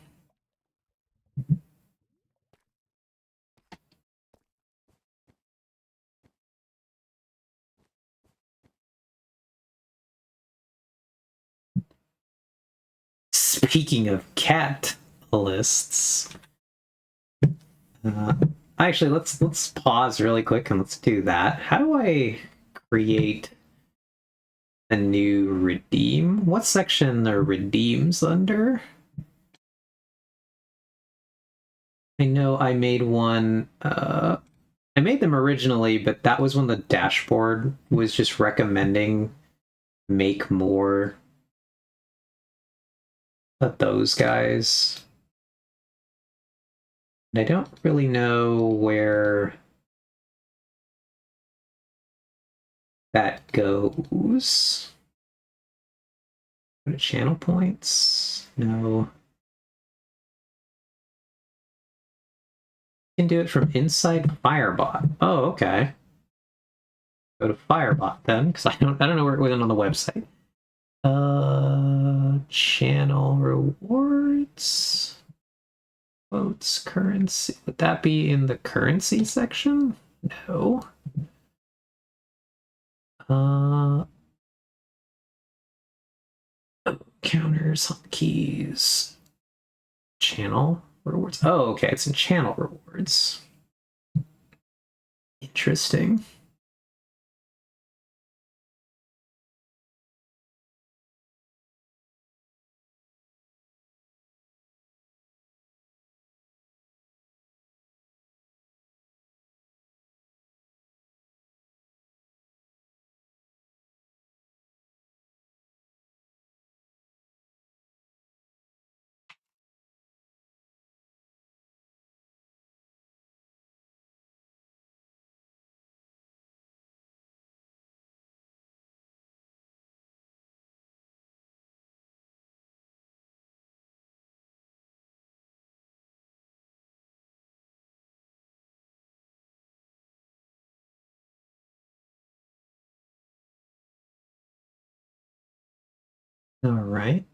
Speaking of catalysts, actually, let's pause really quick and let's do that. How do I create a new redeem? What section are redeems under? I know I made one. I made them originally, but that was when the dashboard was just recommending make more of those guys. And I don't really know where that goes. Go to channel points? No. You can do it from inside Firebot. Oh, okay. Go to Firebot then, because I don't know where it went on the website. Channel rewards. Votes currency. Would that be in the currency section? No. Counters, keys, channel rewards. Oh, okay, it's in channel rewards. Interesting. Alright.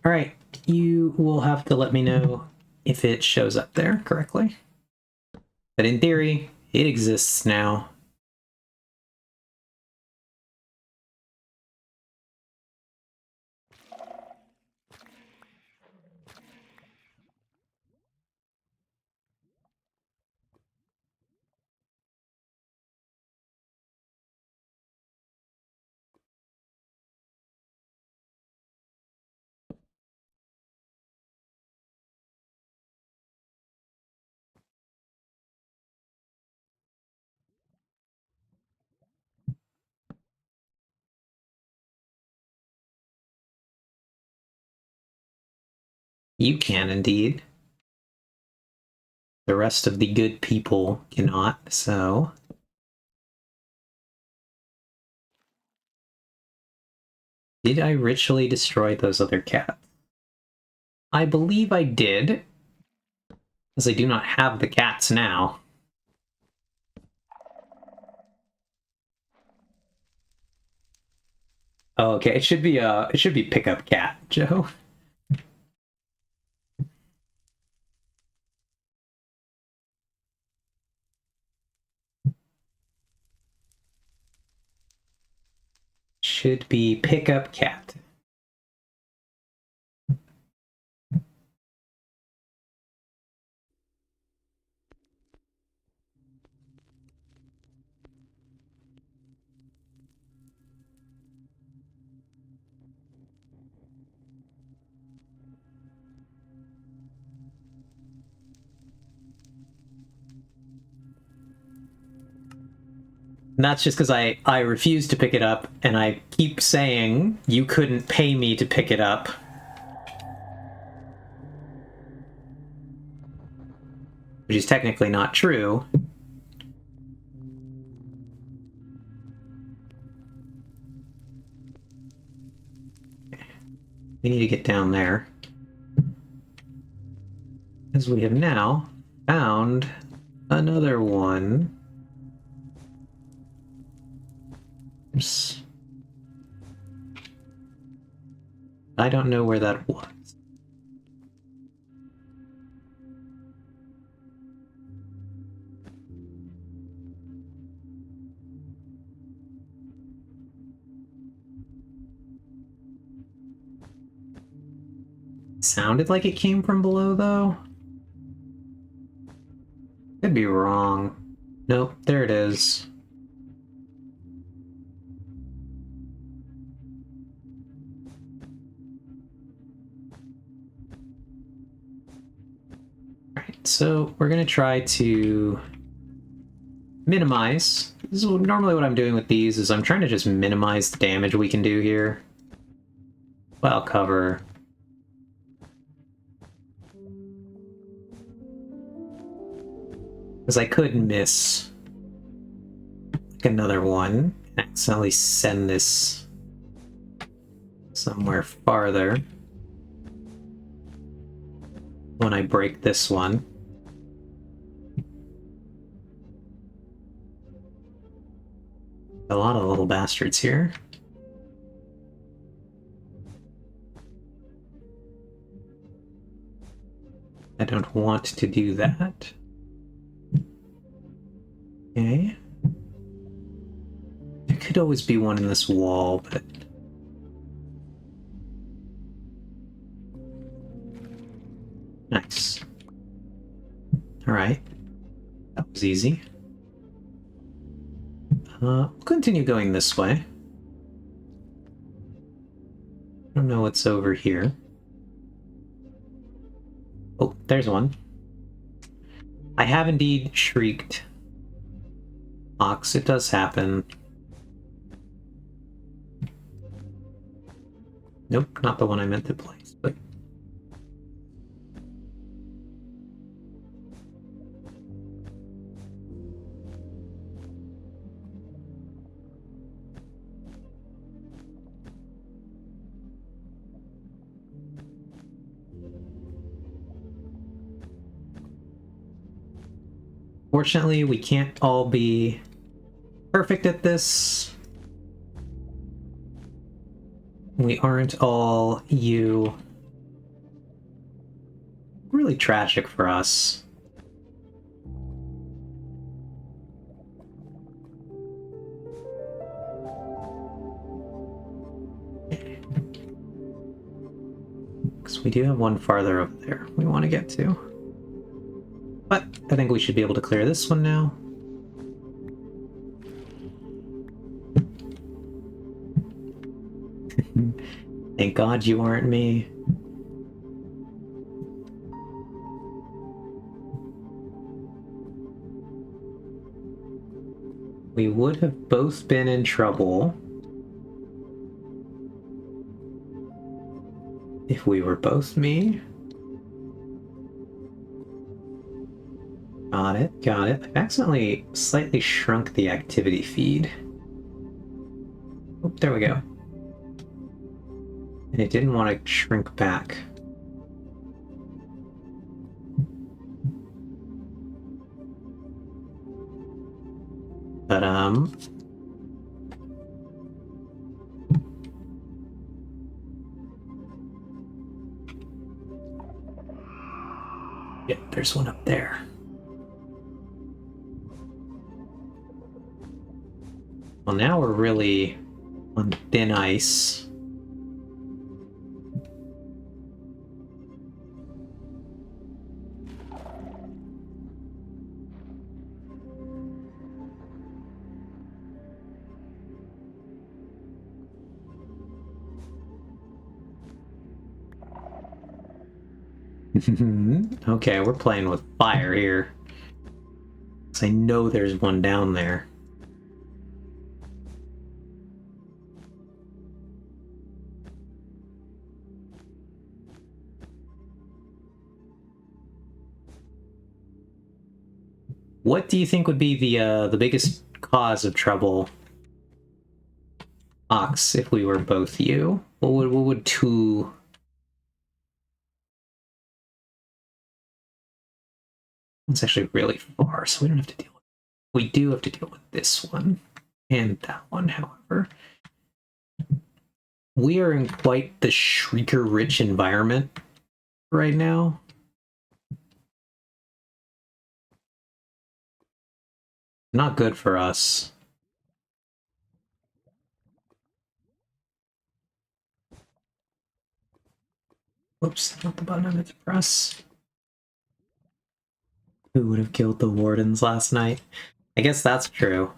Alright, you will have to let me know if it shows up there correctly. But in theory, it exists now. You can indeed. The rest of the good people cannot, so... Did I ritually destroy those other cats? I believe I did, as I do not have the cats now. Oh, okay, it should be pickup cat, Joe. Should be pickup cat. And that's just because I refuse to pick it up, and I keep saying you couldn't pay me to pick it up. Which is technically not true. We need to get down there. As we have now found another one. Oops. I don't know where that was. Sounded like it came from below, though. Could be wrong. Nope, there it is. Alright, so we're gonna try to minimize. This is normally what I'm doing with these, is I'm trying to just minimize the damage we can do here. While cover. Because I could miss like another one and accidentally send this somewhere farther when I break this one. A lot of little bastards here. I don't want to do that. Okay. There could always be one in this wall, but... Nice. Alright. That was easy. We'll continue going this way. I don't know what's over here. Oh, there's one. I have indeed shrieked. Ox, it does happen. Nope, not the one I meant to place, but... Fortunately, we can't all be perfect at this. we aren't all you. Really tragic for us. Because we do have one farther over there we want to get to. But I think we should be able to clear this one now. Thank God you aren't me. We would have both been in trouble if we were both me. Got it, got it. I've accidentally slightly shrunk the activity feed. Oh, there we go. And it didn't want to shrink back. But, yeah, there's one up there. Well, now we're really on thin ice. Okay, we're playing with fire here. 'Cause I know there's one down there. What do you think would be the biggest cause of trouble, Ox, if we were both you? What would two... It's actually really far, so we don't have to deal with it. We do have to deal with this one and that one, however. We are in quite the shrieker-rich environment right now. Not good for us. Whoops, not the button I meant to press. Who would have killed the wardens last night? I guess that's true.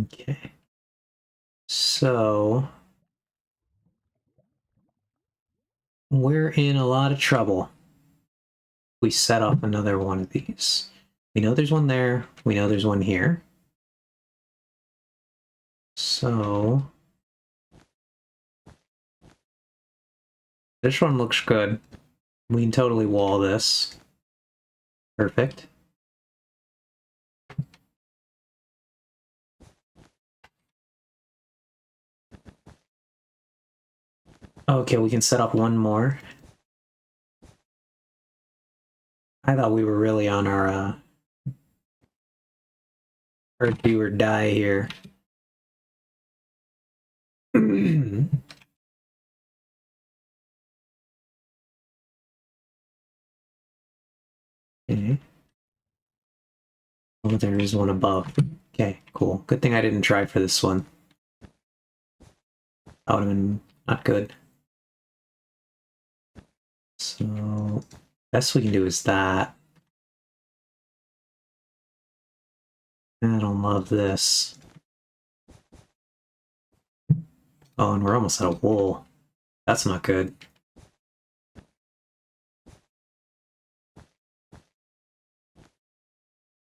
Okay. So... we're in a lot of trouble. We set off another one of these. We know there's one there. We know there's one here. So... this one looks good. We can totally wall this. Perfect. Okay, we can set up one more. I thought we were really on our do or die here. Okay. Oh, there is one above. Okay, cool. Good thing I didn't try for this one. That would have been not good. So, best we can do is that. I don't love this. Oh, and we're almost out of wool. That's not good.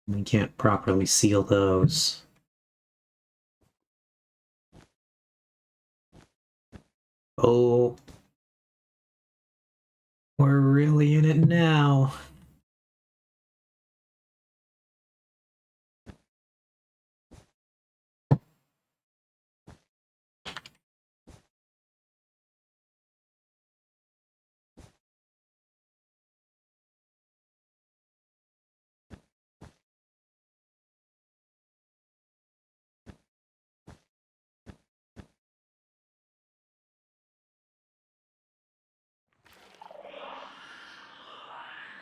We can't properly seal those. Oh. We're really in it now.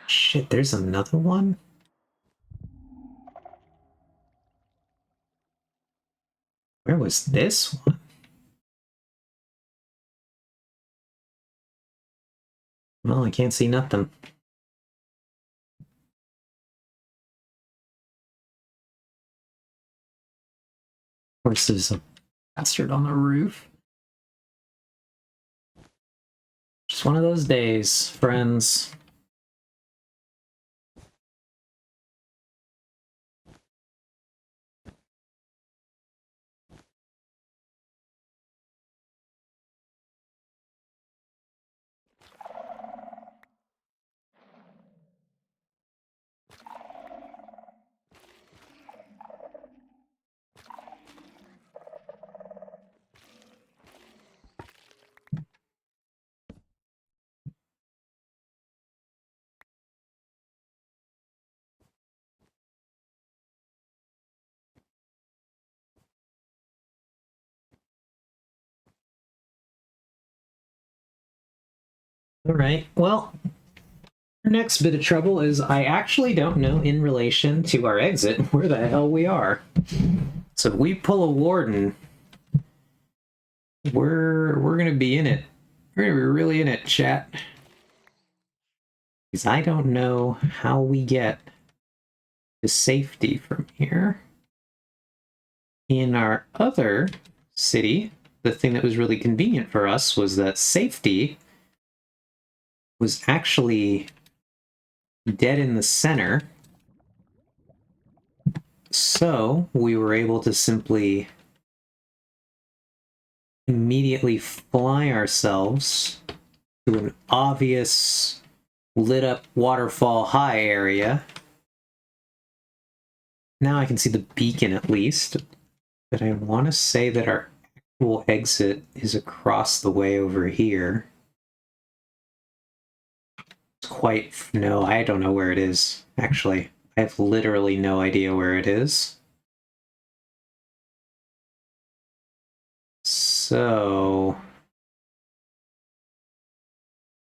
Shit, there's another one? Where was this one? Well, I can't see nothing. Of course, there's a bastard on the roof. Just one of those days, friends. All right, well, our next bit of trouble is I actually don't know in relation to our exit where the hell we are. So if we pull a warden, we're gonna be in it. We're gonna be really in it, chat. Because I don't know how we get to safety from here. In our other city, the thing that was really convenient for us was that safety was actually dead in the center. So we were able to simply immediately fly ourselves to an obvious lit up waterfall high area. Now I can see the beacon at least, but I want to say that our actual exit is across the way over here. It's quite... no, I don't know where it is, actually. I have literally no idea where it is. So...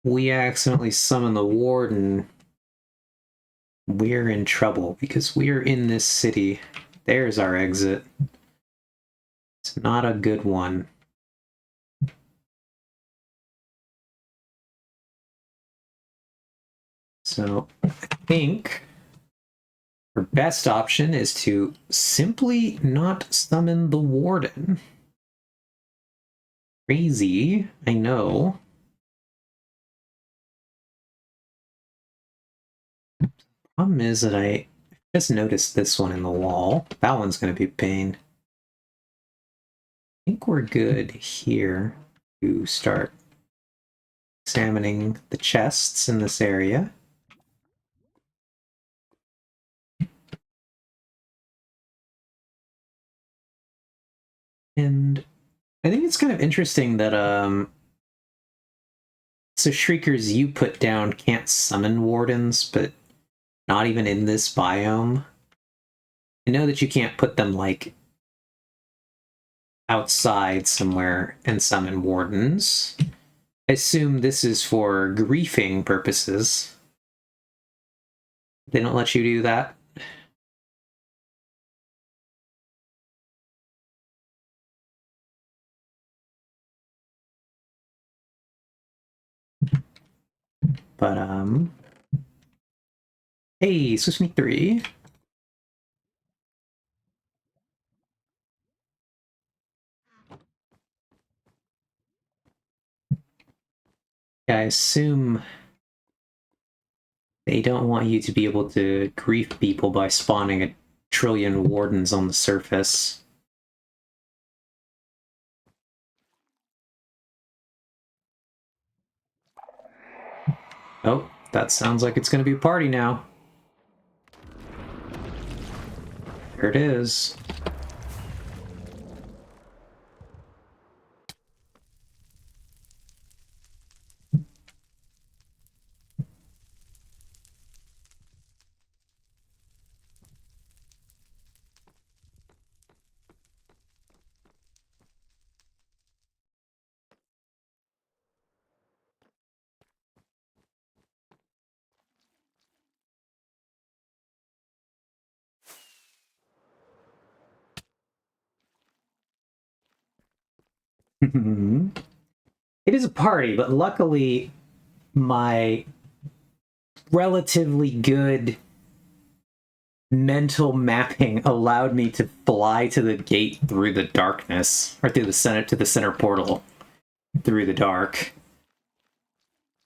we accidentally summoned the warden. We're in trouble because we're in this city. There's our exit. It's not a good one. So I think our best option is to simply not summon the warden. Crazy, I know. Problem is that I just noticed this one in the wall. That one's going to be a pain. I think we're good here to start examining the chests in this area. And I think it's kind of interesting that so shriekers you put down can't summon wardens, but not even in this biome. I know that you can't put them like outside somewhere and summon wardens. I assume this is for griefing purposes. They don't let you do that. But hey, Swiss Me 3. I assume they don't want you to be able to grief people by spawning a trillion wardens on the surface. Oh, that sounds like it's going to be a party now. There it is. It is a party, but luckily my relatively good mental mapping allowed me to fly to the gate through the darkness, or through the center portal through the dark.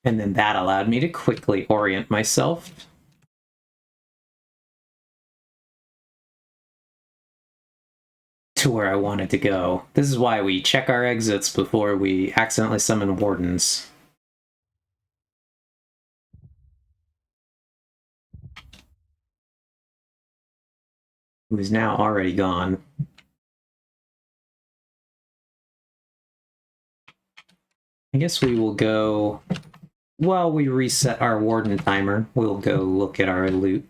And then that allowed me to quickly orient myself to where I wanted to go. This is why we check our exits before we accidentally summon wardens. Who is now already gone. I guess we will go... While we reset our warden timer, we'll go look at our loot.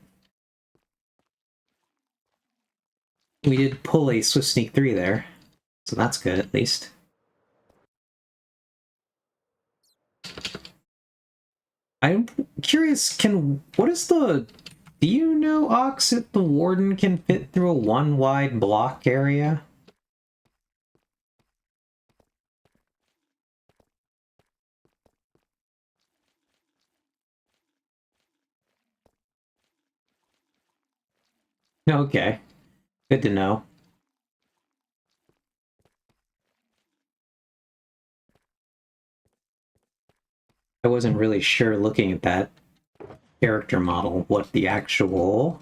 We did pull a Swift Sneak 3 there, so that's good at least. I'm curious, do you know, Ox, if the warden can fit through a one-wide block area? Okay, good to know. I wasn't really sure looking at that character model what the actual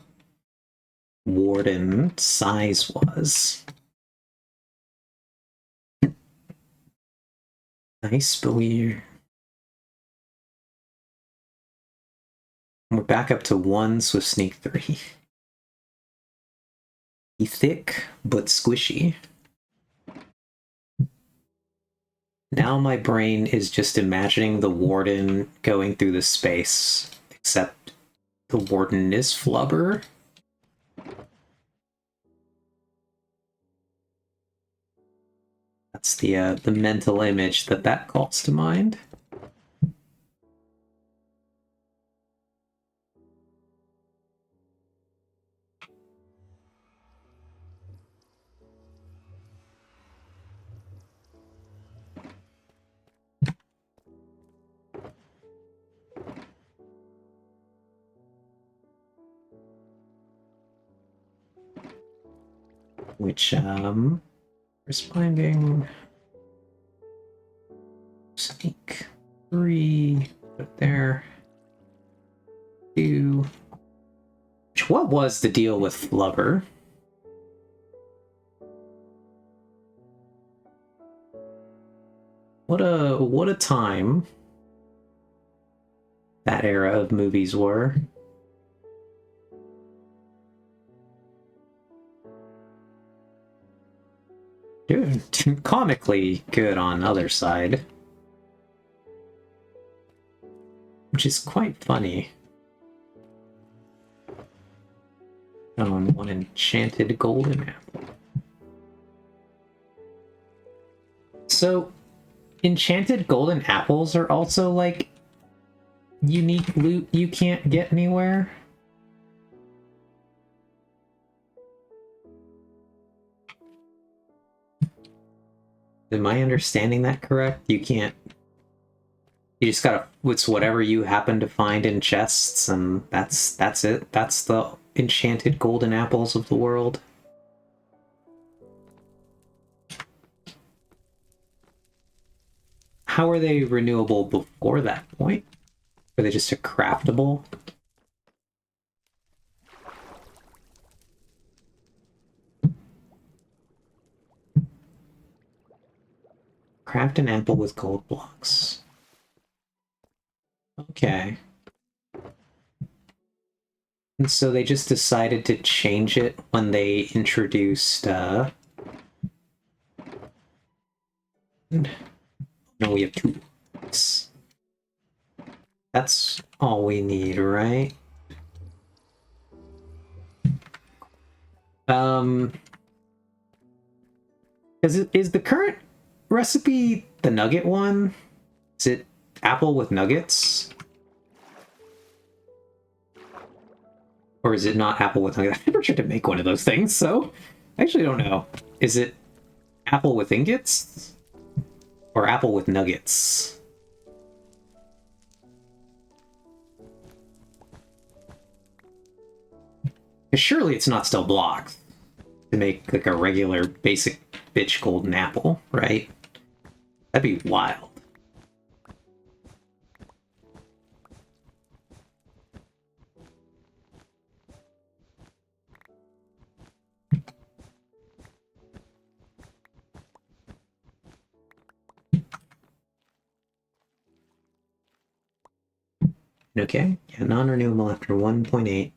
warden size was. Nice, but we're back up to 1 Swift Sneak 3. Thick, but squishy. Now my brain is just imagining the warden going through the space, except the warden is Flubber. That's the mental image that calls to mind. Which, responding... Sneak 3, put there. 2. What was the deal with Flubber? What a time that era of movies were. Dude, comically good on the other side. Which is quite funny. On one enchanted golden apple. So, enchanted golden apples are also like unique loot you can't get anywhere. Am I understanding that correct? You can't... You just gotta... It's whatever you happen to find in chests, and that's it. That's the enchanted golden apples of the world. How are they renewable before that point? Are they just a craftable? Craft an apple with gold blocks. Okay. And so they just decided to change it when they introduced, No, we have 2. That's all we need, right? Is the current recipe the nugget one? Is it apple with nuggets? Or is it not apple with nuggets? I've never tried to make one of those things, so I actually don't know. Is it apple with ingots? Or apple with nuggets. Surely it's not still blocked to make like a regular basic bitch golden apple, right? That'd be wild. Okay, yeah, non-renewable after 1.8.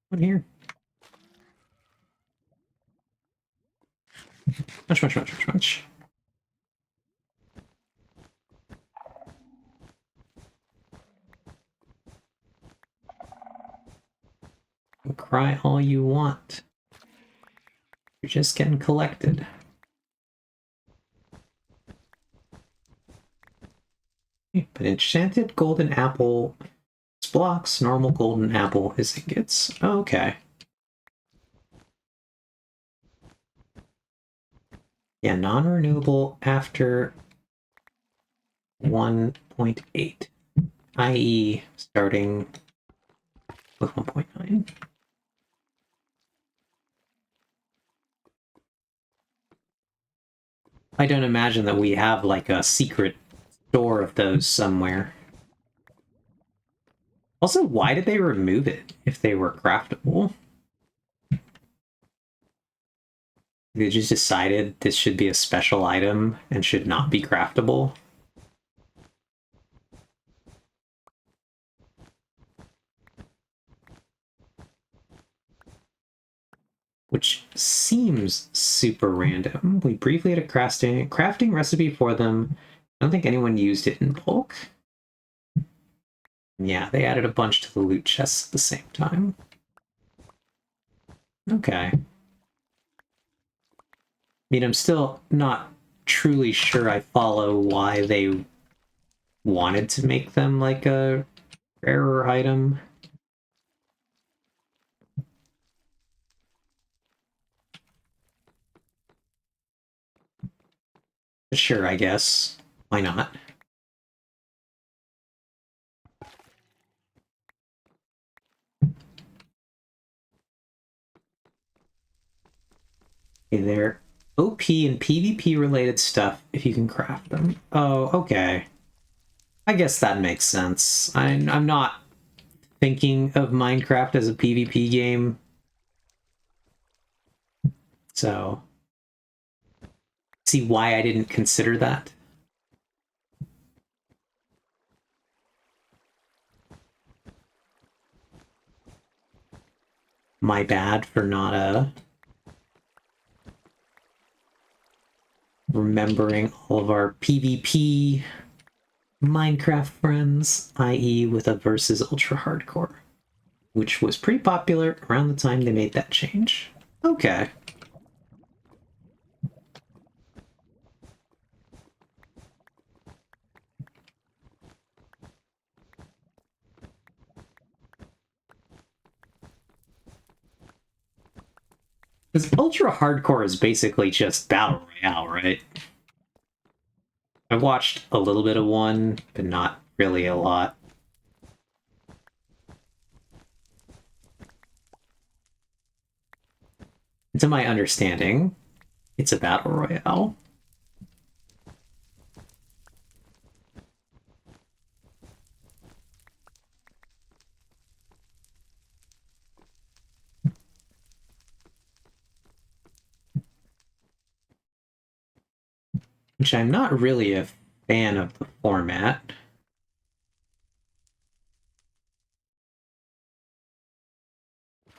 What here? Much. Cry all you want. You're just getting collected. But enchanted golden apple blocks, normal golden apple is ingots. Oh, okay. Yeah, non-renewable after 1.8, i.e. starting with 1.9. I don't imagine that we have like a secret store of those somewhere. Also, why did they remove it if they were craftable? They just decided this should be a special item and should not be craftable. Which seems super random. We briefly had a crafting recipe for them. I don't think anyone used it in bulk. Yeah, they added a bunch to the loot chests at the same time. Okay. I mean, I'm still not truly sure I follow why they wanted to make them like a rarer item. But sure, I guess. Why not? Okay, they're OP and PvP related stuff if you can craft them. Oh, okay. I guess that makes sense. I'm not thinking of Minecraft as a PvP game. So, see why I didn't consider that? My bad for not remembering all of our PvP Minecraft friends, i.e. with a versus ultra hardcore, which was pretty popular around the time they made that change. Okay. Because ultra hardcore is basically just battle royale, right? I watched a little bit of one, but not really a lot. To my understanding, it's a battle royale. Which I'm not really a fan of the format.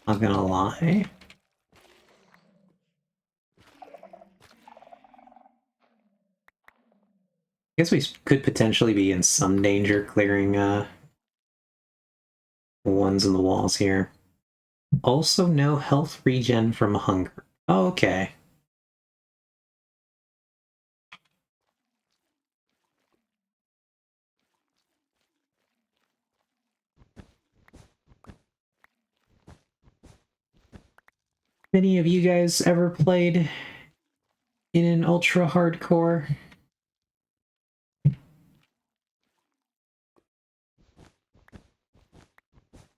I'm gonna lie. I guess we could potentially be in some danger clearing the ones in the walls here. Also, no health regen from hunger. Oh, okay. Any of you guys ever played in an ultra hardcore?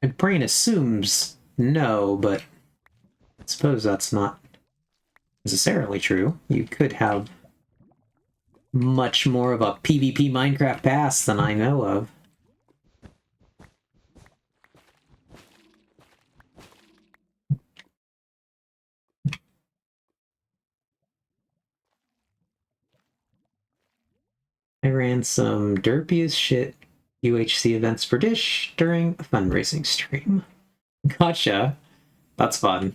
My brain assumes no, but I suppose that's not necessarily true. You could have much more of a PvP Minecraft past than I know of. I ran some derpy as shit UHC events for Dish during a fundraising stream. Gotcha. That's fun.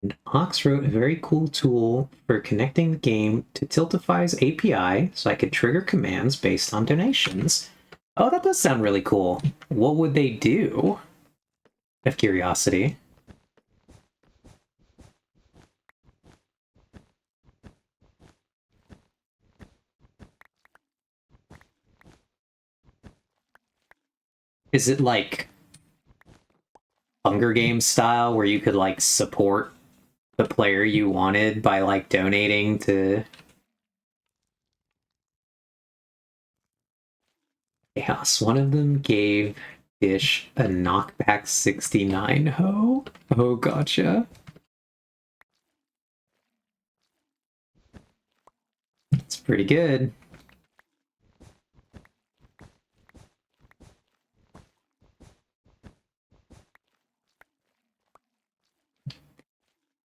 And Ox wrote a very cool tool for connecting the game to Tiltify's API so I could trigger commands based on donations. Oh, that does sound really cool. What would they do? Out of curiosity. Is it like Hunger Games style where you could like support the player you wanted by like donating to Chaos? One of them gave Dish a knockback 69 ho. Oh, gotcha. It's pretty good.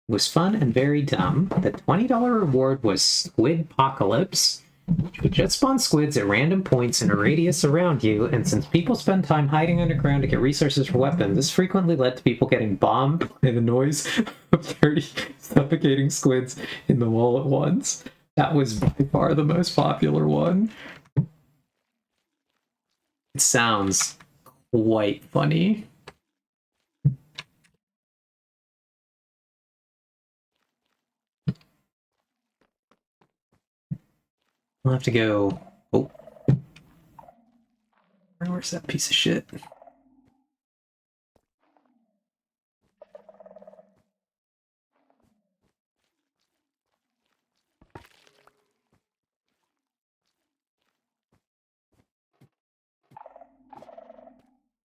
Was fun and very dumb. The $20 reward was Squid Apocalypse, which would just spawn squids at random points in a radius around you, and since people spend time hiding underground to get resources for weapons, this frequently led to people getting bombed by the noise of 30 suffocating squids in the wall at once. That was by far the most popular one. It sounds quite funny. I'll have to go... Oh. Where's that piece of shit?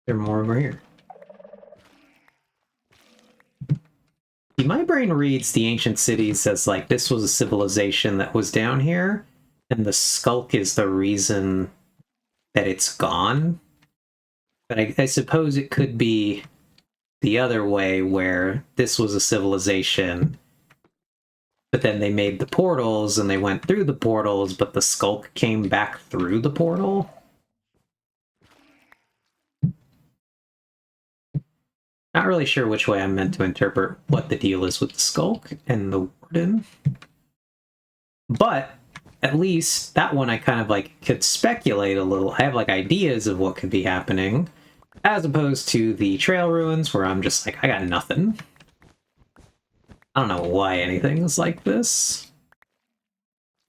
There are more over here. My brain reads the ancient cities as like this was a civilization that was down here, and the skulk is the reason that it's gone. But I suppose it could be the other way, where this was a civilization, but then they made the portals and they went through the portals, but the skulk came back through the portal. Not really sure which way I'm meant to interpret what the deal is with the skulk and the warden. But at least that one I kind of like could speculate a little. I have like ideas of what could be happening, as opposed to the trail ruins where I'm just like, I got nothing. I don't know why anything's like this.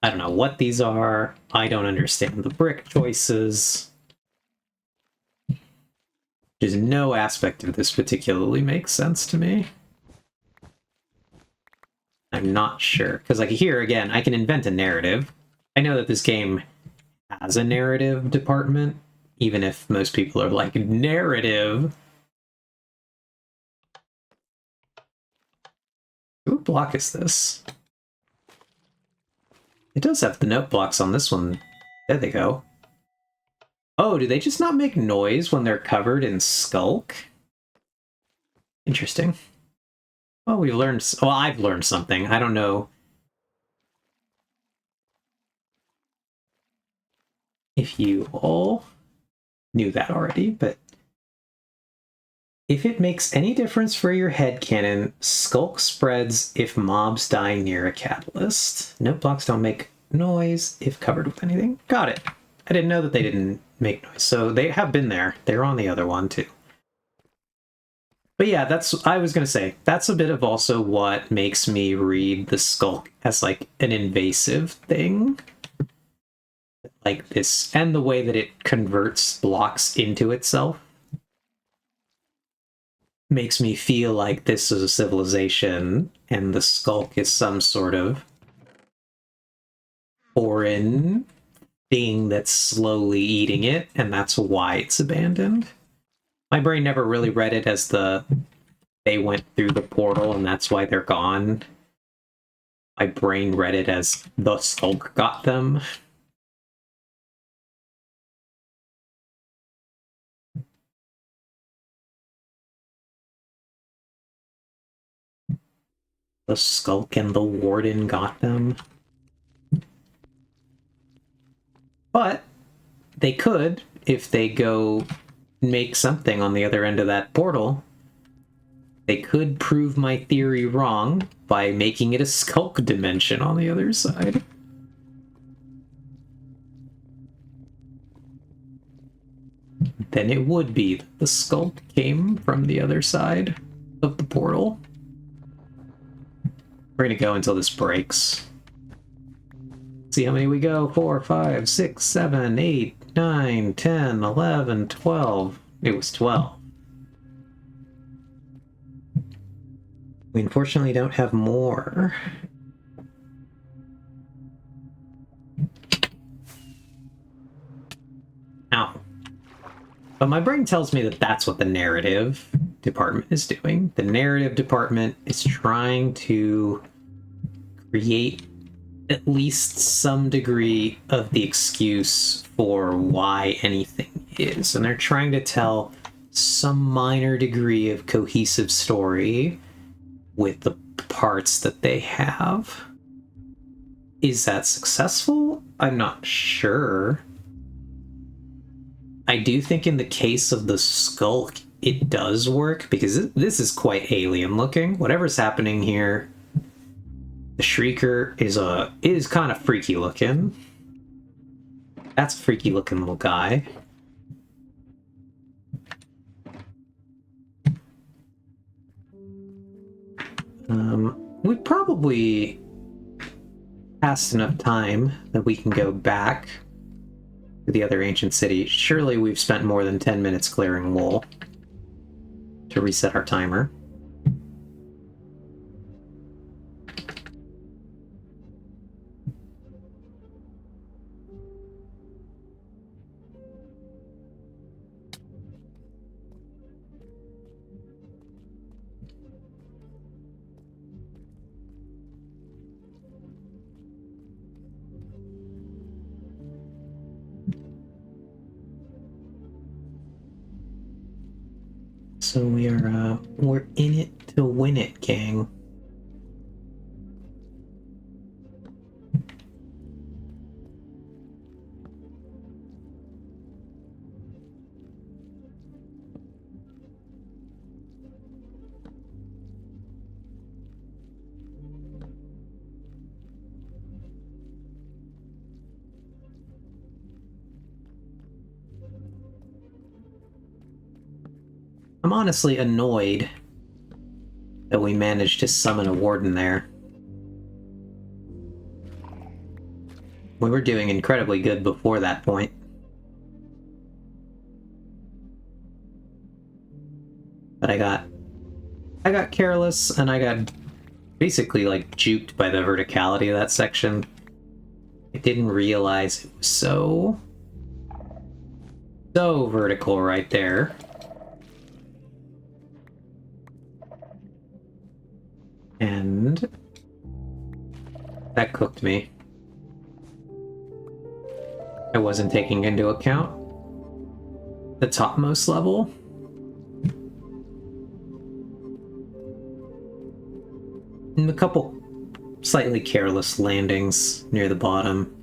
I don't know what these are. I don't understand the brick choices. Just no aspect of this particularly makes sense to me. I'm not sure. Because like here, again, I can invent a narrative. I know that this game has a narrative department, even if most people are like, narrative? What block is this? It does have the note blocks on this one. There they go. Oh, do they just not make noise when they're covered in skulk? Interesting. Well, we've learned... Well, I've learned something. I don't know if you all knew that already, but if it makes any difference for your headcanon, skulk spreads if mobs die near a catalyst. Note blocks don't make noise if covered with anything. Got it. I didn't know that they didn't make noise. So they have been there. They're on the other one, too. But yeah, I was gonna say, that's a bit of also what makes me read the skulk as like an invasive thing. Like this, and the way that it converts blocks into itself makes me feel like this is a civilization and the skulk is some sort of foreign thing that's slowly eating it, and that's why it's abandoned. My brain never really read it as they went through the portal and that's why they're gone. My brain read it as the skulk got them. The skulk and the warden got them. But they could, if they go make something on the other end of that portal, they could prove my theory wrong by making it a skulk dimension on the other side. Then it would be that the skulk came from the other side of the portal. We're gonna go until this breaks. See how many we go. 4, 5, 6, 7, 8, 9, 10, 11, 12. It was 12. We unfortunately don't have more. Ow. But my brain tells me that that's what the narrative department is doing. The narrative department is trying to create at least some degree of the excuse for why anything is. And they're trying to tell some minor degree of cohesive story with the parts that they have. Is that successful? I'm not sure. I do think in the case of the skulk, it does work, because this is quite alien looking. Whatever's happening here, the Shrieker is kind of freaky looking. That's a freaky looking little guy. We probably passed enough time that we can go back to the other ancient city. Surely we've spent more than 10 minutes clearing wool to reset our timer. So we're in it to win it, gang. I'm honestly annoyed that we managed to summon a warden there. We were doing incredibly good before that point. But I got careless, and I got basically like juked by the verticality of that section. I didn't realize it was so vertical right there. And that cooked me. I wasn't taking into account the topmost level. And a couple slightly careless landings near the bottom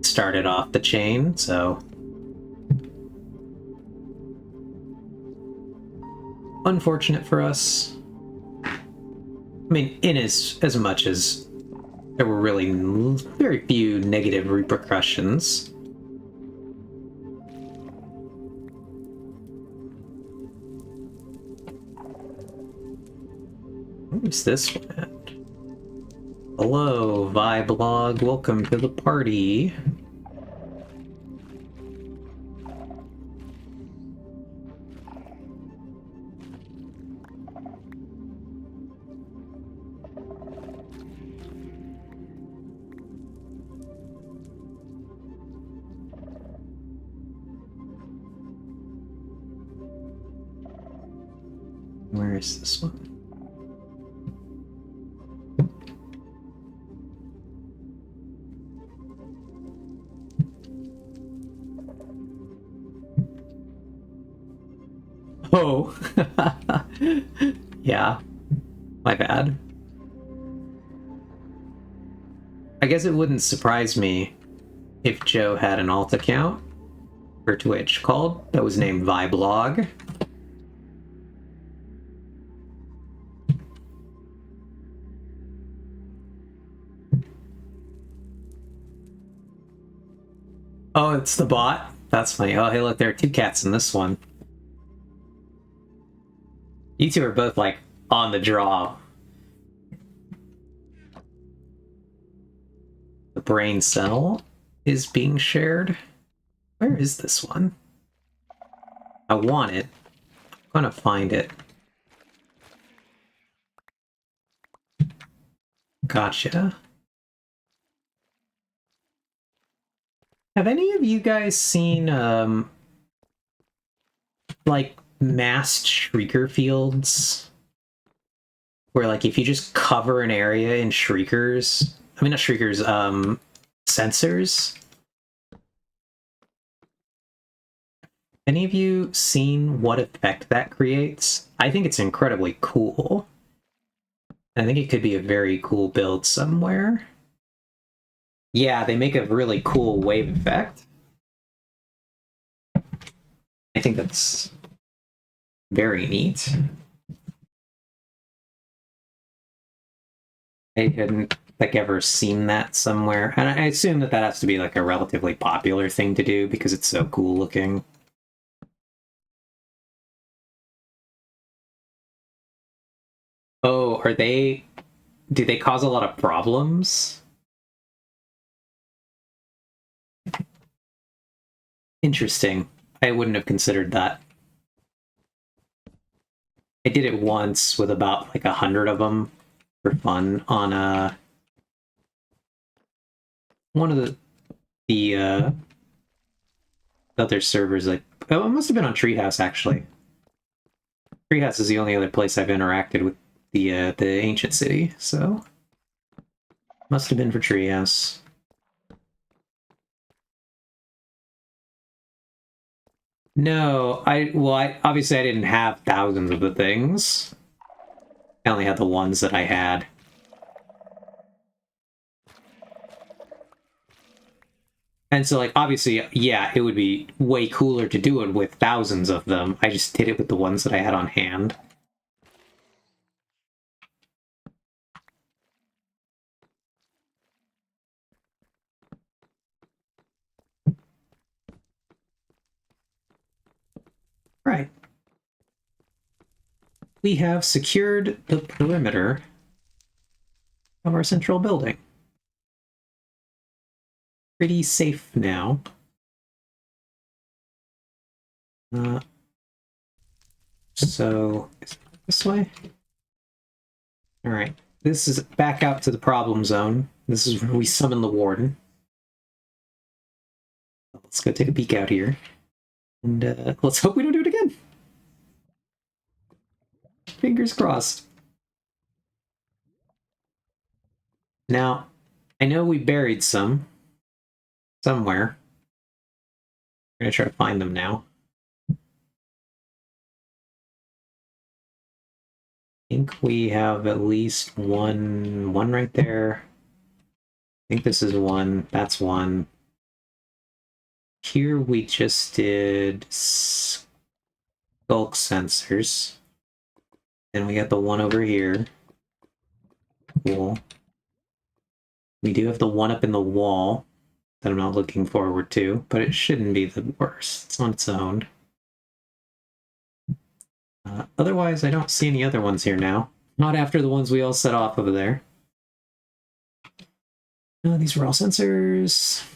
started off the chain, so unfortunate for us. I mean, in as much as there were really very few negative repercussions. Where's this one at? Hello, Viblog. Welcome to the party. Where is this one? Oh, yeah, my bad. I guess it wouldn't surprise me if Joe had an alt account for Twitch that was named Viblog. Oh, it's the bot? That's funny. Oh, hey, look, there are two cats in this one. You two are both, like, on the draw. The brain cell is being shared. Where is this one? I want it. I'm gonna find it. Gotcha. Have any of you guys seen, like, massed shrieker fields? Where, like, if you just cover an area in shriekers... I mean, not shriekers, sensors? Any of you seen what effect that creates? I think it's incredibly cool. I think it could be a very cool build somewhere. Yeah, they make a really cool wave effect. I think that's very neat. I hadn't like ever seen that somewhere, and I assume that that has to be like a relatively popular thing to do because it's so cool looking. Oh, are they... do they cause a lot of problems? Interesting. I wouldn't have considered that. I did it once with about like 100 of them for fun on one of the other servers. Like, oh, it must have been on Treehouse actually. Treehouse is the only other place I've interacted with the ancient city, so must have been for Treehouse. No, I obviously I didn't have thousands of the things. I only had the ones that I had. And so, like, obviously, yeah, it would be way cooler to do it with thousands of them. I just did it with the ones that I had on hand. Right. We have secured the perimeter of our central building. Pretty safe now. So, is it this way? Alright, this is back out to the problem zone. This is where we summon the warden. Let's go take a peek out here. And let's hope we don't do it again. Fingers crossed. Now, I know we buried some somewhere. I'm gonna try to find them now. I think we have at least one right there. I think this is one. That's one. Here we just did skulk sensors. And we got the one over here. Cool. We do have the one up in the wall that I'm not looking forward to, but it shouldn't be the worst. It's on its own. Otherwise, I don't see any other ones here now. Not after the ones we all set off over there. These were all sensors.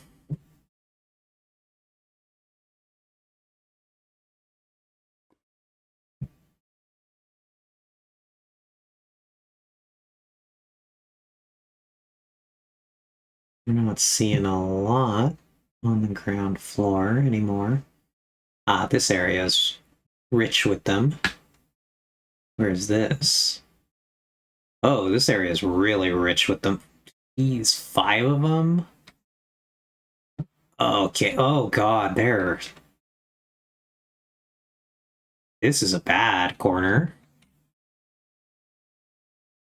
I'm not seeing a lot on the ground floor anymore. Ah, this area is rich with them. Where's this? Oh, this area is really rich with them. These 5 of them? Okay, oh god, there. This is a bad corner.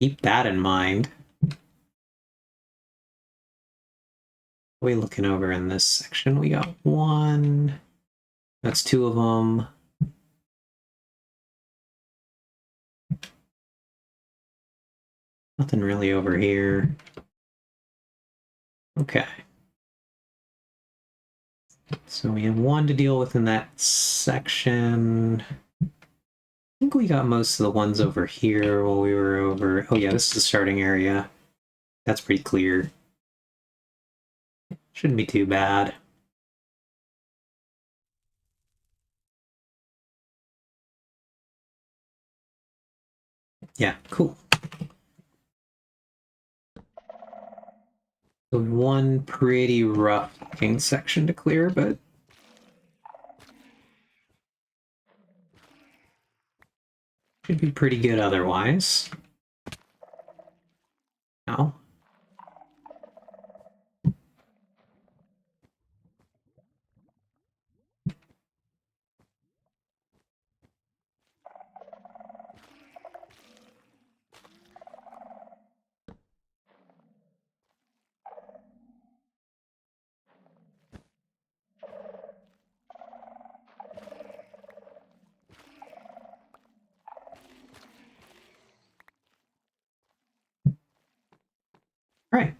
Keep that in mind. What are we looking over in this section? We got 1. That's 2 of them. Nothing really over here. Okay. So we have 1 to deal with in that section. I think we got most of the ones over here while we were over... Oh yeah, this is the starting area. That's pretty clear. Shouldn't be too bad. Yeah, cool. So 1 pretty rough looking section to clear, but should be pretty good otherwise. No. Alright,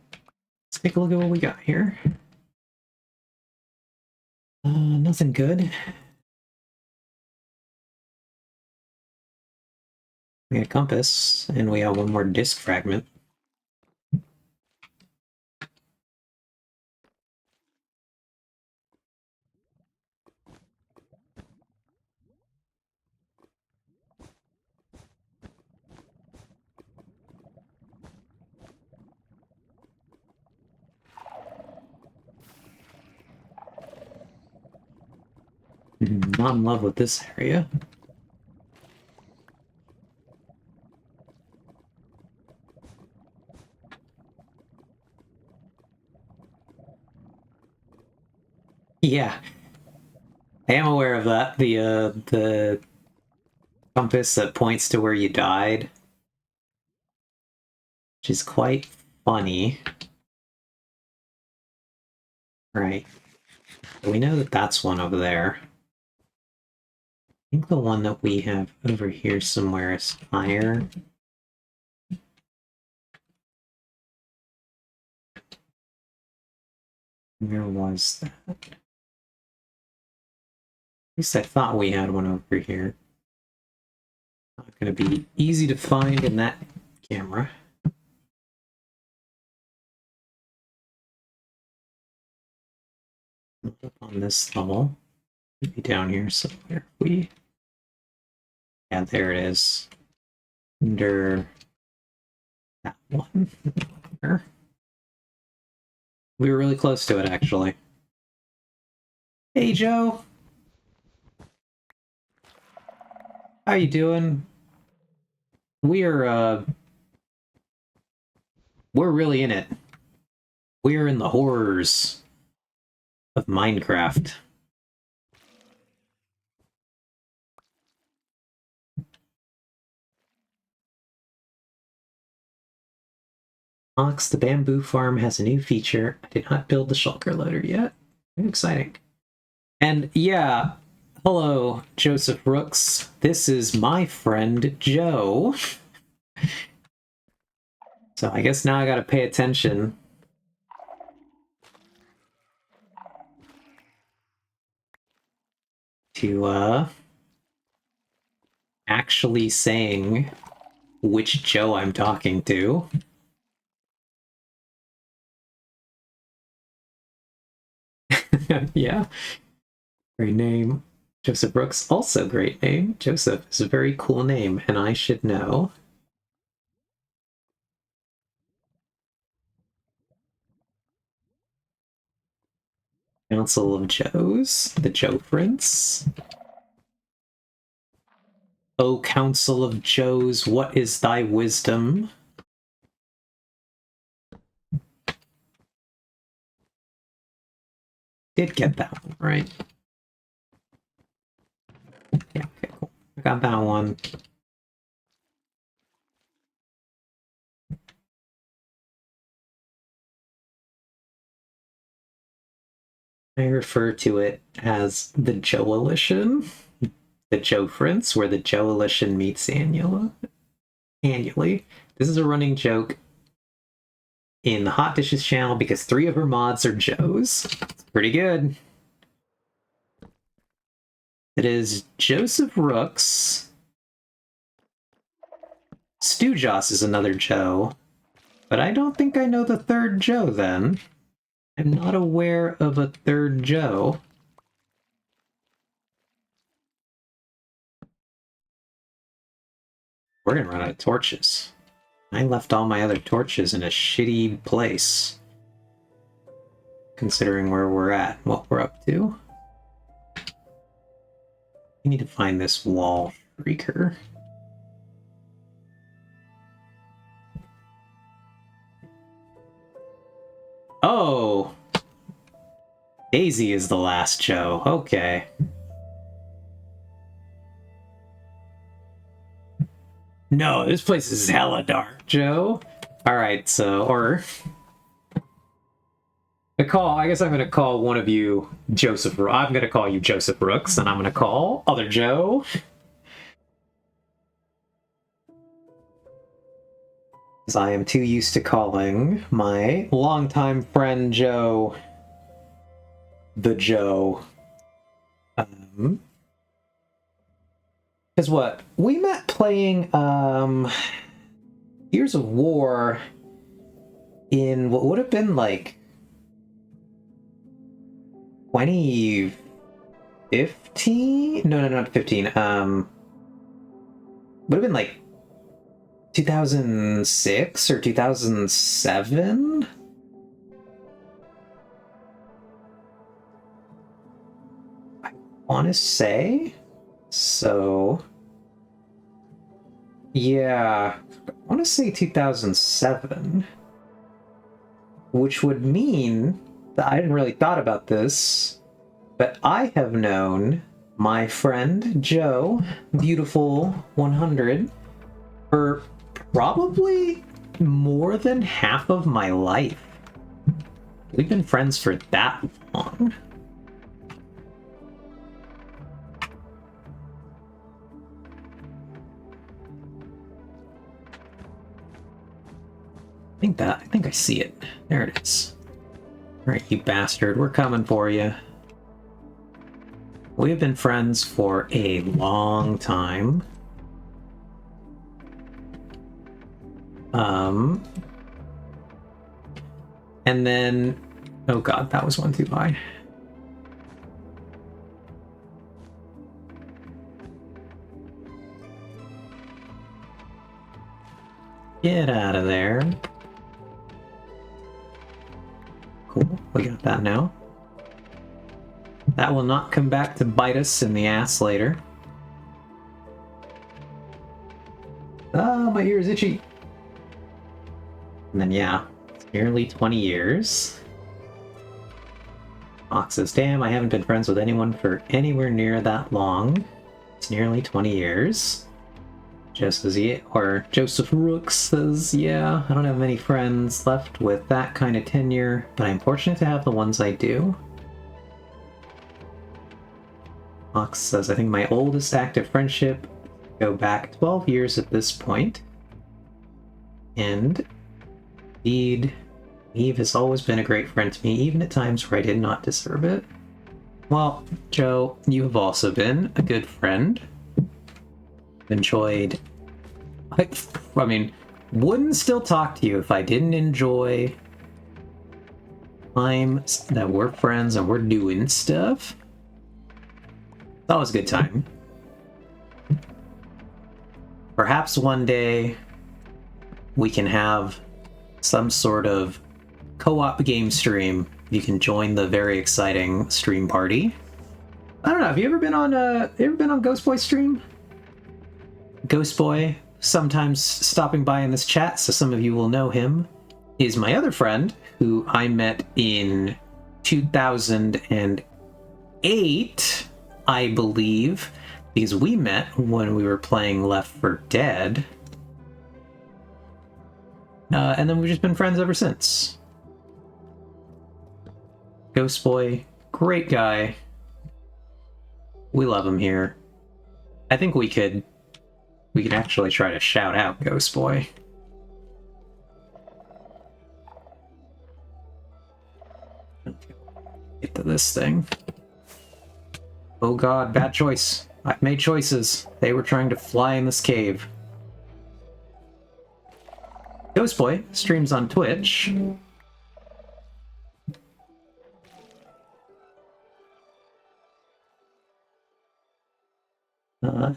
let's take a look at what we got here. Nothing good. We got a compass, and we have 1 more disc fragment. Not in love with this area. Yeah, I am aware of that. The compass that points to where you died, which is quite funny. Right. We know that that's 1 over there. I think the one that we have over here somewhere is higher. Where was that? At least I thought we had 1 over here. Not going to be easy to find in that camera. Up on this level. Maybe down here somewhere. Yeah, there it is. Under that one. There. We were really close to it, actually. Hey, Joe. How you doing? We're really in it. We're in the horrors of Minecraft. Ox, the bamboo farm has a new feature. I did not build the shulker loader yet. Very exciting. And yeah, hello, Joseph Rooks. This is my friend, Joe. So I guess now I gotta pay attention. To, actually saying which Joe I'm talking to. Yeah, great name. Joseph Brooks, also great name. Joseph is a very cool name, and I should know. Council of Joes, the Joe Prince. O Council of Joes, what is thy wisdom? Did get that one right. Yeah, okay, cool. I got that one. I refer to it as the Joelition, the Joe Prince, where the Joelition meets annually. This is a running joke in the Hot Dishes channel because 3 of her mods are Joes. It's pretty good. It is Joseph Rooks. Stu Joss is another Joe, but I don't think I know the 3rd Joe then. I'm not aware of a 3rd Joe. We're gonna run out of torches. I left all my other torches in a shitty place. Considering where we're at, what we're up to. We need to find this wall shrieker. Oh! Daisy is the last Joe. Okay. No, this place is hella dark, Joe. Alright, so, or... I guess I'm gonna call one of you Joseph. I'm gonna call you Joseph Rooks, and I'm gonna call other Joe. Because I am too used to calling my longtime friend Joe the Joe. Because what? We met playing Years of War in what would have been like 2015? No, not 15. Would have been like 2006 or 2007? I want to say. So, yeah, I want to say 2007, which would mean that I hadn't really thought about this, but I have known my friend Joe, Beautiful 100, for probably more than half of my life. We've been friends for that long. I think I see it. There it is. Alright, you bastard, we're coming for you. We've been friends for a long time. And then... Oh god, that was one too high. Get out of there. Cool, we got that now. That will not come back to bite us in the ass later. Ah, my ear is itchy. And then yeah, it's nearly 20 years. Ox says, damn, I haven't been friends with anyone for anywhere near that long. It's nearly 20 years. Joseph Rooks says, yeah, I don't have many friends left with that kind of tenure, but I'm fortunate to have the ones I do. Ox says, I think my oldest active friendship go back 12 years at this point. And indeed, Eve has always been a great friend to me, even at times where I did not deserve it. Well, Joe, you have also been a good friend. Enjoyed I mean, wouldn't still talk to you if I didn't enjoy time that we're friends and we're doing stuff. That was a good time. Perhaps one day we can have some sort of co-op game stream. You can join the very exciting stream party. I don't know. Have you ever been on Ghost Boy's stream? Ghost Boy, sometimes stopping by in this chat, so some of you will know him, is my other friend who I met in 2008, I believe, because we met when we were playing Left 4 Dead. And then we've just been friends ever since. Ghost Boy, great guy. We love him here. I think we could actually try to shout out Ghost Boy. Get to this thing. Oh god, bad choice. I've made choices. They were trying to fly in this cave. Ghost Boy streams on Twitch.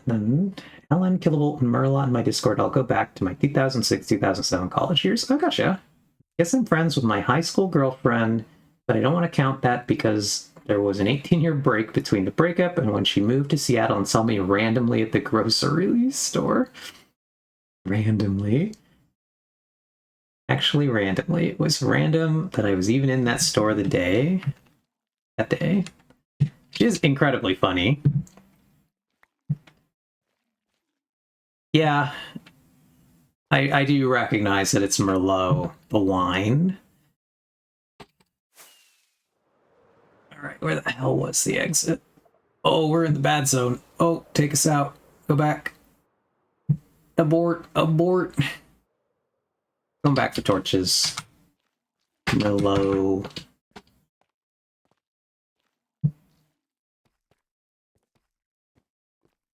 Then Ellen, Kilovolt, and Merla in my Discord. I'll go back to my 2006-2007 college years. Oh, gotcha. Guess I'm friends with my high school girlfriend, but I don't want to count that because there was an 18-year break between the breakup and when she moved to Seattle and saw me randomly at the grocery store. Randomly. Actually, randomly. It was random that I was even in that store that day. She is incredibly funny. Yeah, I do recognize that it's Merlot, the wine. Alright, where the hell was the exit? Oh, we're in the bad zone. Oh, take us out. Go back. Abort, abort. Come back for torches. Merlot.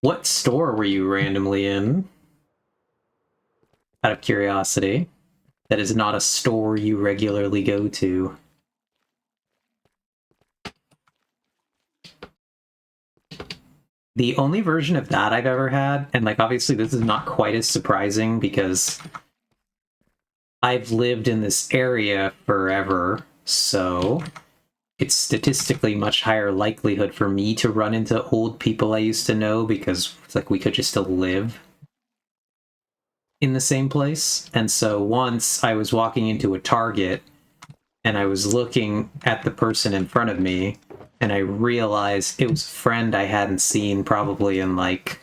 What store were you randomly in? Out of curiosity. That is not a store you regularly go to. The only version of that I've ever had, and like obviously this is not quite as surprising because I've lived in this area forever, so it's statistically much higher likelihood for me to run into old people I used to know because it's like we could just still live in the same place. And so once I was walking into a Target and I was looking at the person in front of me and I realized it was a friend I hadn't seen probably in like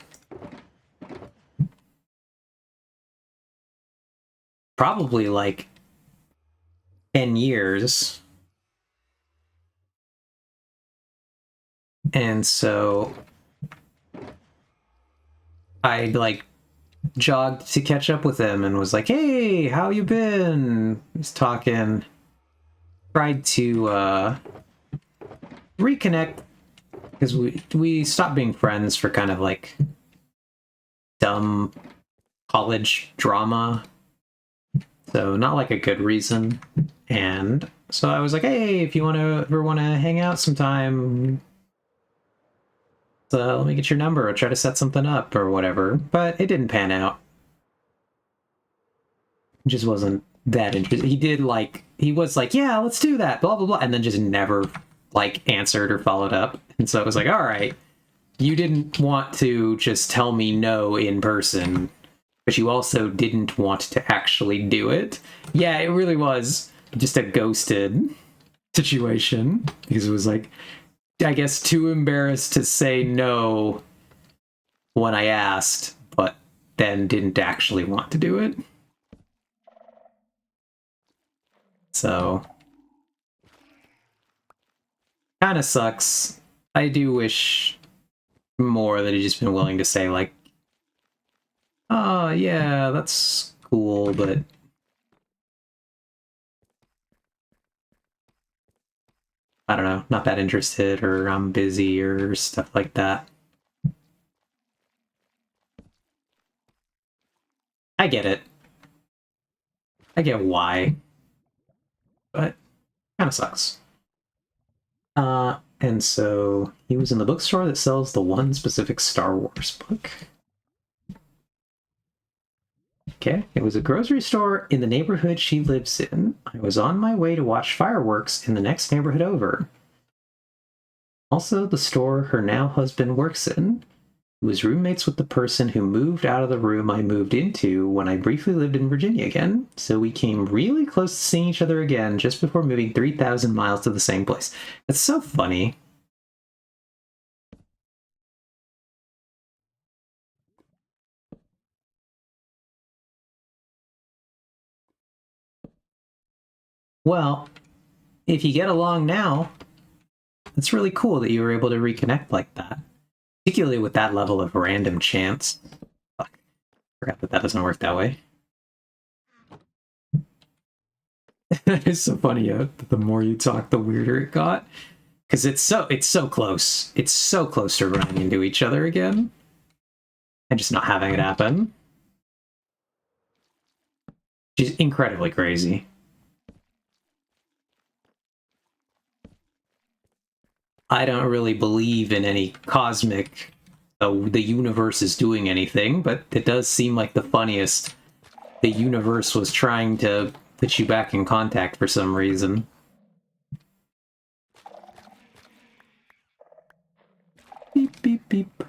probably like 10 years. And so I like jogged to catch up with him and was like, hey, how you been? He's talking. Tried to reconnect because we stopped being friends for kind of like dumb college drama. So not like a good reason. And so I was like, hey, if you ever want to hang out sometime, so let me get your number or try to set something up or whatever. But it didn't pan out. It just wasn't that interesting. He was like, yeah, let's do that, blah, blah, blah. And then just never like answered or followed up. And so it was like, all right, you didn't want to just tell me no in person, but you also didn't want to actually do it. Yeah, it really was just a ghosted situation because it was like, I guess too embarrassed to say no when I asked, but then didn't actually want to do it. So, kind of sucks. I do wish more that he'd just been willing to say like, oh yeah, that's cool, but I don't know, not that interested, or I'm busy, or stuff like that. I get it. I get why. But kind of sucks. And so he was in the bookstore that sells the one specific Star Wars book. Okay, it was a grocery store in the neighborhood she lives in. I was on my way to watch fireworks in the next neighborhood over. Also, the store her now husband works in, who was roommates with the person who moved out of the room I moved into when I briefly lived in Virginia again. So we came really close to seeing each other again just before moving 3,000 miles to the same place. That's so funny. Well, if you get along now, it's really cool that you were able to reconnect like that. Particularly with that level of random chance. Fuck. Forgot that doesn't work that way. It's so funny, the more you talk, the weirder it got. Because it's so close. It's so close to running into each other again. And just not having it happen. She's incredibly crazy. I don't really believe in any cosmic, the universe is doing anything, but it does seem like the funniest. The universe was trying to put you back in contact for some reason. Beep, beep, beep.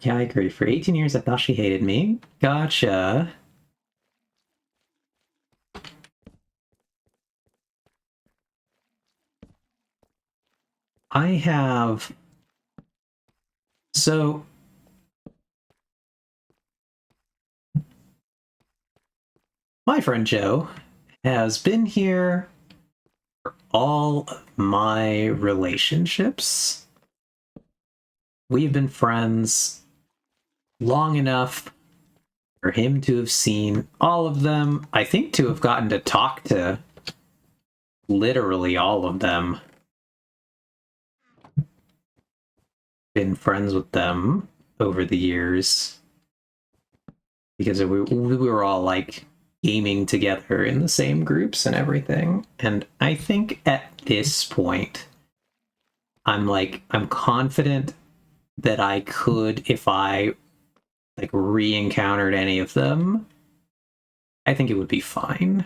Yeah, I agree. For 18 years, I thought she hated me. Gotcha. I have... So... My friend Joe has been here for all of my relationships. We've been friends long enough for him to have seen all of them. I think to have gotten to talk to literally all of them. Been friends with them over the years. Because we were all like gaming together in the same groups and everything. And I think at this point, I'm confident that I could, if I like re-encountered any of them, I think it would be fine.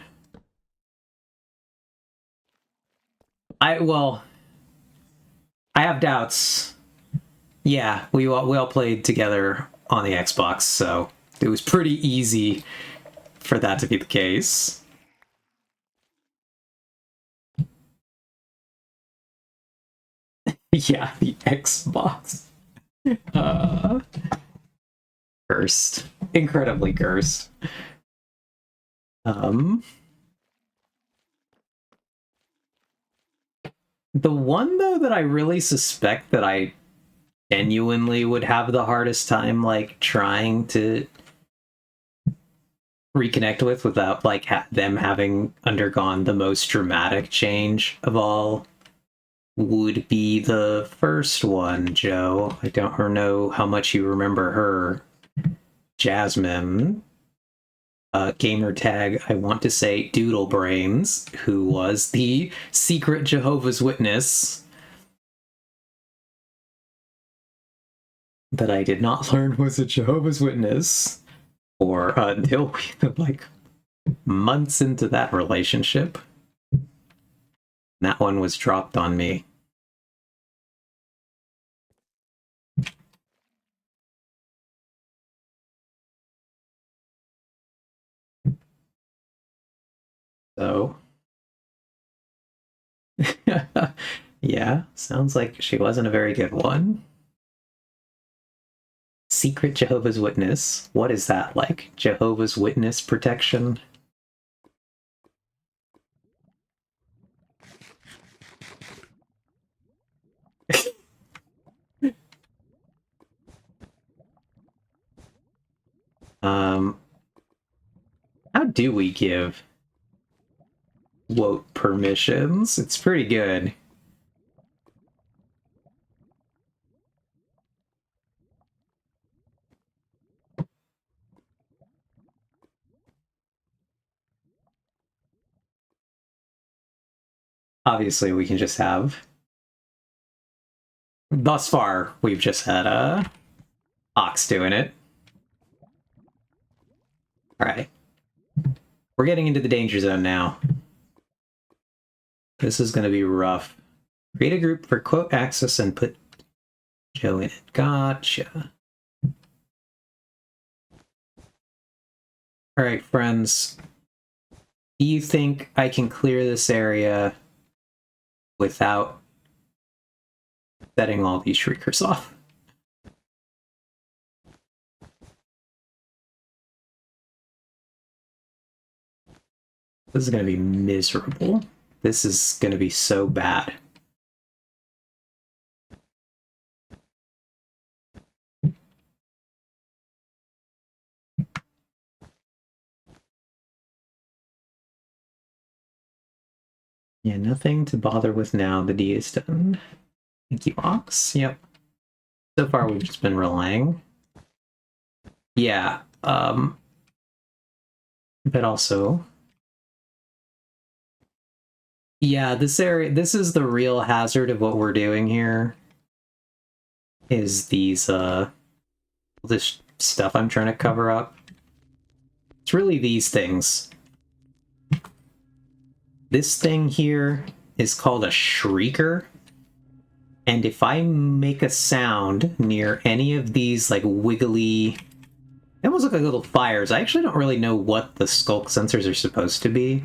I have doubts. Yeah, we all played together on the Xbox, so it was pretty easy for that to be the case. Yeah, the Xbox. Cursed. Incredibly cursed. The one, though, that I really suspect that I genuinely would have the hardest time, like, trying to reconnect with without, like, them having undergone the most dramatic change of all would be the first one, Joe. I don't know how much you remember her. Jasmine. Gamer tag, I want to say Doodle Brains, who was the secret Jehovah's Witness that I did not learn was a Jehovah's Witness, or until we like months into that relationship. That one was dropped on me. So, yeah, sounds like she wasn't a very good one. Secret Jehovah's Witness. What is that like? Jehovah's Witness protection? How do we give Woke permissions? It's pretty good. obviously we can just have... Thus far, we've just had a Ox doing it. Alright. We're getting into the danger zone now. This is going to be rough. Create a group for quote access and put Joe in it. Gotcha. Alright, friends. Do you think I can clear this area without setting all these shriekers off? This is going to be miserable. This is going to be so bad. Yeah, nothing to bother with now. The D is done. Thank you, Ox. Yep. So far, we've just been relying. Yeah, but also... Yeah, this area, this is the real hazard of what we're doing here. Is these, this stuff I'm trying to cover up. It's really these things. This thing here is called a shrieker. And if I make a sound near any of these, like, wiggly... They almost look like little fires. I actually don't really know what the skulk sensors are supposed to be.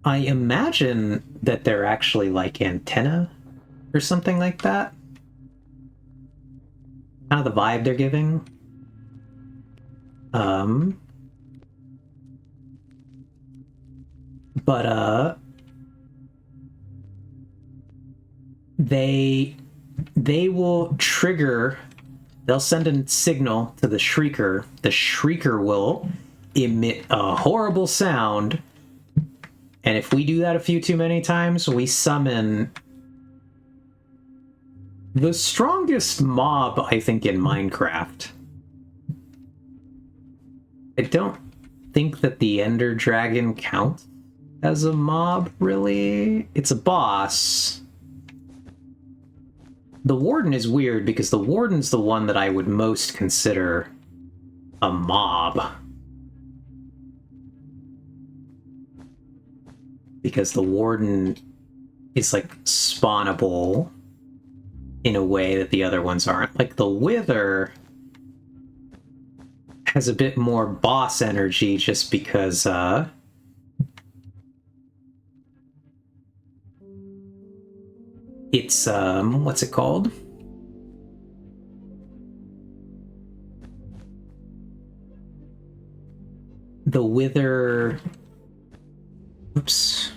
I imagine that they're actually like antenna or something like that. Kind of the vibe they're giving. But they will trigger, they'll send a signal to the shrieker. The shrieker will emit a horrible sound. And if we do that a few too many times, we summon the strongest mob, I think, in Minecraft. I don't think that the Ender Dragon counts as a mob, really. It's a boss. The Warden is weird because the Warden's the one that I would most consider a mob. Because the Warden is, like, spawnable in a way that the other ones aren't. Like, the Wither has a bit more boss energy just because, it's, what's it called? The Wither... Oops.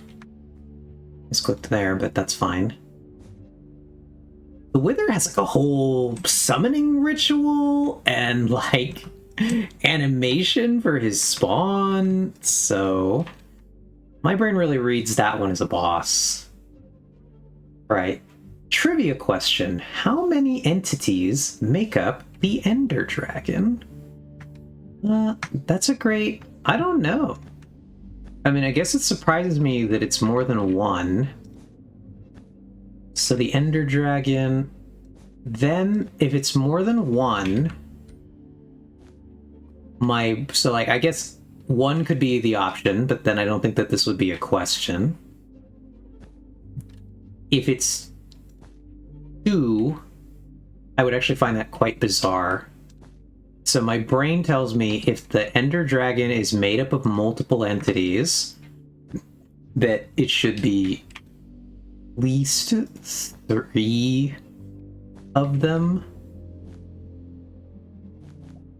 Just clicked there, but that's fine. The Wither has like a whole summoning ritual and like animation for his spawn, so my brain really reads that one as a boss. Right. Trivia question. How many entities make up the Ender Dragon? That's a great... I don't know. I mean, I guess it surprises me that it's more than one. So the Ender Dragon... Then, if it's more than one... So, like, I guess one could be the option, but then I don't think that this would be a question. If it's two, I would actually find that quite bizarre. So my brain tells me if the Ender Dragon is made up of multiple entities, that it should be at least 3 of them.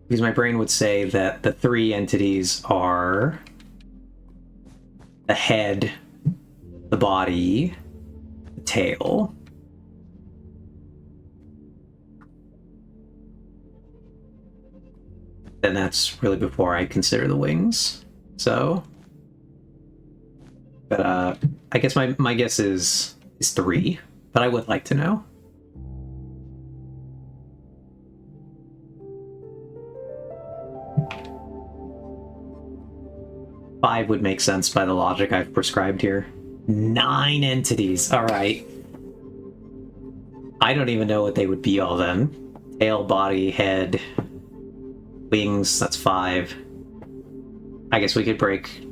Because my brain would say that the 3 entities are the head, the body, the tail. Then that's really before I consider the wings. So, but I guess my guess is 3, but I would like to know. 5 would make sense by the logic I've prescribed here. 9 entities, alright. I don't even know what they would be all then. Tail, body, head, wings, that's 5. I guess we could break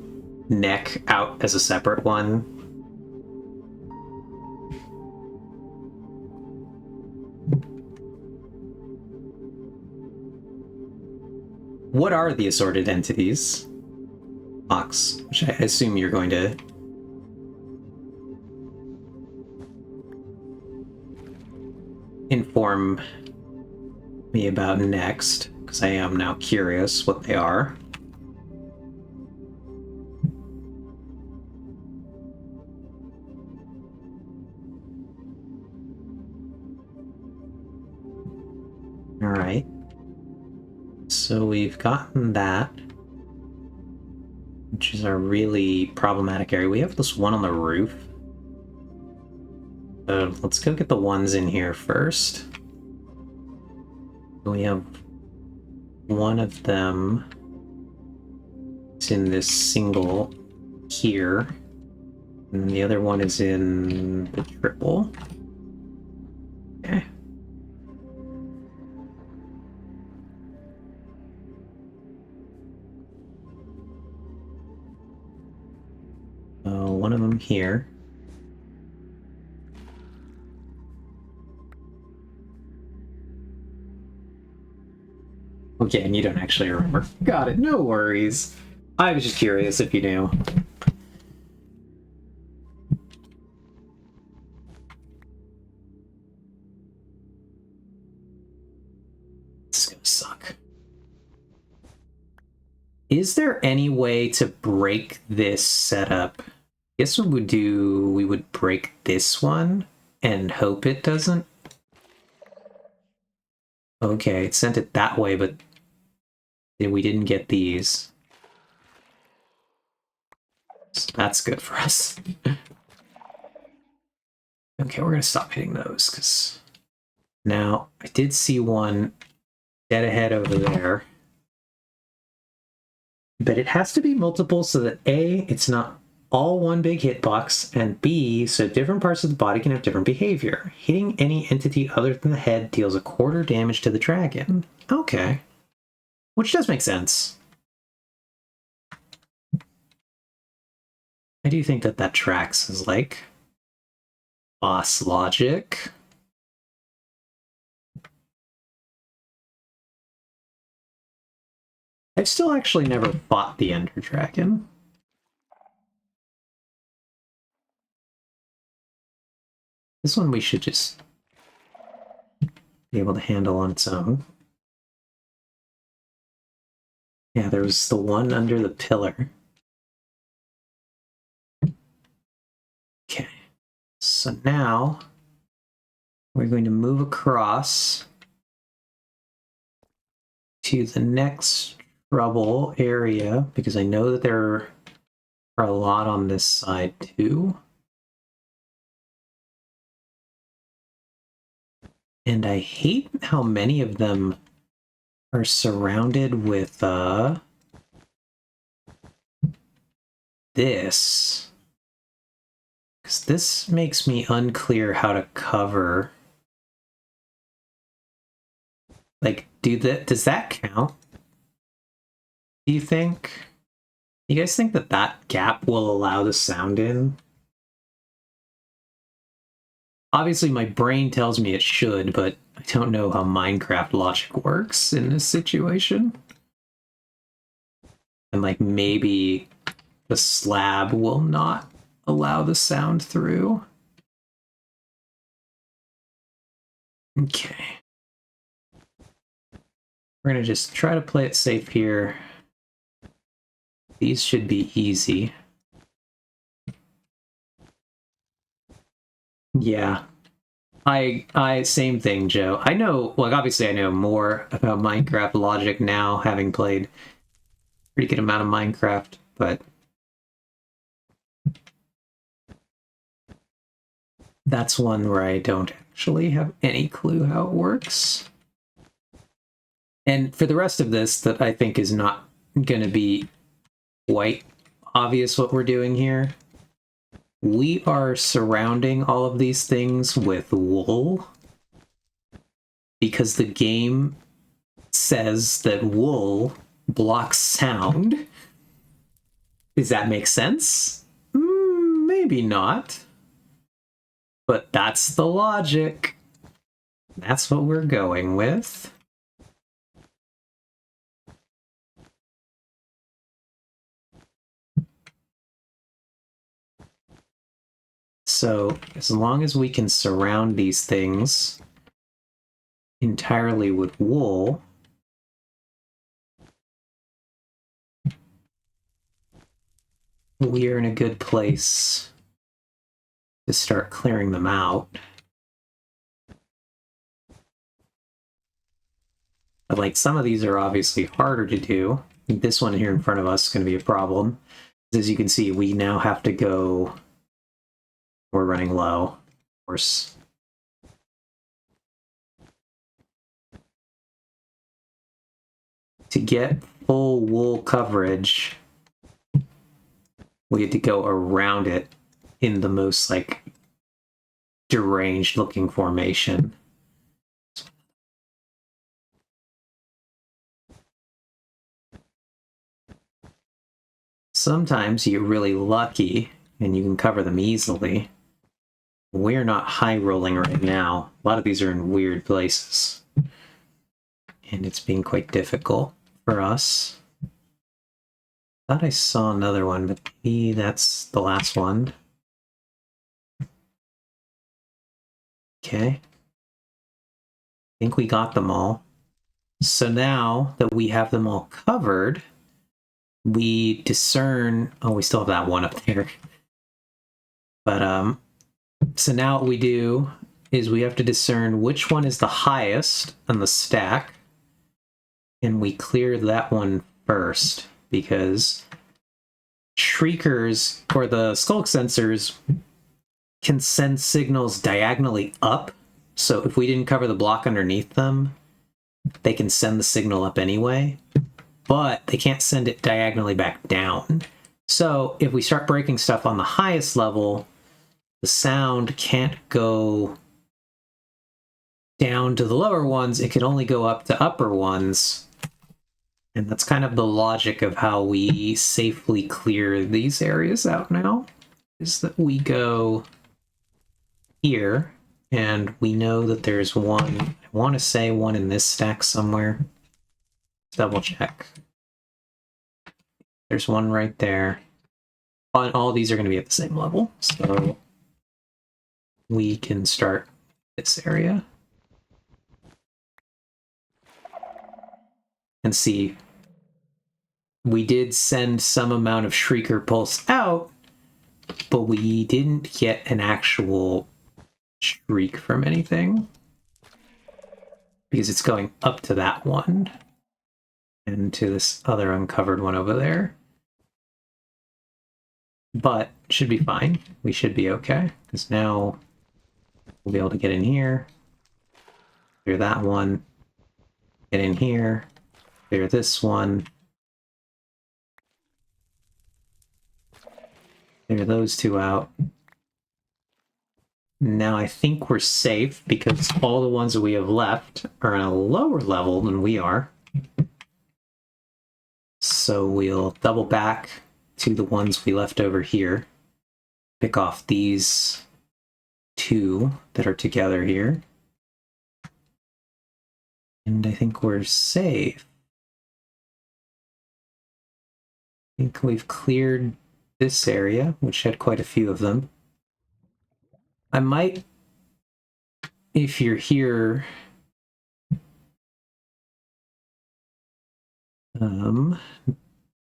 neck out as a separate one. What are the assorted entities? Ox, which I assume you're going to... inform me about next, because I am now curious what they are. Alright. So we've gotten that, which is a really problematic area. We have this one on the roof. Let's go get the ones in here first. We have one of them. It's in this single here. And the other one is in the triple. Okay. One of them here. Okay, and you don't actually remember. Got it, no worries. I was just curious if you knew. This is gonna suck. Is there any way to break this setup? I guess what we would break this one and hope it doesn't. Okay, it sent it that way, but we didn't get these. So that's good for us. Okay, we're gonna stop hitting those, because now I did see one dead ahead over there. But it has to be multiple so that A, it's not all one big hitbox, and B, so different parts of the body can have different behavior. Hitting any entity other than the head deals a quarter damage to the dragon. Okay. Which does make sense. I do think that that tracks as, like, boss logic. I've still actually never fought the Ender Dragon. This one we should just be able to handle on its own. Yeah, there was the one under the pillar. Okay, so now we're going to move across to the next trouble area, because I know that there are a lot on this side too. And I hate how many of them are surrounded with this. Because this makes me unclear how to cover. Like, does that count? Do you think? You guys think that that gap will allow the sound in? Obviously, my brain tells me it should, but I don't know how Minecraft logic works in this situation. And, like, maybe the slab will not allow the sound through. Okay. We're gonna just try to play it safe here. These should be easy. Yeah. Same thing, Joe. I know, like, obviously I know more about Minecraft logic now, having played a pretty good amount of Minecraft, but that's one where I don't actually have any clue how it works. And for the rest of this, that I think is not going to be quite obvious what we're doing here. We are surrounding all of these things with wool because the game says that wool blocks sound. Does that make sense? Maybe not. But that's the logic. That's what we're going with. So, as long as we can surround these things entirely with wool, we are in a good place to start clearing them out. But like, some of these are obviously harder to do. This one here in front of us is going to be a problem. As you can see, we now have to go... We're running low, of course. To get full wool coverage, we had to go around it in the most, like, deranged looking formation. Sometimes you're really lucky and you can cover them easily. We're not high rolling right now. A lot of these are in weird places. And it's being quite difficult for us. Thought I saw another one, but maybe that's the last one. Okay. I think we got them all. So now that we have them all covered, we discern... Oh, we still have that one up there. But, so now what we do is we have to discern which one is the highest on the stack, and we clear that one first, because shriekers, or the skulk sensors, can send signals diagonally up, so if we didn't cover the block underneath them, they can send the signal up anyway, but they can't send it diagonally back down. So if we start breaking stuff on the highest level, the sound can't go down to the lower ones, it can only go up to upper ones. And that's kind of the logic of how we safely clear these areas out now, is that we go here, and we know that there's one, I want to say one in this stack somewhere. Double check. There's one right there. All these are going to be at the same level, so we can start this area and see. We did send some amount of Shrieker Pulse out, but we didn't get an actual shriek from anything, because it's going up to that one and to this other uncovered one over there. But should be fine. We should be okay, because now we'll be able to get in here, clear that one, get in here, clear this one, clear those two out. Now I think we're safe, because all the ones that we have left are on a lower level than we are. So we'll double back to the ones we left over here, pick off these two that are together here, and I think we're safe. I think we've cleared this area, which had quite a few of them. I might, if you're here,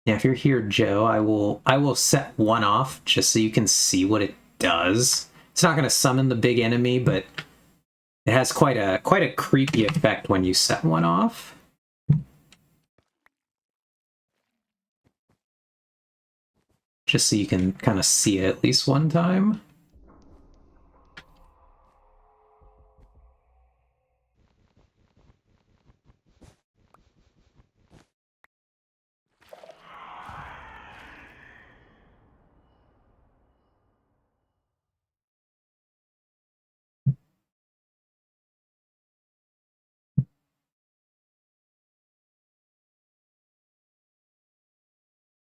yeah, if you're here, Joe, I will set one off just so you can see what it does. It's not going to summon the big enemy, but it has quite a creepy effect when you set one off. Just so you can kind of see it at least one time.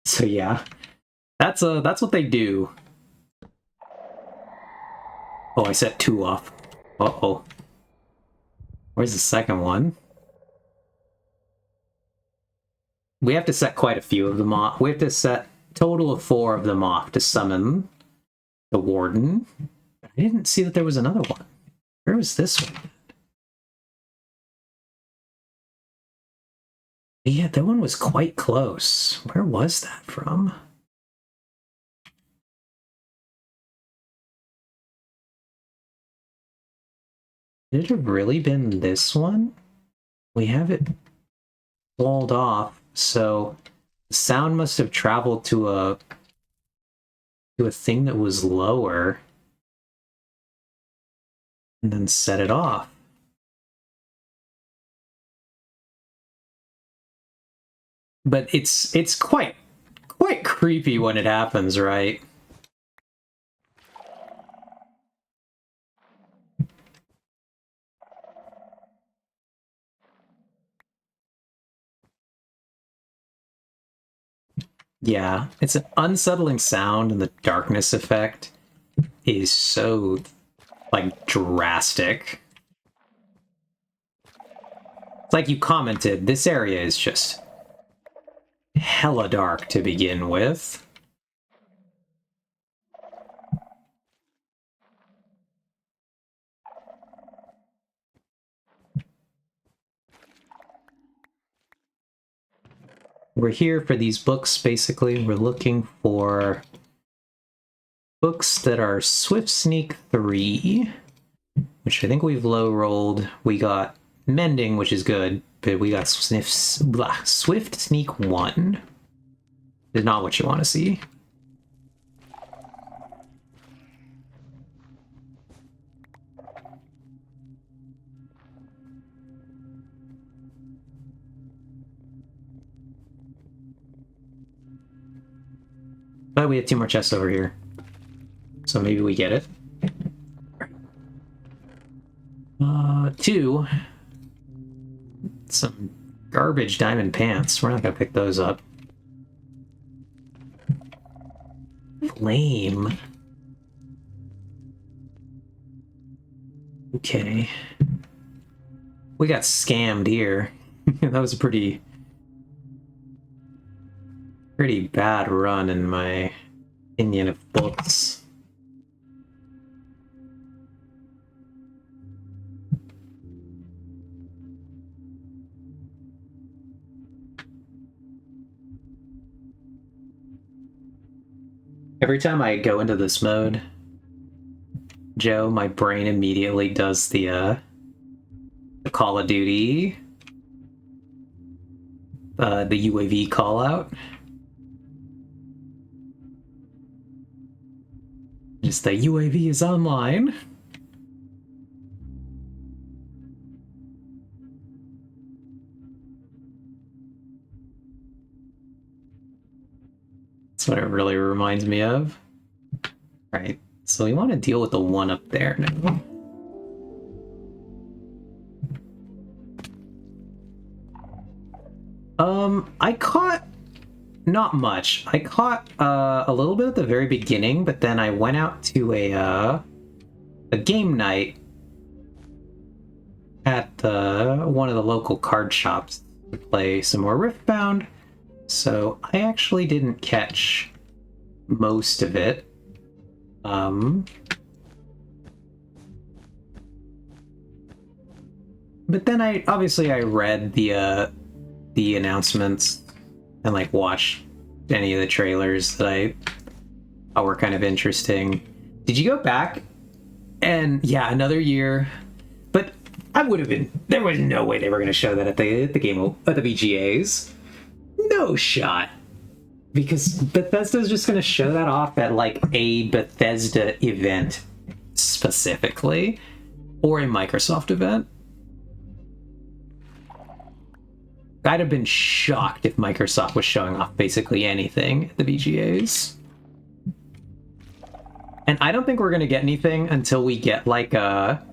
So yeah, that's what they do. Oh, I set 2 off. Uh-oh. Where's the second one? We have to set quite a few of them off. We have to set a total of 4 of them off to summon the warden. I didn't see that there was another one. Where was this one? Yeah, that one was quite close. Where was that from? Did it have really been this one? We have it walled off, so the sound must have traveled to a thing that was lower and then set it off. But it's quite creepy when it happens, right? Yeah, it's an unsettling sound, and the darkness effect is so, like, drastic. It's like you commented, this area is just hella dark to begin with. We're here for these books, basically. We're looking for books that are Swift Sneak 3, which I think we've low rolled. We got Mending, which is good, but we got Swift Sneak 1. Is not what you want to see. But we have 2 more chests over here. So maybe we get it. 2. Some garbage diamond pants. We're not gonna pick those up. Flame. Okay. We got scammed here. That was a pretty bad run in my opinion of books. Every time I go into this mode, Joe, my brain immediately does the Call of Duty, the UAV call out. Just the UAV is online. That's what it really reminds me of. Right, so we want to deal with the one up there now. I caught not much. I caught a little bit at the very beginning, but then I went out to a game night at one of the local card shops to play some more Riftbound. So I actually didn't catch most of it. But then I read the announcements and like watched any of the trailers that I thought were kind of interesting. Did you go back? And yeah, another year. But I would have been. There was no way they were going to show that at the VGAs. No shot. Because Bethesda's just going to show that off at like a Bethesda event specifically, or a Microsoft event. I'd have been shocked if Microsoft was showing off basically anything at the VGAs. And I don't think we're going to get anything until we get like a...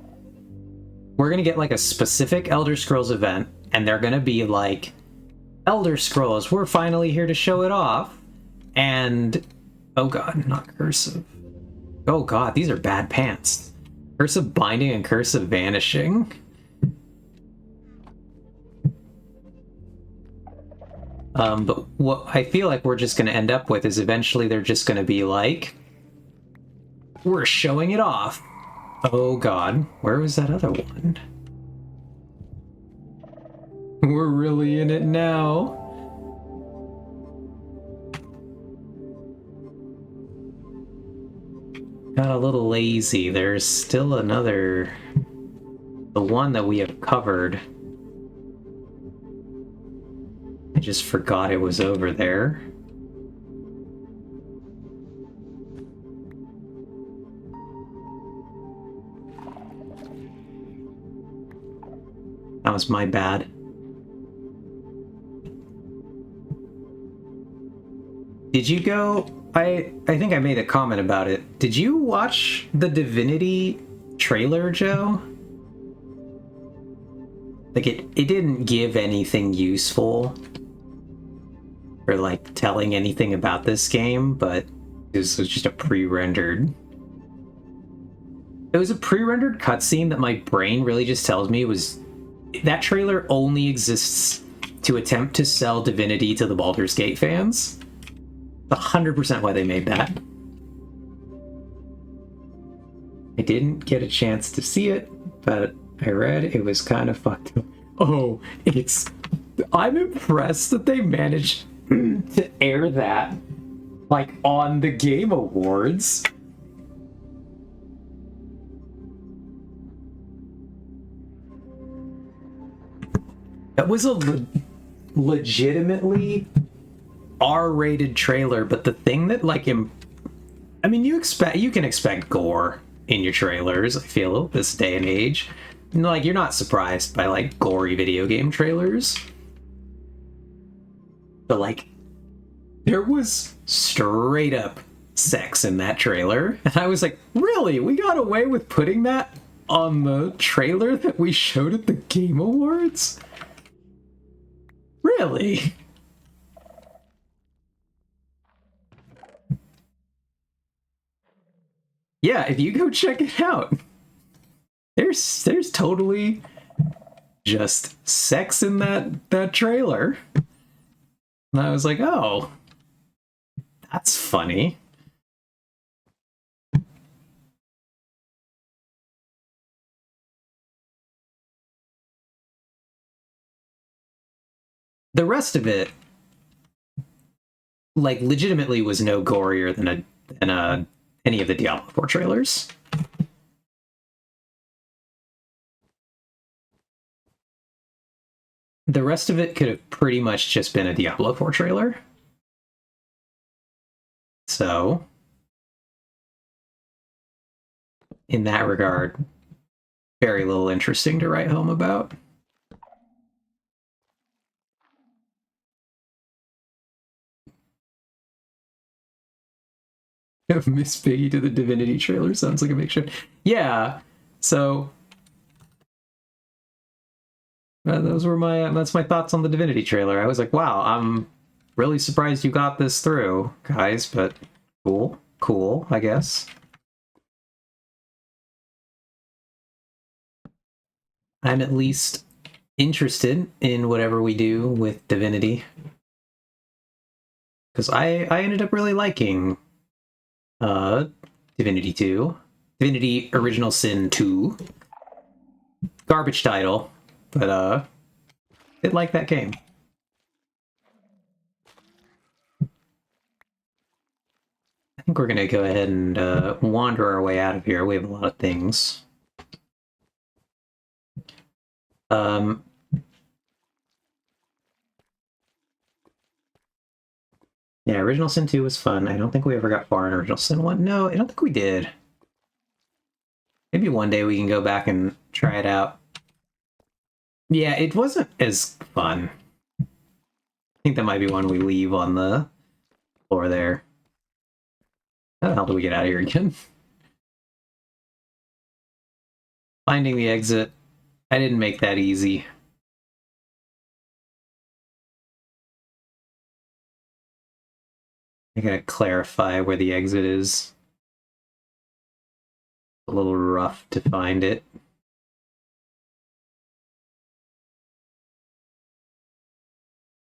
We're going to get like a specific Elder Scrolls event, and they're going to be like, Elder Scrolls, we're finally here to show it off. And oh god, not cursive. Oh god, these are bad pants. Cursive binding and cursive vanishing. But what I feel like we're just going to end up with is eventually they're just going to be like, we're showing it off. Oh god, where was that other one? We're really in it now. Got a little lazy. There's still another... The one that we have covered. I just forgot it was over there. That was my bad. Did you go... I think I made a comment about it. Did you watch the Divinity trailer, Joe? Like, it didn't give anything useful or, like, telling anything about this game, but this was just a pre-rendered... It was a pre-rendered cutscene that my brain really just tells me was... That trailer only exists to attempt to sell Divinity to the Baldur's Gate fans. 100% why they made that. I didn't get a chance to see it, but I read it was kind of fucked up. Oh, it's... I'm impressed that they managed to air that, like, on the Game Awards. That was a legitimately R-rated trailer, but the thing that, like, I mean, you can expect gore in your trailers, I feel, this day and age. Like, you're not surprised by, like, gory video game trailers. But, like, there was straight up sex in that trailer. And I was like, really? We got away with putting that on the trailer that we showed at the Game Awards? Really? Yeah, if you go check it out, there's totally just sex in that trailer. And I was like, oh, that's funny. The rest of it, like, legitimately was no gorier than any of the Diablo 4 trailers. The rest of it could have pretty much just been a Diablo 4 trailer. So, in that regard, very little interesting to write home about. Miss Piggy to the Divinity trailer sounds like a makeshift. Yeah, so those were that's my thoughts on the Divinity trailer. I was like, wow, I'm really surprised you got this through, guys, but cool, I guess. I'm at least interested in whatever we do with Divinity. Because I ended up really liking Divinity 2. Divinity Original Sin 2. Garbage title, but did like that game. I think we're gonna go ahead and wander our way out of here. We have a lot of things. Yeah, Original Sin 2 was fun. I don't think we ever got far in Original Sin 1. No, I don't think we did. Maybe one day we can go back and try it out. Yeah, it wasn't as fun. I think that might be one we leave on the floor there. How the hell do we get out of here again? Finding the exit. I didn't make that easy. I gotta clarify where the exit is. A little rough to find it.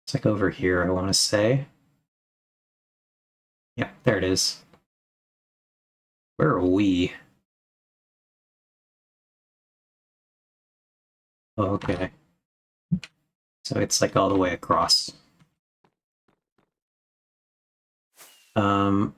It's like over here, I want to say. Yeah, there it is. Where are we? Oh, okay. So it's like all the way across. Um,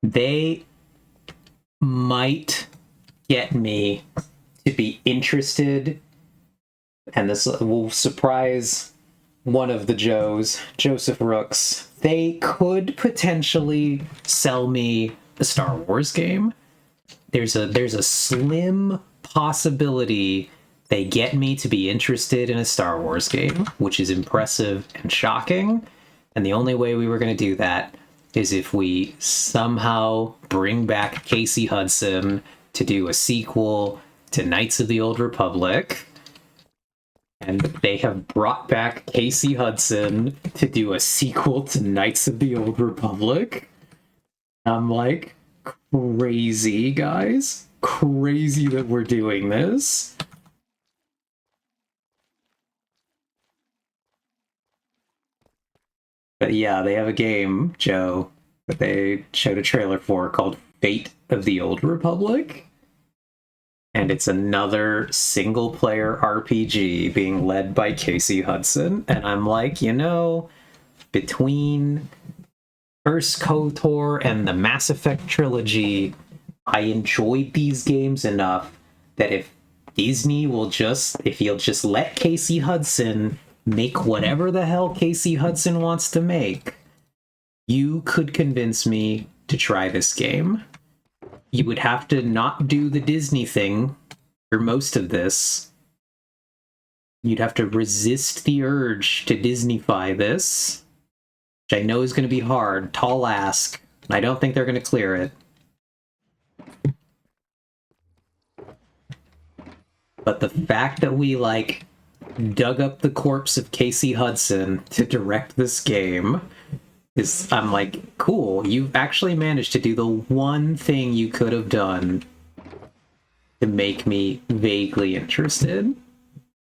they might get me to be interested, and this will surprise one of the Joes, Joseph Rooks. They could potentially sell me a Star Wars game. There's a slim possibility they get me to be interested in a Star Wars game, which is impressive and shocking. And the only way we were going to do that is if we somehow bring back Casey Hudson to do a sequel to Knights of the Old Republic. And they have brought back Casey Hudson to do a sequel to Knights of the Old Republic. I'm like, crazy, guys. Crazy that we're doing this. But yeah, they have a game, Joe, that they showed a trailer for called Fate of the Old Republic. And it's another single-player RPG being led by Casey Hudson. And I'm like, you know, between first KOTOR and the Mass Effect trilogy, I enjoyed these games enough that if Disney will if you'll just let Casey Hudson make whatever the hell Casey Hudson wants to make, you could convince me to try this game. You would have to not do the Disney thing for most of this. You'd have to resist the urge to Disneyfy this, which I know is going to be hard, tall ask. I don't think they're going to clear it. But the fact that we, like, dug up the corpse of Casey Hudson to direct this game is, I'm like, cool. You've actually managed to do the one thing you could have done to make me vaguely interested.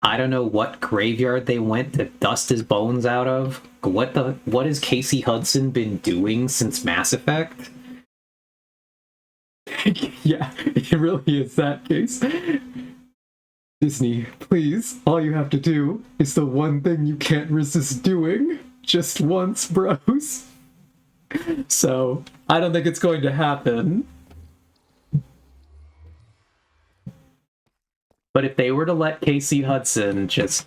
I don't know what graveyard they went to dust his bones out of. What has Casey Hudson been doing since Mass Effect? Yeah, it really is that case. Disney, please, all you have to do is the one thing you can't resist doing. Just once, bros. So, I don't think it's going to happen. But if they were to let Casey Hudson just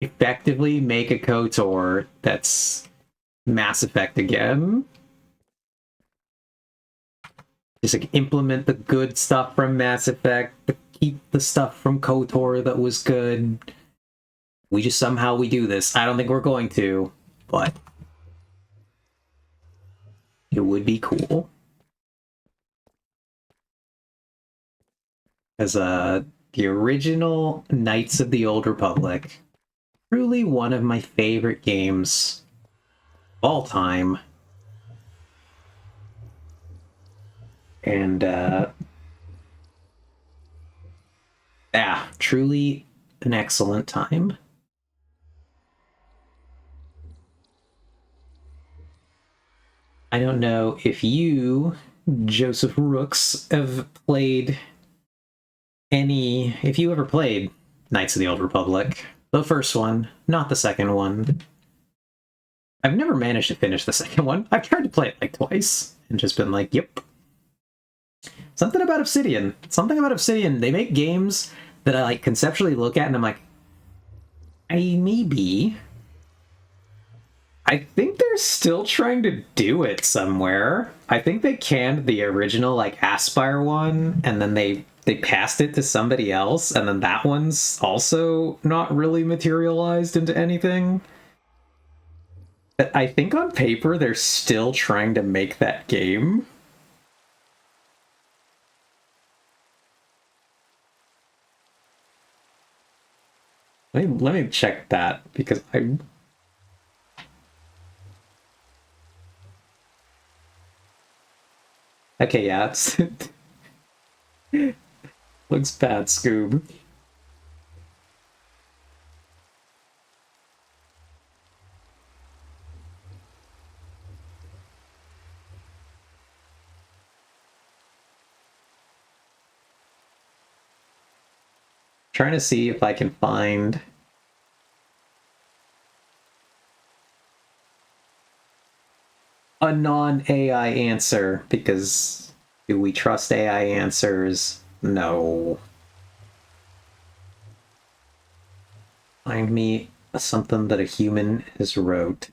effectively make a KOTOR that's Mass Effect again, just like implement the good stuff from Mass Effect, keep the stuff from KOTOR that was good. We do this. I don't think we're going to, but it would be cool. As the original Knights of the Old Republic, truly one of my favorite games of all time. And yeah, truly an excellent time. I don't know if you, Joseph Rooks, have played if you ever played Knights of the Old Republic. The first one, not the second one. I've never managed to finish the second one. I've tried to play it like twice and just been like, yep. Something about Obsidian. They make games that I like conceptually look at and I'm like, I think they're still trying to do it somewhere. I think they canned the original like Aspire one and then they passed it to somebody else and then that one's also not really materialized into anything. I think on paper they're still trying to make that game. Let me check that because I. Okay, yeah, it's looks bad, Scoob. Trying to see if I can find a non-AI answer, because do we trust AI answers? No. Find me something that a human has wrote.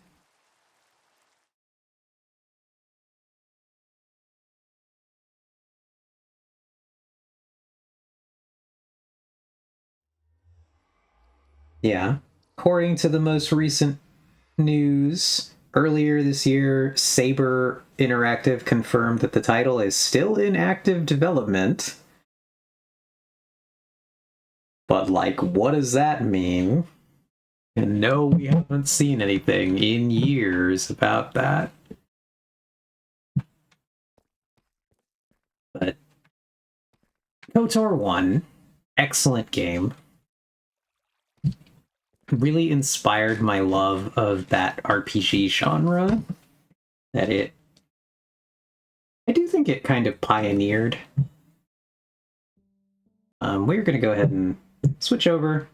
Yeah. According to the most recent news, earlier this year, Saber Interactive confirmed that the title is still in active development. But, like, what does that mean? And no, we haven't seen anything in years about that. But KOTOR 1, excellent game. Really inspired my love of that RPG genre. I do think it kind of pioneered. We're going to go ahead and switch over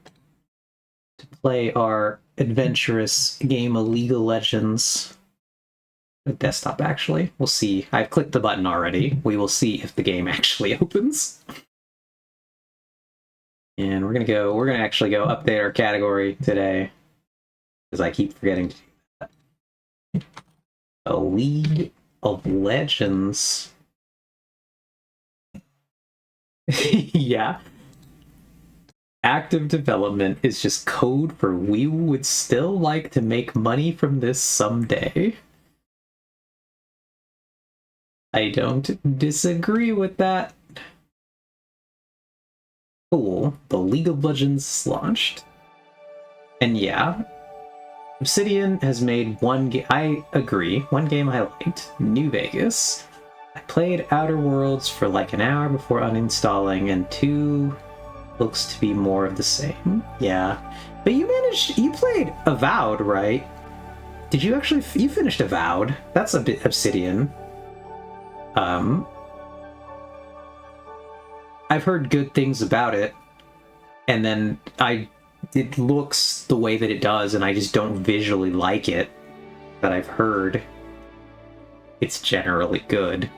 to play our adventurous game of League of Legends. The desktop, actually. We'll see. I've clicked the button already. We will see if the game actually opens. And we're gonna actually go update our category today, because I keep forgetting to do that. A League of Legends. Yeah. Active development is just code for we would still like to make money from this someday. I don't disagree with that. Cool. The League of Legends launched. And yeah, Obsidian has made one game. I agree. One game I liked, New Vegas. I played Outer Worlds for like an hour before uninstalling, and 2 looks to be more of the same. Yeah. But you played Avowed, right? Did you actually, you finished Avowed? That's a bit Obsidian. I've heard good things about it, and then it looks the way that it does, and I just don't visually like it. But I've heard it's generally good.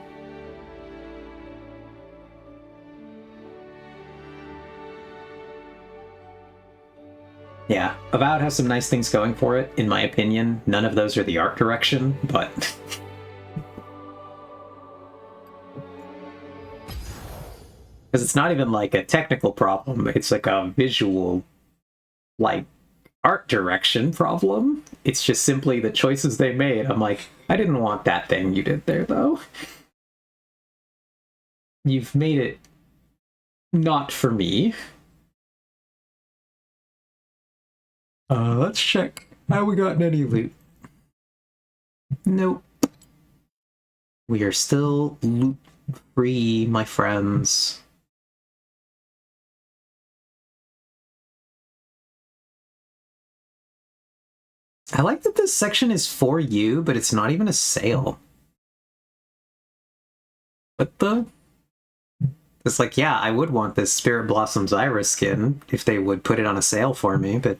Yeah, Avowed has some nice things going for it, in my opinion. None of those are the art direction, but because it's not even like a technical problem, it's like a visual, like, art direction problem. It's just simply the choices they made. I'm like, I didn't want that thing you did there, though. You've made it not for me. Let's check. Have we gotten any loot? Nope. We are still loot free, my friends. I like that this section is for you, but it's not even a sale. What the? It's like, yeah, I would want this Spirit Blossoms Iris skin if they would put it on a sale for me, but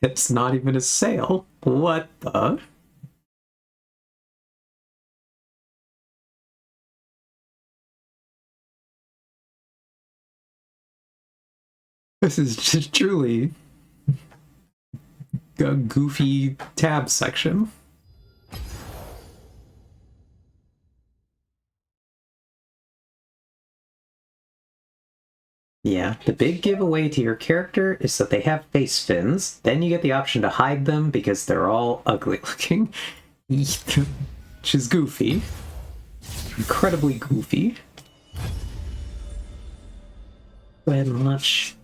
it's not even a sale. What the? This is just truly a goofy tab section. Yeah, the big giveaway to your character is that they have face fins. Then you get the option to hide them because they're all ugly looking. Which is goofy. Incredibly goofy. Go ahead and launch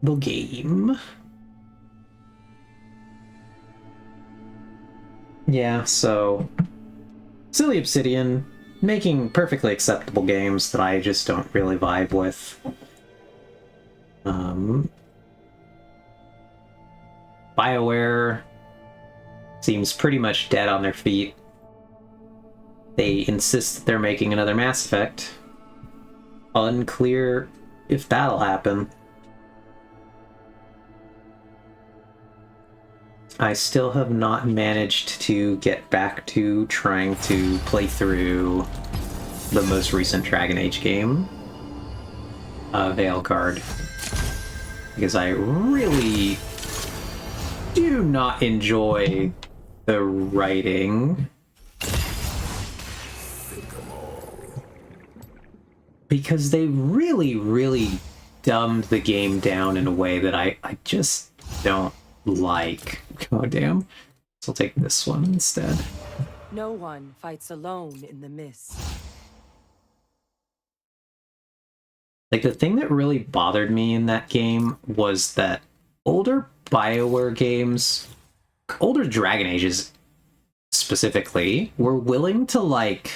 the game. Yeah, so Silly Obsidian making perfectly acceptable games that I just don't really vibe with. BioWare seems pretty much dead on their feet. They insist that they're making another Mass Effect. Unclear if that'll happen. I still have not managed to get back to trying to play through the most recent Dragon Age game, Veilguard, because I really do not enjoy the writing. Because they really dumbed the game down in a way that I just don't like. Oh, damn. So I'll take this one instead. No one fights alone in the mist. Like, the thing that really bothered me in that game was that older BioWare games, older Dragon Ages specifically, were willing to, like,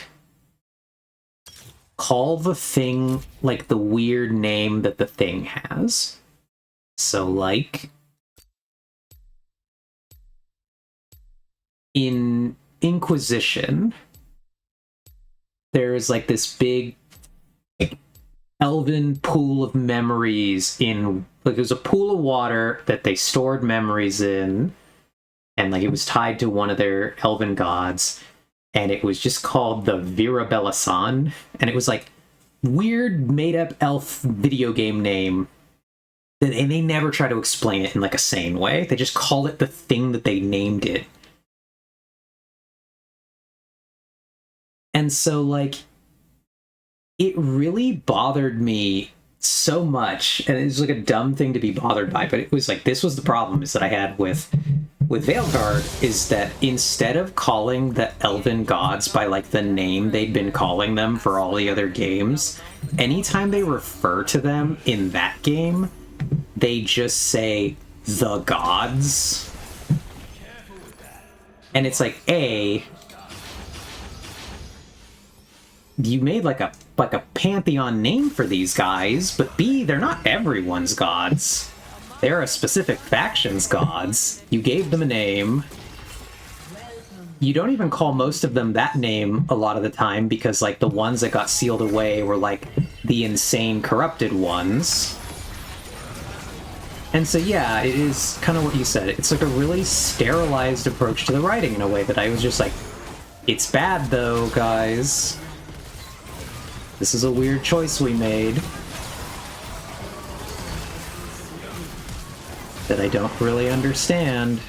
call the thing, like, the weird name that the thing has. So, like, in Inquisition, there's, like, this big, like, elven pool of memories in, like, there's a pool of water that they stored memories in, and, like, it was tied to one of their elven gods, and it was just called the Virabella San, and it was, like, weird made-up elf video game name, and they never try to explain it in, like, a sane way. They just call it the thing that they named it. And so, like, it really bothered me so much, and it was like a dumb thing to be bothered by, but it was like, this was the problem is that I had with Veilguard, is that instead of calling the elven gods by, like, the name they'd been calling them for all the other games, anytime they refer to them in that game, they just say the gods. And it's like, A, you made like a pantheon name for these guys, but B, they're not everyone's gods. They're a specific faction's gods. You gave them a name. You don't even call most of them that name a lot of the time, because, like, the ones that got sealed away were, like, the insane corrupted ones. And so, yeah, it is kind of what you said. It's like a really sterilized approach to the writing in a way that I was just like, it's bad though, guys. This is a weird choice we made that I don't really understand.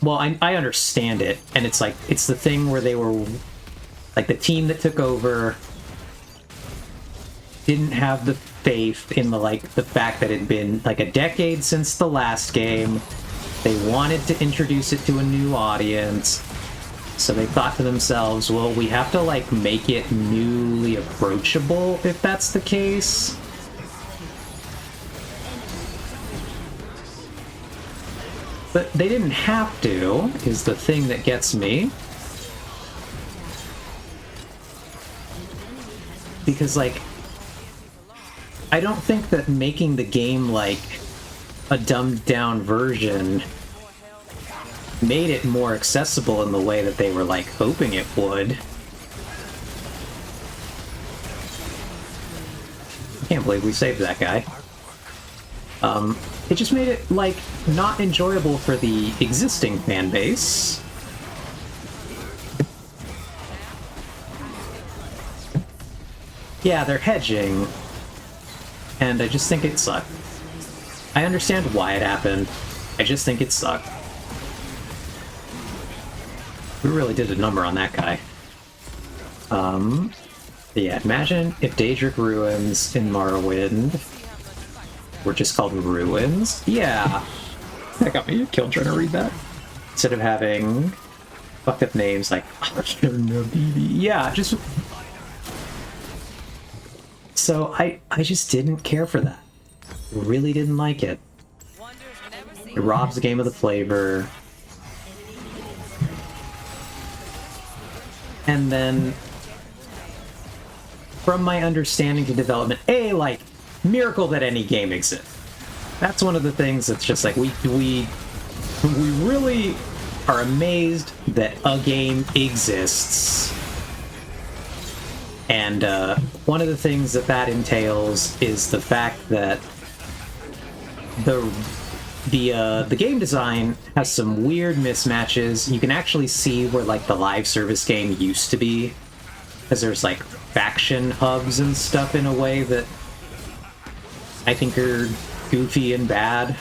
Well, I understand it, and it's like, it's the thing where they were, like, the team that took over didn't have the faith in the, like, the fact that it had been, like, a decade since the last game. They wanted to introduce it to a new audience. So they thought to themselves, well, we have to, like, make it newly approachable, if that's the case. But they didn't have to, is the thing that gets me. Because, like, I don't think that making the game, like, a dumbed-down version made it more accessible in the way that they were, like, hoping it would. I can't believe we saved that guy. It just made it, like, not enjoyable for the existing fan base. Yeah, they're hedging, and I just think it sucked. I understand why it happened. I just think it sucked. We really did a number on that guy. Yeah, imagine if Daedric Ruins in Morrowind were just called Ruins. Yeah. That got me killed trying to read that. Instead of having fucked up names like yeah, just so I just didn't care for that. Really didn't like it. It robs the game of the flavor. And then from my understanding to development, like miracle that any game exists. That's one of the things that's just like we really are amazed that a game exists. And one of the things that entails is the fact that the game design has some weird mismatches. You can actually see where like the live service game used to be, because there's like faction hubs and stuff in a way that I think are goofy and bad.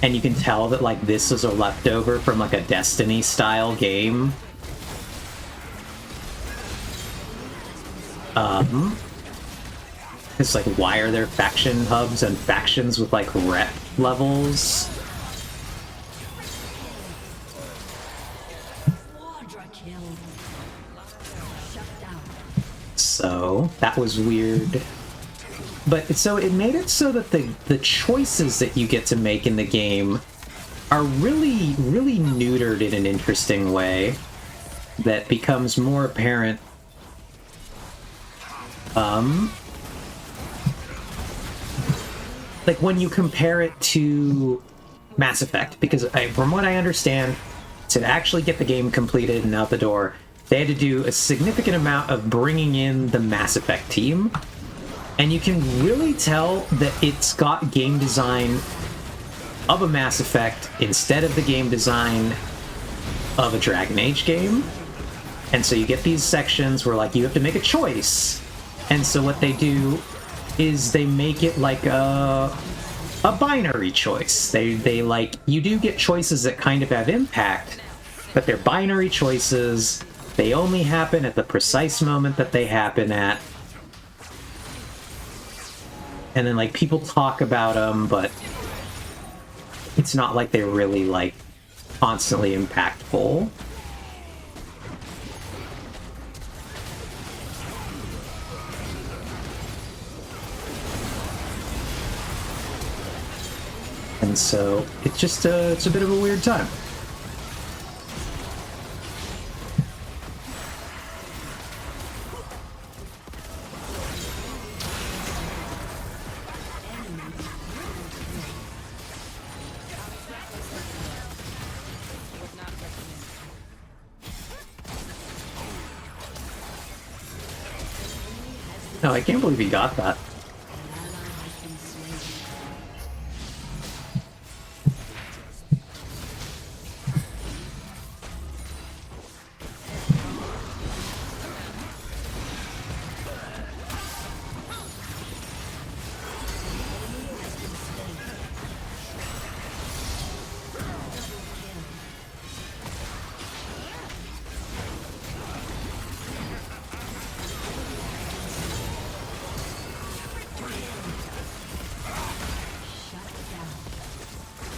And you can tell that like this is a leftover from like a Destiny style game. It's like, why are there faction hubs and factions with like rep levels? So that was weird. But so it made it so that the choices that you get to make in the game are really, really neutered in an interesting way that becomes more apparent. Like when you compare it to Mass Effect, because from what I understand, to actually get the game completed and out the door, they had to do a significant amount of bringing in the Mass Effect team. And you can really tell that it's got game design of a Mass Effect instead of the game design of a Dragon Age game. And so you get these sections where like you have to make a choice. And so what they do is they make it like a binary choice. They like, you do get choices that kind of have impact, but they're binary choices. They only happen at the precise moment that they happen at. And then like people talk about them, but it's not like they're really like constantly impactful. And so it's just it's a bit of a weird time. No, I can't believe he got that.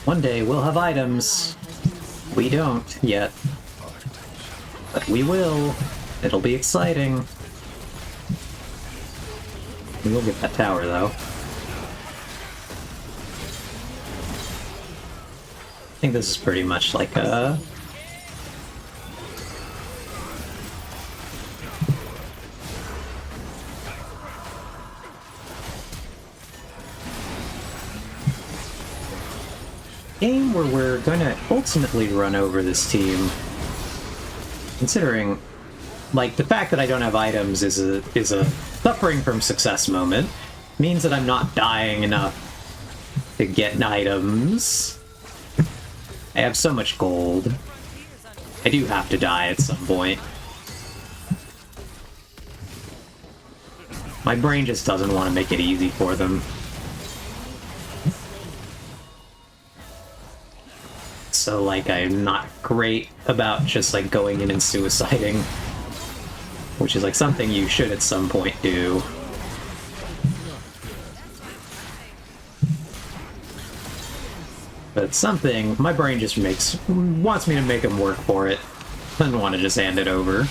One day we'll have items. We don't yet. But we will. It'll be exciting. We will get that tower, though. I think this is pretty much like a... game where we're going to ultimately run over this team. Considering, like, the fact that I don't have items is a suffering from success moment. Means that I'm not dying enough to get items. I have so much gold. I do have to die at some point. My brain just doesn't want to make it easy for them. so like I'm not great about just like going in and suiciding, which is like something you should at some point do. But something my brain just wants me to make him work for it. Doesn't want to just hand it over.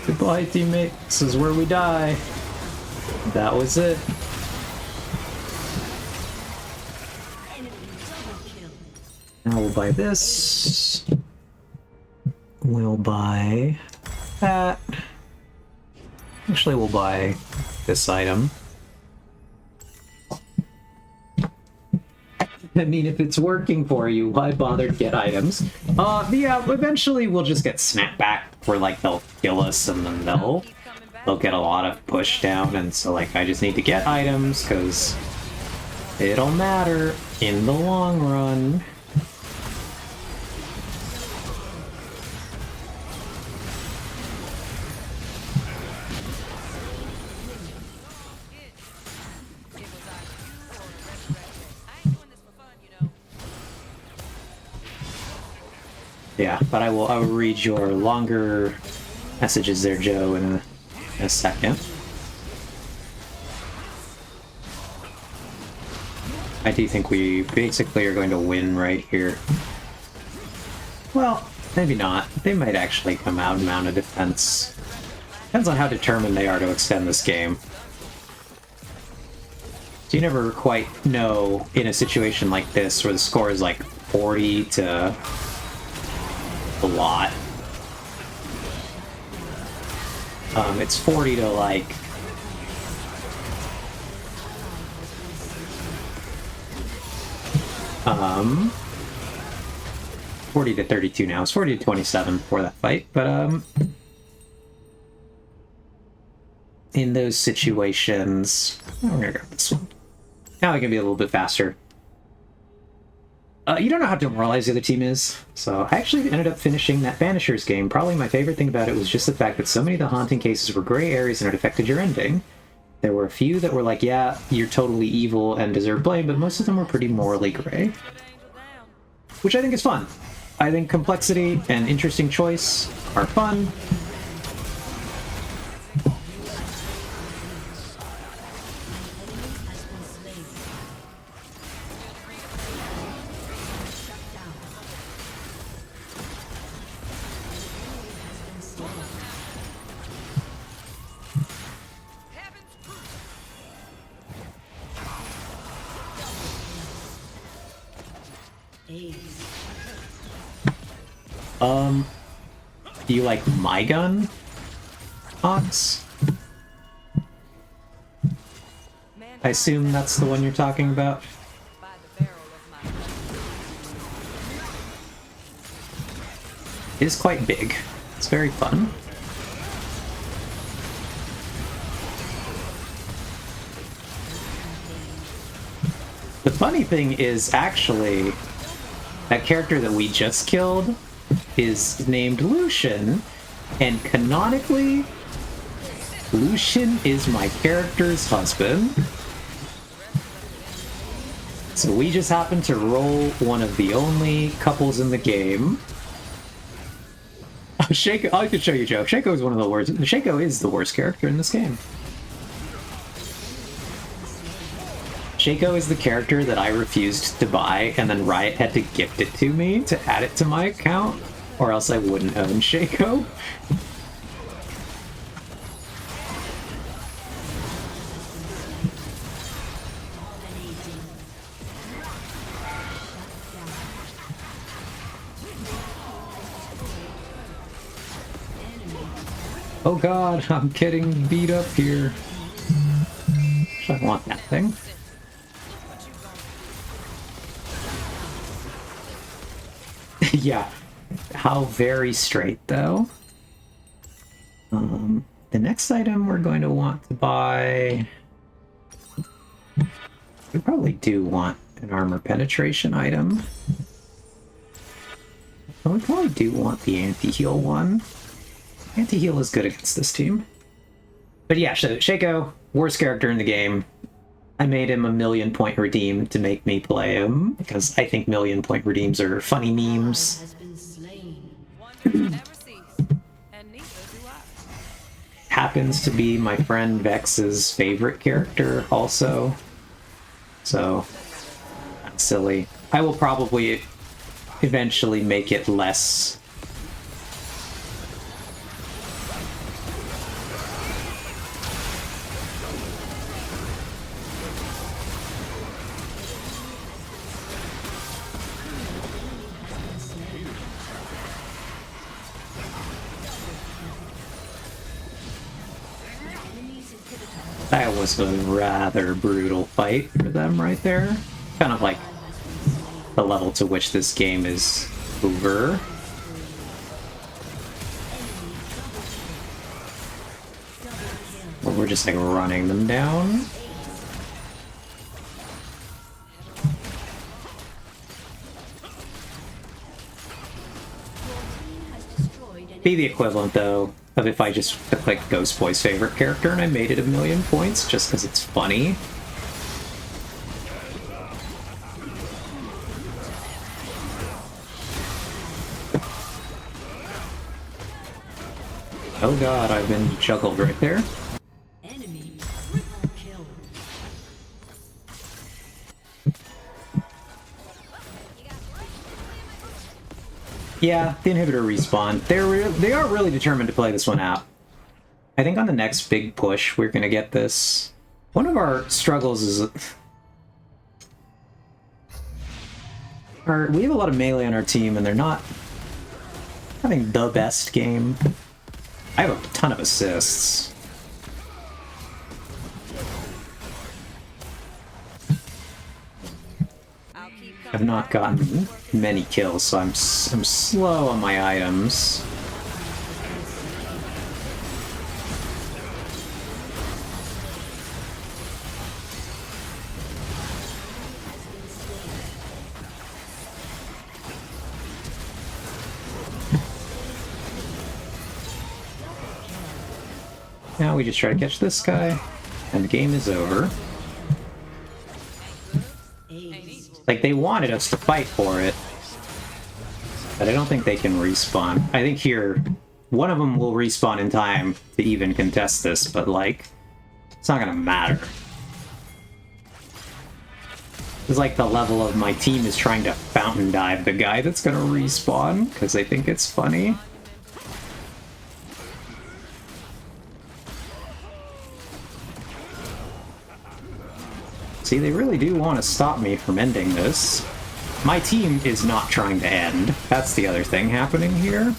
Goodbye, teammate. This is where we die. That was it. Now we'll buy this. We'll buy that. Actually, we'll buy this item. I mean, if it's working for you, why bother to get items? Yeah, eventually we'll just get snapped back where, like, they'll kill us and then they'll get a lot of push down, and so, like, I just need to get items, because it'll matter in the long run. Yeah, but I will read your longer messages there, Joe, in a second. I do think we basically are going to win right here. Well, maybe not. They might actually come out and mount a defense. Depends on how determined they are to extend this game. So you never quite know in a situation like this where the score is like 40 to a lot. It's 40 to like 40 to 32 now. It's 40 to 27 for that fight, but in those situations, we're gonna grab this one. Now we can be a little bit faster. You don't know how demoralized the other team is, so I actually ended up finishing that Banishers game. Probably my favorite thing about it was just the fact that so many of the haunting cases were gray areas and it affected your ending. There were a few that were like, yeah, you're totally evil and deserve blame, but most of them were pretty morally gray. Which I think is fun. I think complexity and interesting choice are fun. Do you like my gun, Ox? I assume that's the one you're talking about. It is quite big. It's very fun. The funny thing is, actually, that character that we just killed is named Lucian, and canonically, Lucian is my character's husband. So we just happened to roll one of the only couples in the game. Oh, Shaco, I could show you, Joe. Shaco is one of the worst. Shaco is the worst character in this game. Shaco is the character that I refused to buy, and then Riot had to gift it to me to add it to my account, or else I wouldn't own Shaco. Oh god, I'm getting beat up here. I don't want that thing. Yeah, how very straight though. The next item we're going to want to buy, we probably do want An armor penetration item. Well, we probably do want the anti-heal one. Anti-heal is good against this team. But yeah, so Shaco, worst character in the game. I made him a 1,000,000-point redeem to make me play him, because I think 1,000,000-point redeems are funny memes. Happens to be my friend Vex's favorite character also. So, that's silly. I will probably eventually make it less. That was a rather brutal fight for them right there. Kind of like the level to which this game is over. Where we're just like running them down. Be the equivalent though of if I just clicked Ghost Boy's favorite character and I made it 1,000,000 points just because it's funny. Oh god, I've been juggled right there. Enemy triple kill. Yeah, the inhibitor respawn. They are really determined to play this one out. I think on the next big push, we're gonna get this. One of our struggles is... we have a lot of melee on our team, and they're not having the best game. I have a ton of assists. I've not gotten many kills, so I'm slow on my items. Now we just try to catch this guy, and the game is over. Like, they wanted us to fight for it, but I don't think they can respawn. I think here, one of them will respawn in time to even contest this, but, like, it's not gonna matter. It's like the level of my team is trying to fountain dive the guy that's gonna respawn, because they think it's funny. See, they really do want to stop me from ending this. My team is not trying to end. That's the other thing happening here.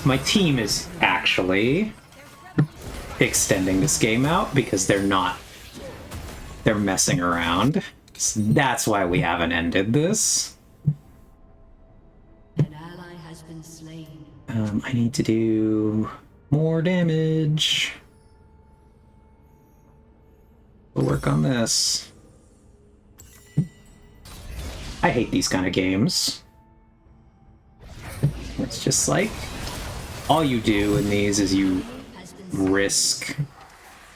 My team is actually extending this game out because they're messing around. So that's why we haven't ended this. An ally has been slain. I need to do more damage. We'll work on this. I hate these kind of games. It's just like, all you do in these is you risk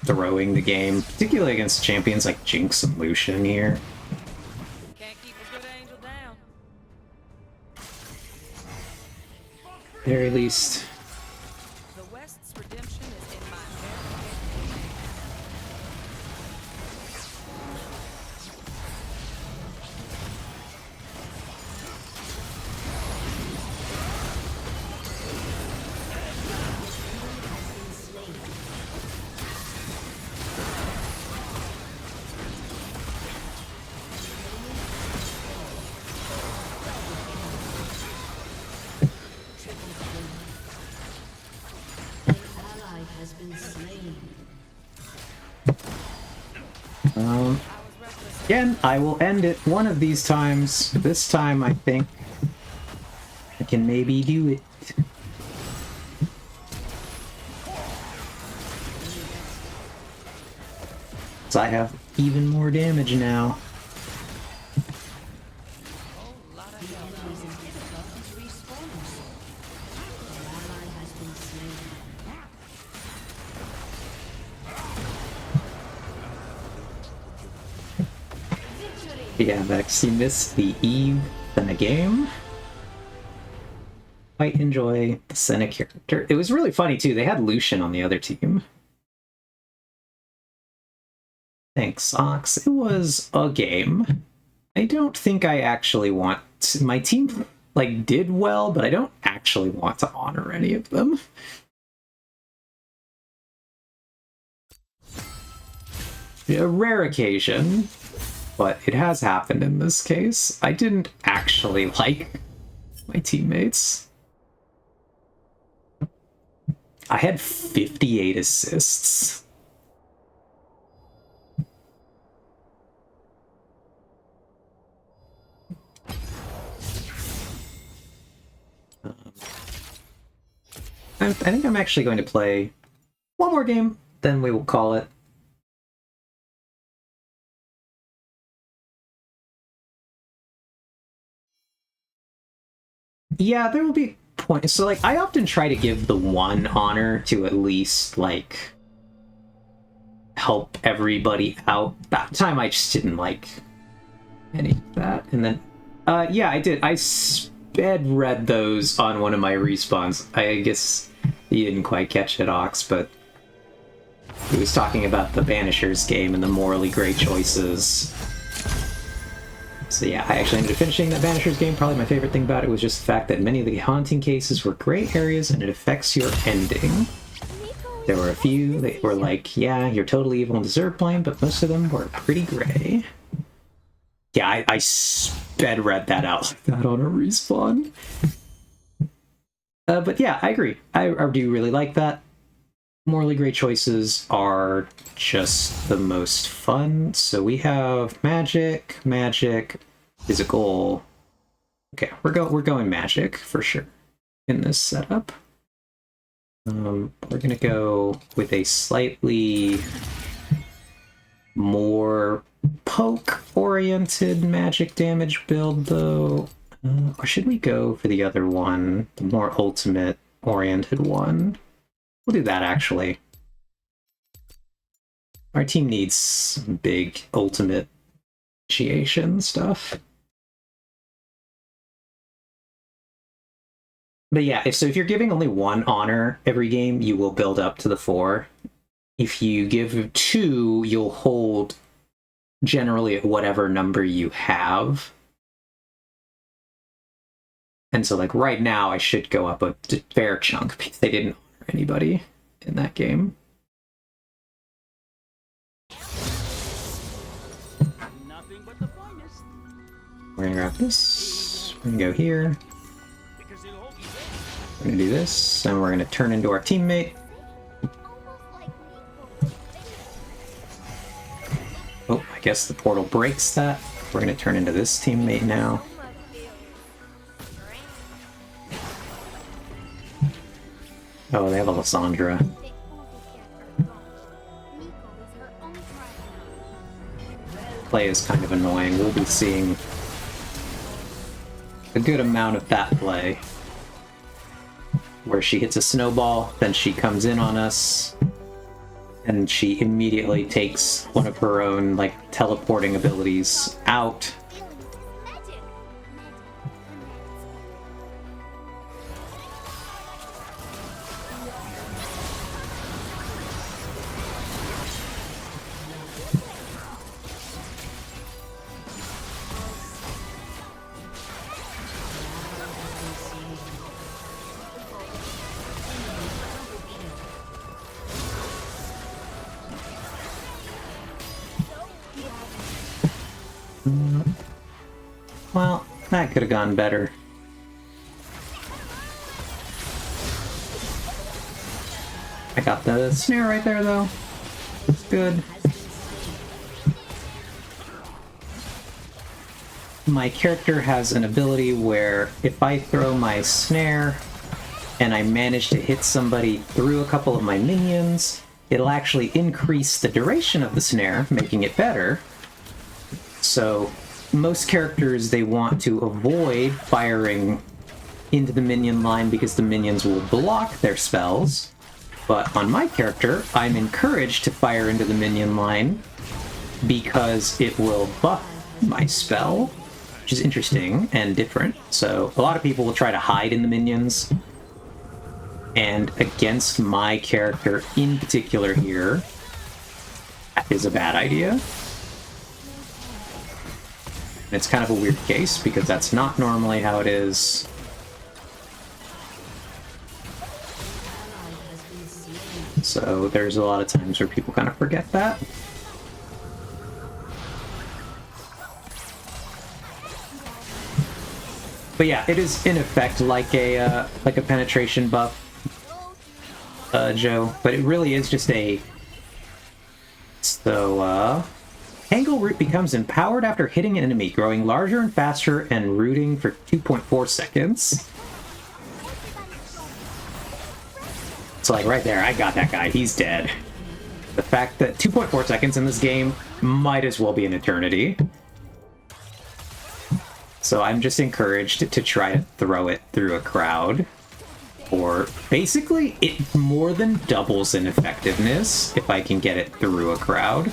throwing the game, particularly against champions like Jinx and Lucian here. Can't keep a good angel down. Very least. The West's redemption is in my An ally has been slain. Again, I will end it one of these times. This time, I think can maybe do it. So I have even more damage now. Yeah, Vex, you missed the Eve in the game. Quite enjoy the Senna character. It was really funny too. They had Lucian on the other team. Thanks, Ox. It was a game. I don't think I actually want to, my team like did well, but I don't actually want to honor any of them. A rare occasion, but it has happened in this case. I didn't actually like my teammates. I had 58 assists. I think I'm actually going to play one more game, then we will call it. Yeah, there will be points. So, like, I often try to give the one honor to at least, like, help everybody out. That time I just didn't like any of that. And then, yeah, I did. I sped read those on one of my respawns. I guess you didn't quite catch it, Ox, but he was talking about the Banishers game and the morally great choices. So yeah, I actually ended up finishing that Banishers game. Probably my favorite thing about it was just the fact that many of the haunting cases were gray areas and it affects your ending. There were a few that were like, yeah, you're totally evil and deserve blame, but most of them were pretty gray. Yeah, I sped read that out like that on a respawn. But yeah, I agree. I do really like that. Morally great choices are just the most fun. So we have magic, physical. Okay, we're going magic for sure in this setup. We're gonna go with a slightly more poke-oriented magic damage build, though. Or should we go for the other one, the more ultimate-oriented one? We'll do that, actually. Our team needs some big ultimate initiation stuff. But yeah, if you're giving only one honor every game, you will build up to the 4. If you give 2, you'll hold generally at whatever number you have. And so, like, right now, I should go up a fair chunk because they didn't honor anybody in that game. Nothing but the finest. We're gonna grab this. We're gonna go here. We're gonna do this, and we're gonna turn into our teammate. Oh, I guess the portal breaks that. We're gonna turn into this teammate now. Oh, they have a Lysandra. Play is kind of annoying. We'll be seeing a good amount of that play. Where she hits a snowball, then she comes in on us, and she immediately takes one of her own, like, teleporting abilities out. Well, that could have gone better. I got the snare right there, though. It's good. my character has an ability where if I throw my snare and I manage to hit somebody through a couple of my minions, it'll actually increase the duration of the snare, making it better. So most characters, they want to avoid firing into the minion line because the minions will block their spells. But on my character, I'm encouraged to fire into the minion line because it will buff my spell, which is interesting and different. So a lot of people will try to hide in the minions, and against my character in particular here, that is a bad idea. And it's kind of a weird case because that's not normally how it is. So there's a lot of times where people kind of forget that. But yeah, it is in effect like a penetration buff, Joe. But it really is just a... So, Tangleroot becomes empowered after hitting an enemy, growing larger and faster and rooting for 2.4 seconds. So like right there, I got that guy. He's dead. The fact that 2.4 seconds in this game might as well be an eternity. So I'm just encouraged to try to throw it through a crowd. Or basically, it more than doubles in effectiveness if I can get it through a crowd.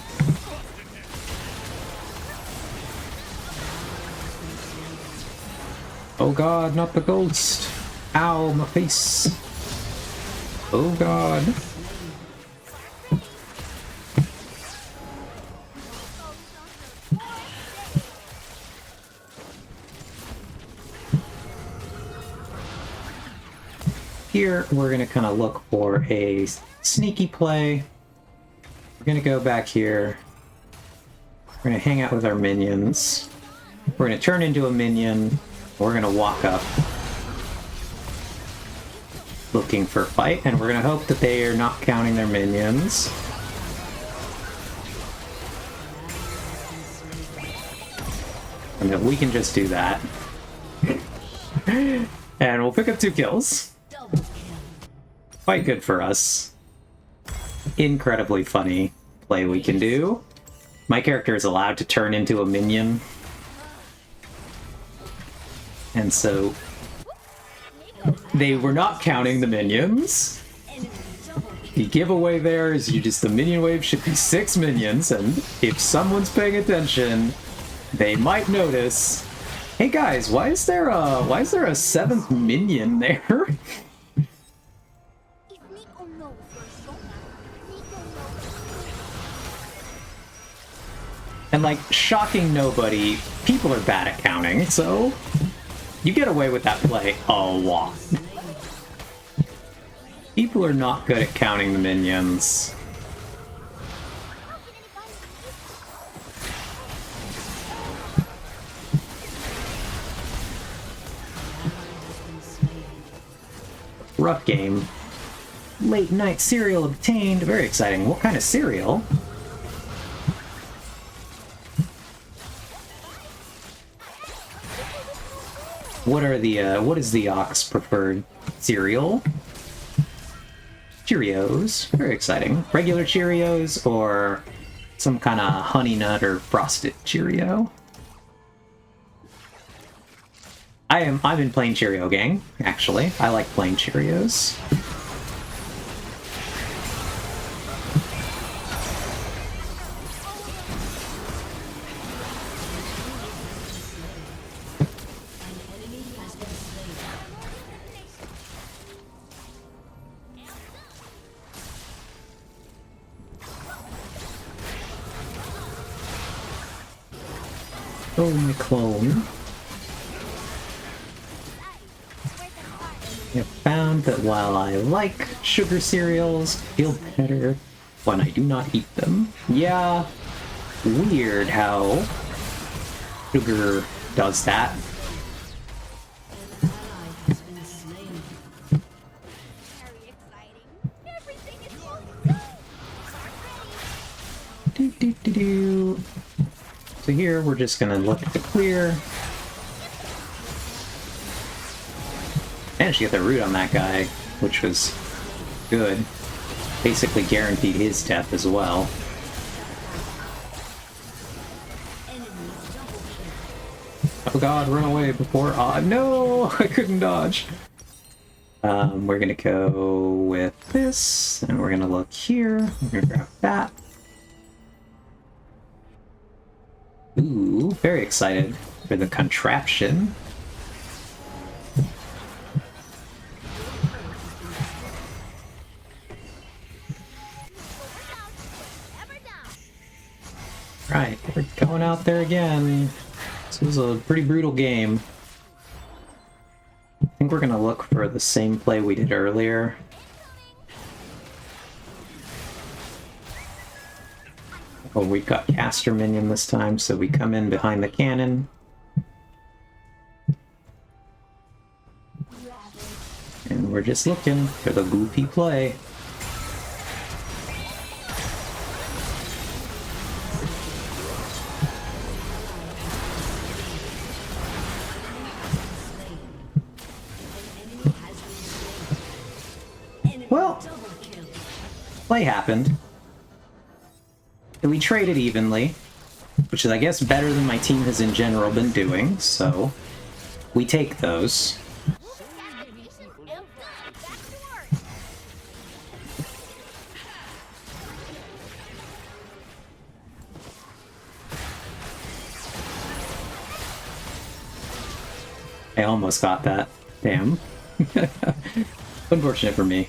Oh god, not the ghost. Ow, my face. Oh god. Here, we're going to kind of look for a sneaky play. We're going to go back here. We're going to hang out with our minions. We're going to turn into a minion. We're going to walk up looking for a fight, and we're going to hope that they are not counting their minions. And that we can just do that. And we'll pick up 2 kills. Quite good for us. Incredibly funny play we can do. My character is allowed to turn into a minion. And so they were not counting the minions. The giveaway there is the minion wave should be 6 minions, and if someone's paying attention, they might notice, hey guys, why is there a 7th minion there? And like, shocking nobody, people are bad at counting, so you get away with that play a lot. People are not good at counting the minions. Rough game. Late night cereal obtained. Very exciting. What kind of cereal? What is the Ox preferred cereal? Cheerios. Very exciting. Regular Cheerios or some kind of honey nut or frosted Cheerio? I'm in plain Cheerio gang, actually. I like plain Cheerios. Oh, my clone. I have found that while I like sugar cereals, I feel better when I do not eat them. Yeah, weird how sugar does that. Do. So here we're just gonna look at the clear. Managed to get the root on that guy, which was good. Basically guaranteed his death as well. Oh god, run away before... no! I couldn't dodge! We're gonna go with this, and we're gonna look here. We're gonna grab that. Ooh, very excited for the contraption. Right, we're going out there again. This was a pretty brutal game. I think we're gonna look for the same play we did earlier. Oh, we've got caster minion this time, so we come in behind the cannon. And we're just looking for the goofy play. Well, play happened. And we traded evenly, which is, I guess, better than my team has in general been doing, so we take those. I almost got that. Damn. Unfortunate for me.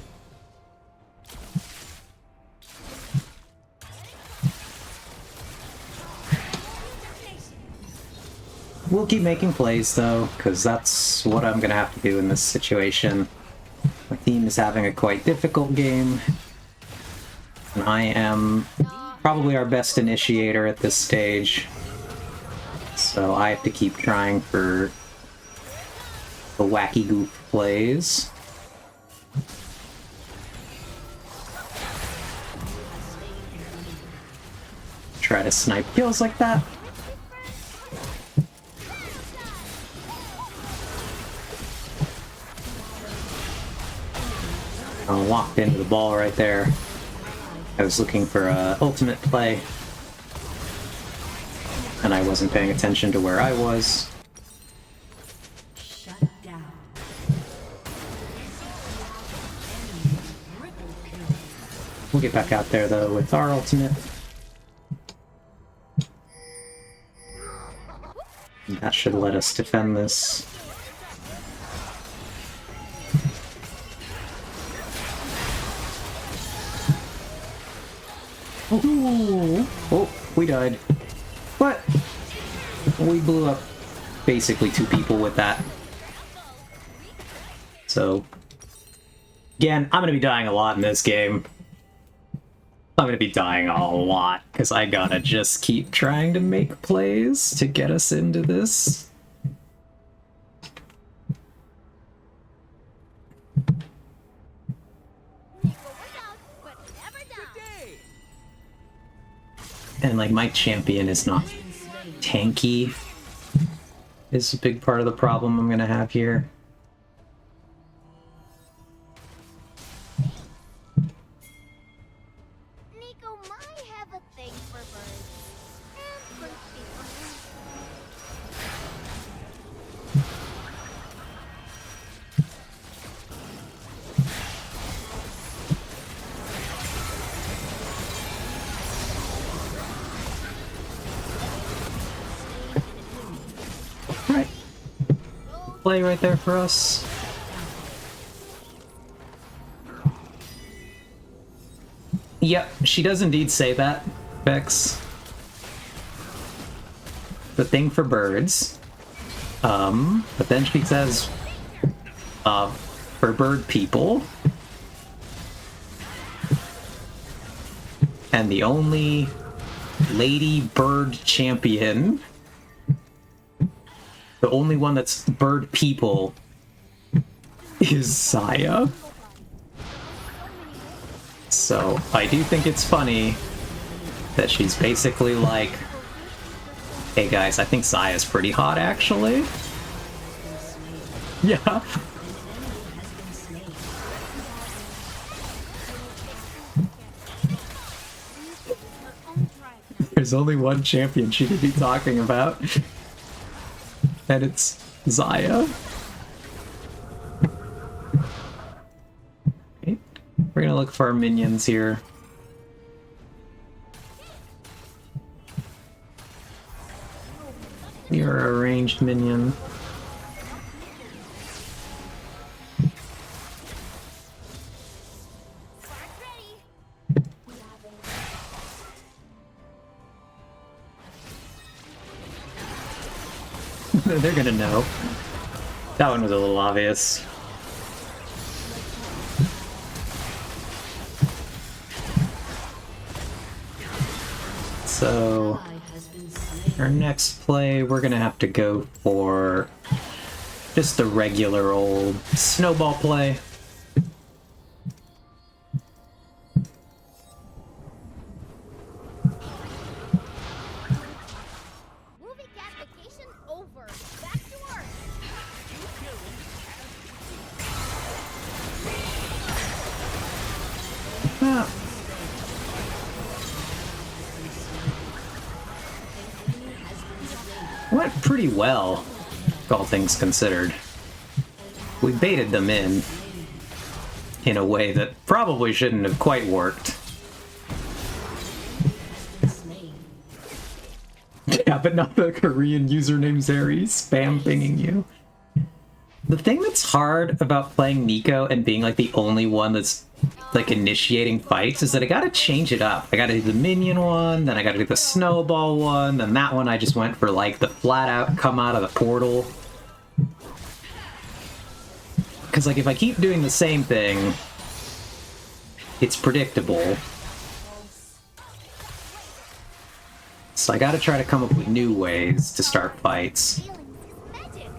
We'll keep making plays, though, because that's what I'm going to have to do in this situation. My team is having a quite difficult game, and I am probably our best initiator at this stage. So I have to keep trying for the wacky goof plays. Try to snipe kills like that. I walked into the ball right there. I was looking for a ultimate play, and I wasn't paying attention to where I was. Shut down. We'll get back out there though with our ultimate. And that should let us defend this. Ooh. Oh, we died. What? We blew up basically 2 people with that. So, again, I'm gonna be dying a lot in this game. I'm gonna be dying a lot, because I gotta just keep trying to make plays to get us into this. And, like, my champion is not tanky, is a big part of the problem I'm gonna have here. Nico might have a thing for birds. And bird people. Right. Play right there for us. Yep, she does indeed say that, Vex. The thing for birds. But then she says, for bird people. And the only lady bird champion, the only one that's bird people, is Saya. So I do think it's funny that she's basically like, hey guys, I think Saya's pretty hot actually. Yeah. There's only one champion she could be talking about. And it's Xayah. Okay. We're gonna look for our minions here. You're a ranged minion. They're gonna know. That one was a little obvious. So, our next play, we're gonna have to go for just the regular old snowball play. Movie cat vacation over. Back to work. Ah. Went pretty well, all things considered. We baited them in a way that probably shouldn't have quite worked. Yeah, but not the Korean username Zeri spam pinging you. The thing that's hard about playing Nico and being like the only one that's like initiating fights is that I gotta change it up. I gotta do the minion one, then I gotta do the snowball one, then that one I just went for like the flat out come out of the portal. Because like if I keep doing the same thing, it's predictable. So I gotta try to come up with new ways to start fights. Feelings is magic.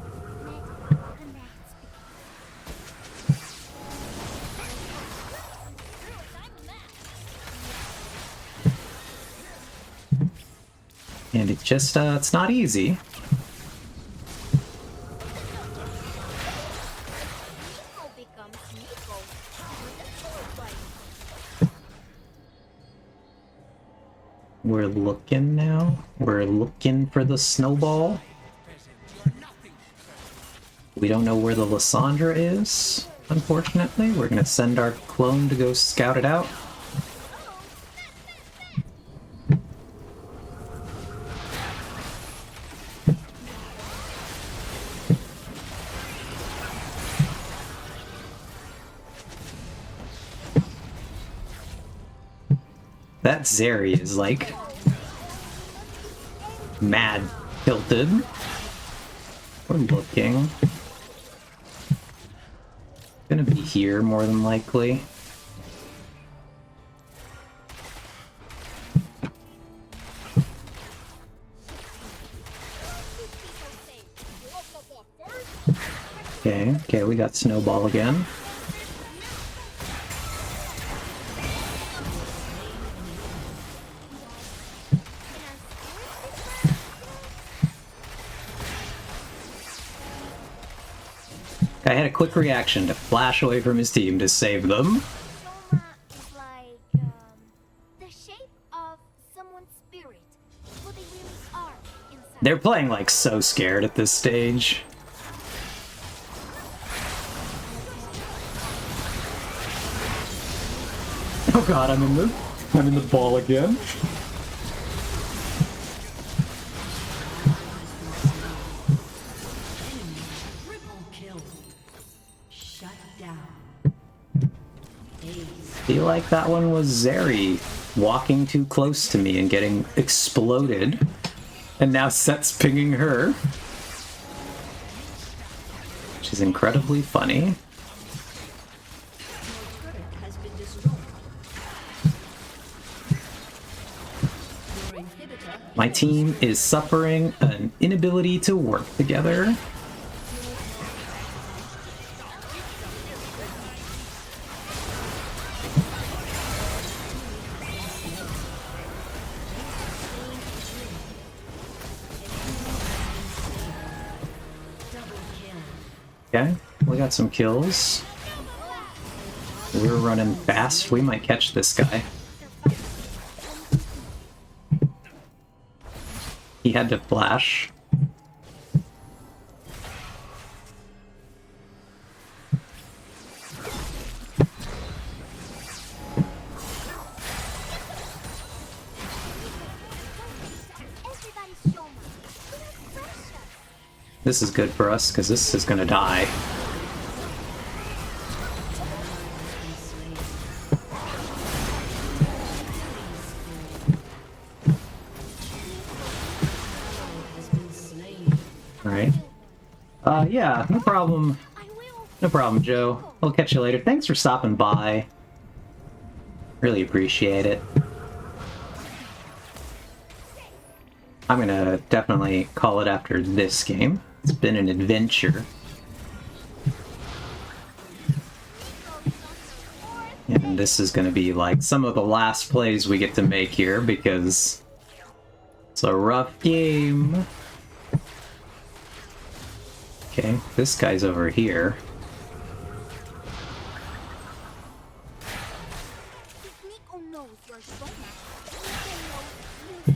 And it just, it's not easy. Nico becomes Nico. That's so right. We're looking now. We're looking for the snowball. We don't know where the Lysandra is, unfortunately. We're gonna send our clone to go scout it out. That Zeri is like mad tilted. We're looking. Gonna be here more than likely. Okay, we got Snowball again. I had a quick reaction to flash away from his team to save them. Soma is like the shape of someone's spirit. Who they really are inside. They're playing like so scared at this stage. Oh god, I'm in the ball again. I feel like that one was Zeri walking too close to me and getting exploded, and now Set's pinging her, which is incredibly funny. My team is suffering an inability to work together. Okay, we got some kills. We're running fast. We might catch this guy. He had to flash. Everybody's shown us. We're precious. This is good for us, because this is gonna die. Alright. Yeah, no problem. I will. No problem, Joe. I'll catch you later. Thanks for stopping by. Really appreciate it. I'm gonna definitely call it after this game. It's been an adventure. And this is gonna be like some of the last plays we get to make here because it's a rough game. Okay, this guy's over here. If Nico knows you're strong, he knows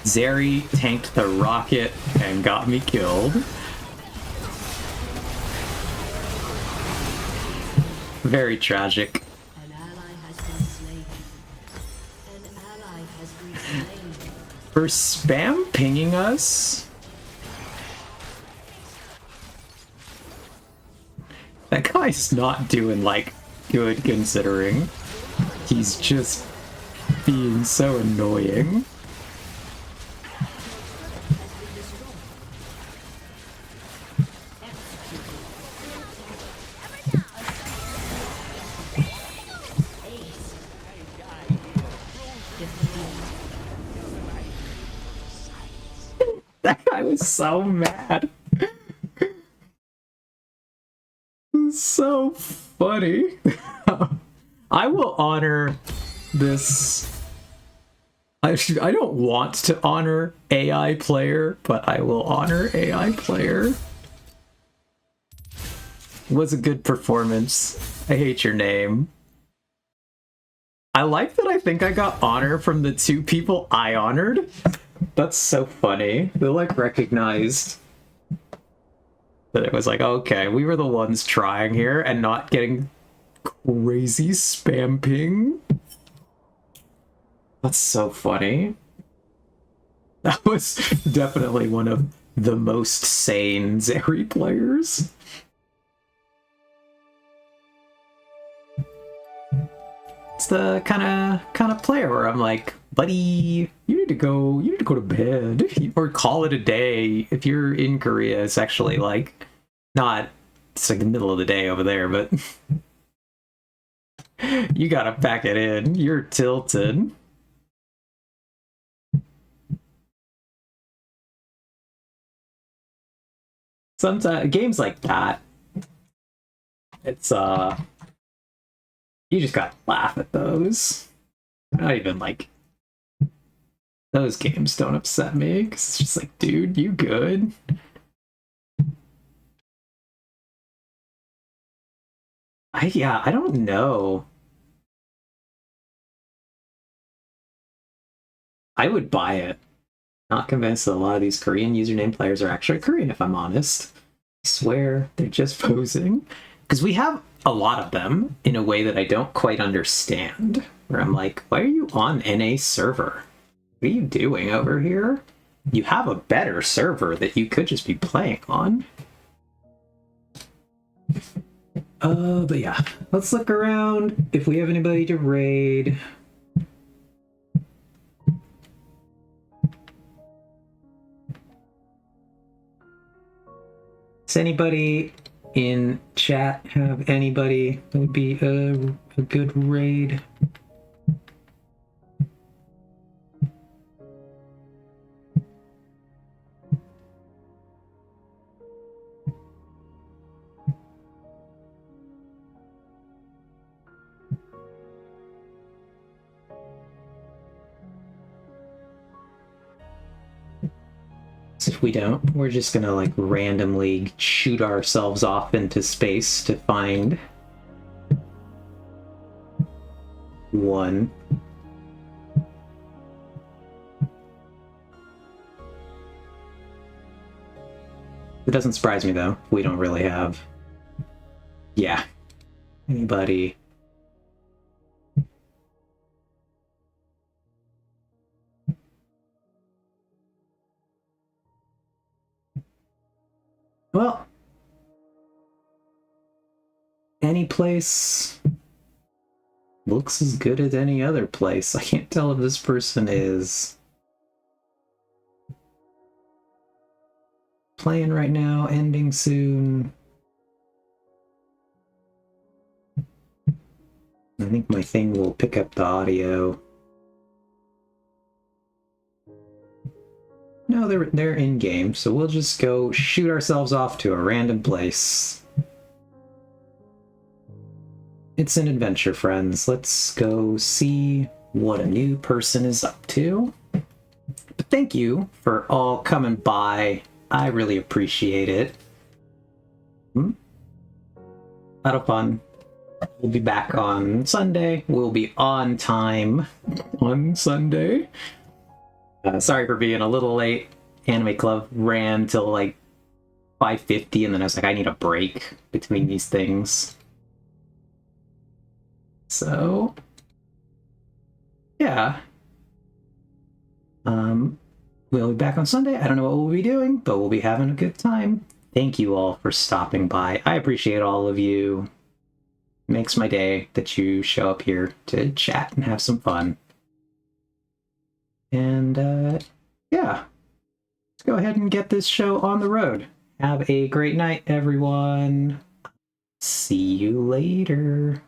Zeri tanked the rocket and got me killed. Very tragic. An ally has been slain. An ally has been slain. For spam pinging us? That guy's not doing, like, good considering. He's just being so annoying. That guy was so mad. So funny. I will honor this. I don't want to honor AI player, but I will honor AI player. Was a good performance. I hate your name. I like that I think I got honor from the two people I honored. That's so funny. They like recognized that it was like, okay, we were the ones trying here and not getting crazy spam ping. That's so funny. That was definitely one of the most sane Zeri players. It's the kind of player where I'm like, buddy, you need to go to bed or call it a day. If you're in Korea, it's actually like not, it's like the middle of the day over there, but you gotta pack it in. You're tilted. Sometimes games like that, it's you just gotta laugh at those. Not even like those games don't upset me because it's just like, dude, you good? I don't know. I would buy it. Not convinced that a lot of these Korean username players are actually Korean, if I'm honest. I swear they're just posing. Because we have a lot of them in a way that I don't quite understand. Where I'm like, why are you on NA server? What are you doing over here? You have a better server that you could just be playing on. But yeah, let's look around if we have anybody to raid. Does anybody in chat have anybody that would be a good raid? If we don't, we're just gonna like randomly shoot ourselves off into space to find one. It doesn't surprise me, though. We don't really have... Yeah. Anybody... Well... Any place... looks as good as any other place. I can't tell if this person is... playing right now, ending soon. I think my thing will pick up the audio. No, they're in game, so we'll just go shoot ourselves off to a random place. It's an adventure, friends. Let's go see what a new person is up to. But thank you for all coming by. I really appreciate it. A lot of fun. We'll be back on Sunday. We'll be on time on Sunday. Sorry for being a little late. Anime Club ran till like 5:50, and then I was like, I need a break between these things. So, yeah. We'll be back on Sunday. I don't know what we'll be doing, but we'll be having a good time. Thank you all for stopping by. I appreciate all of you. It makes my day that you show up here to chat and have some fun. And, yeah. Let's go ahead and get this show on the road. Have a great night, everyone. See you later.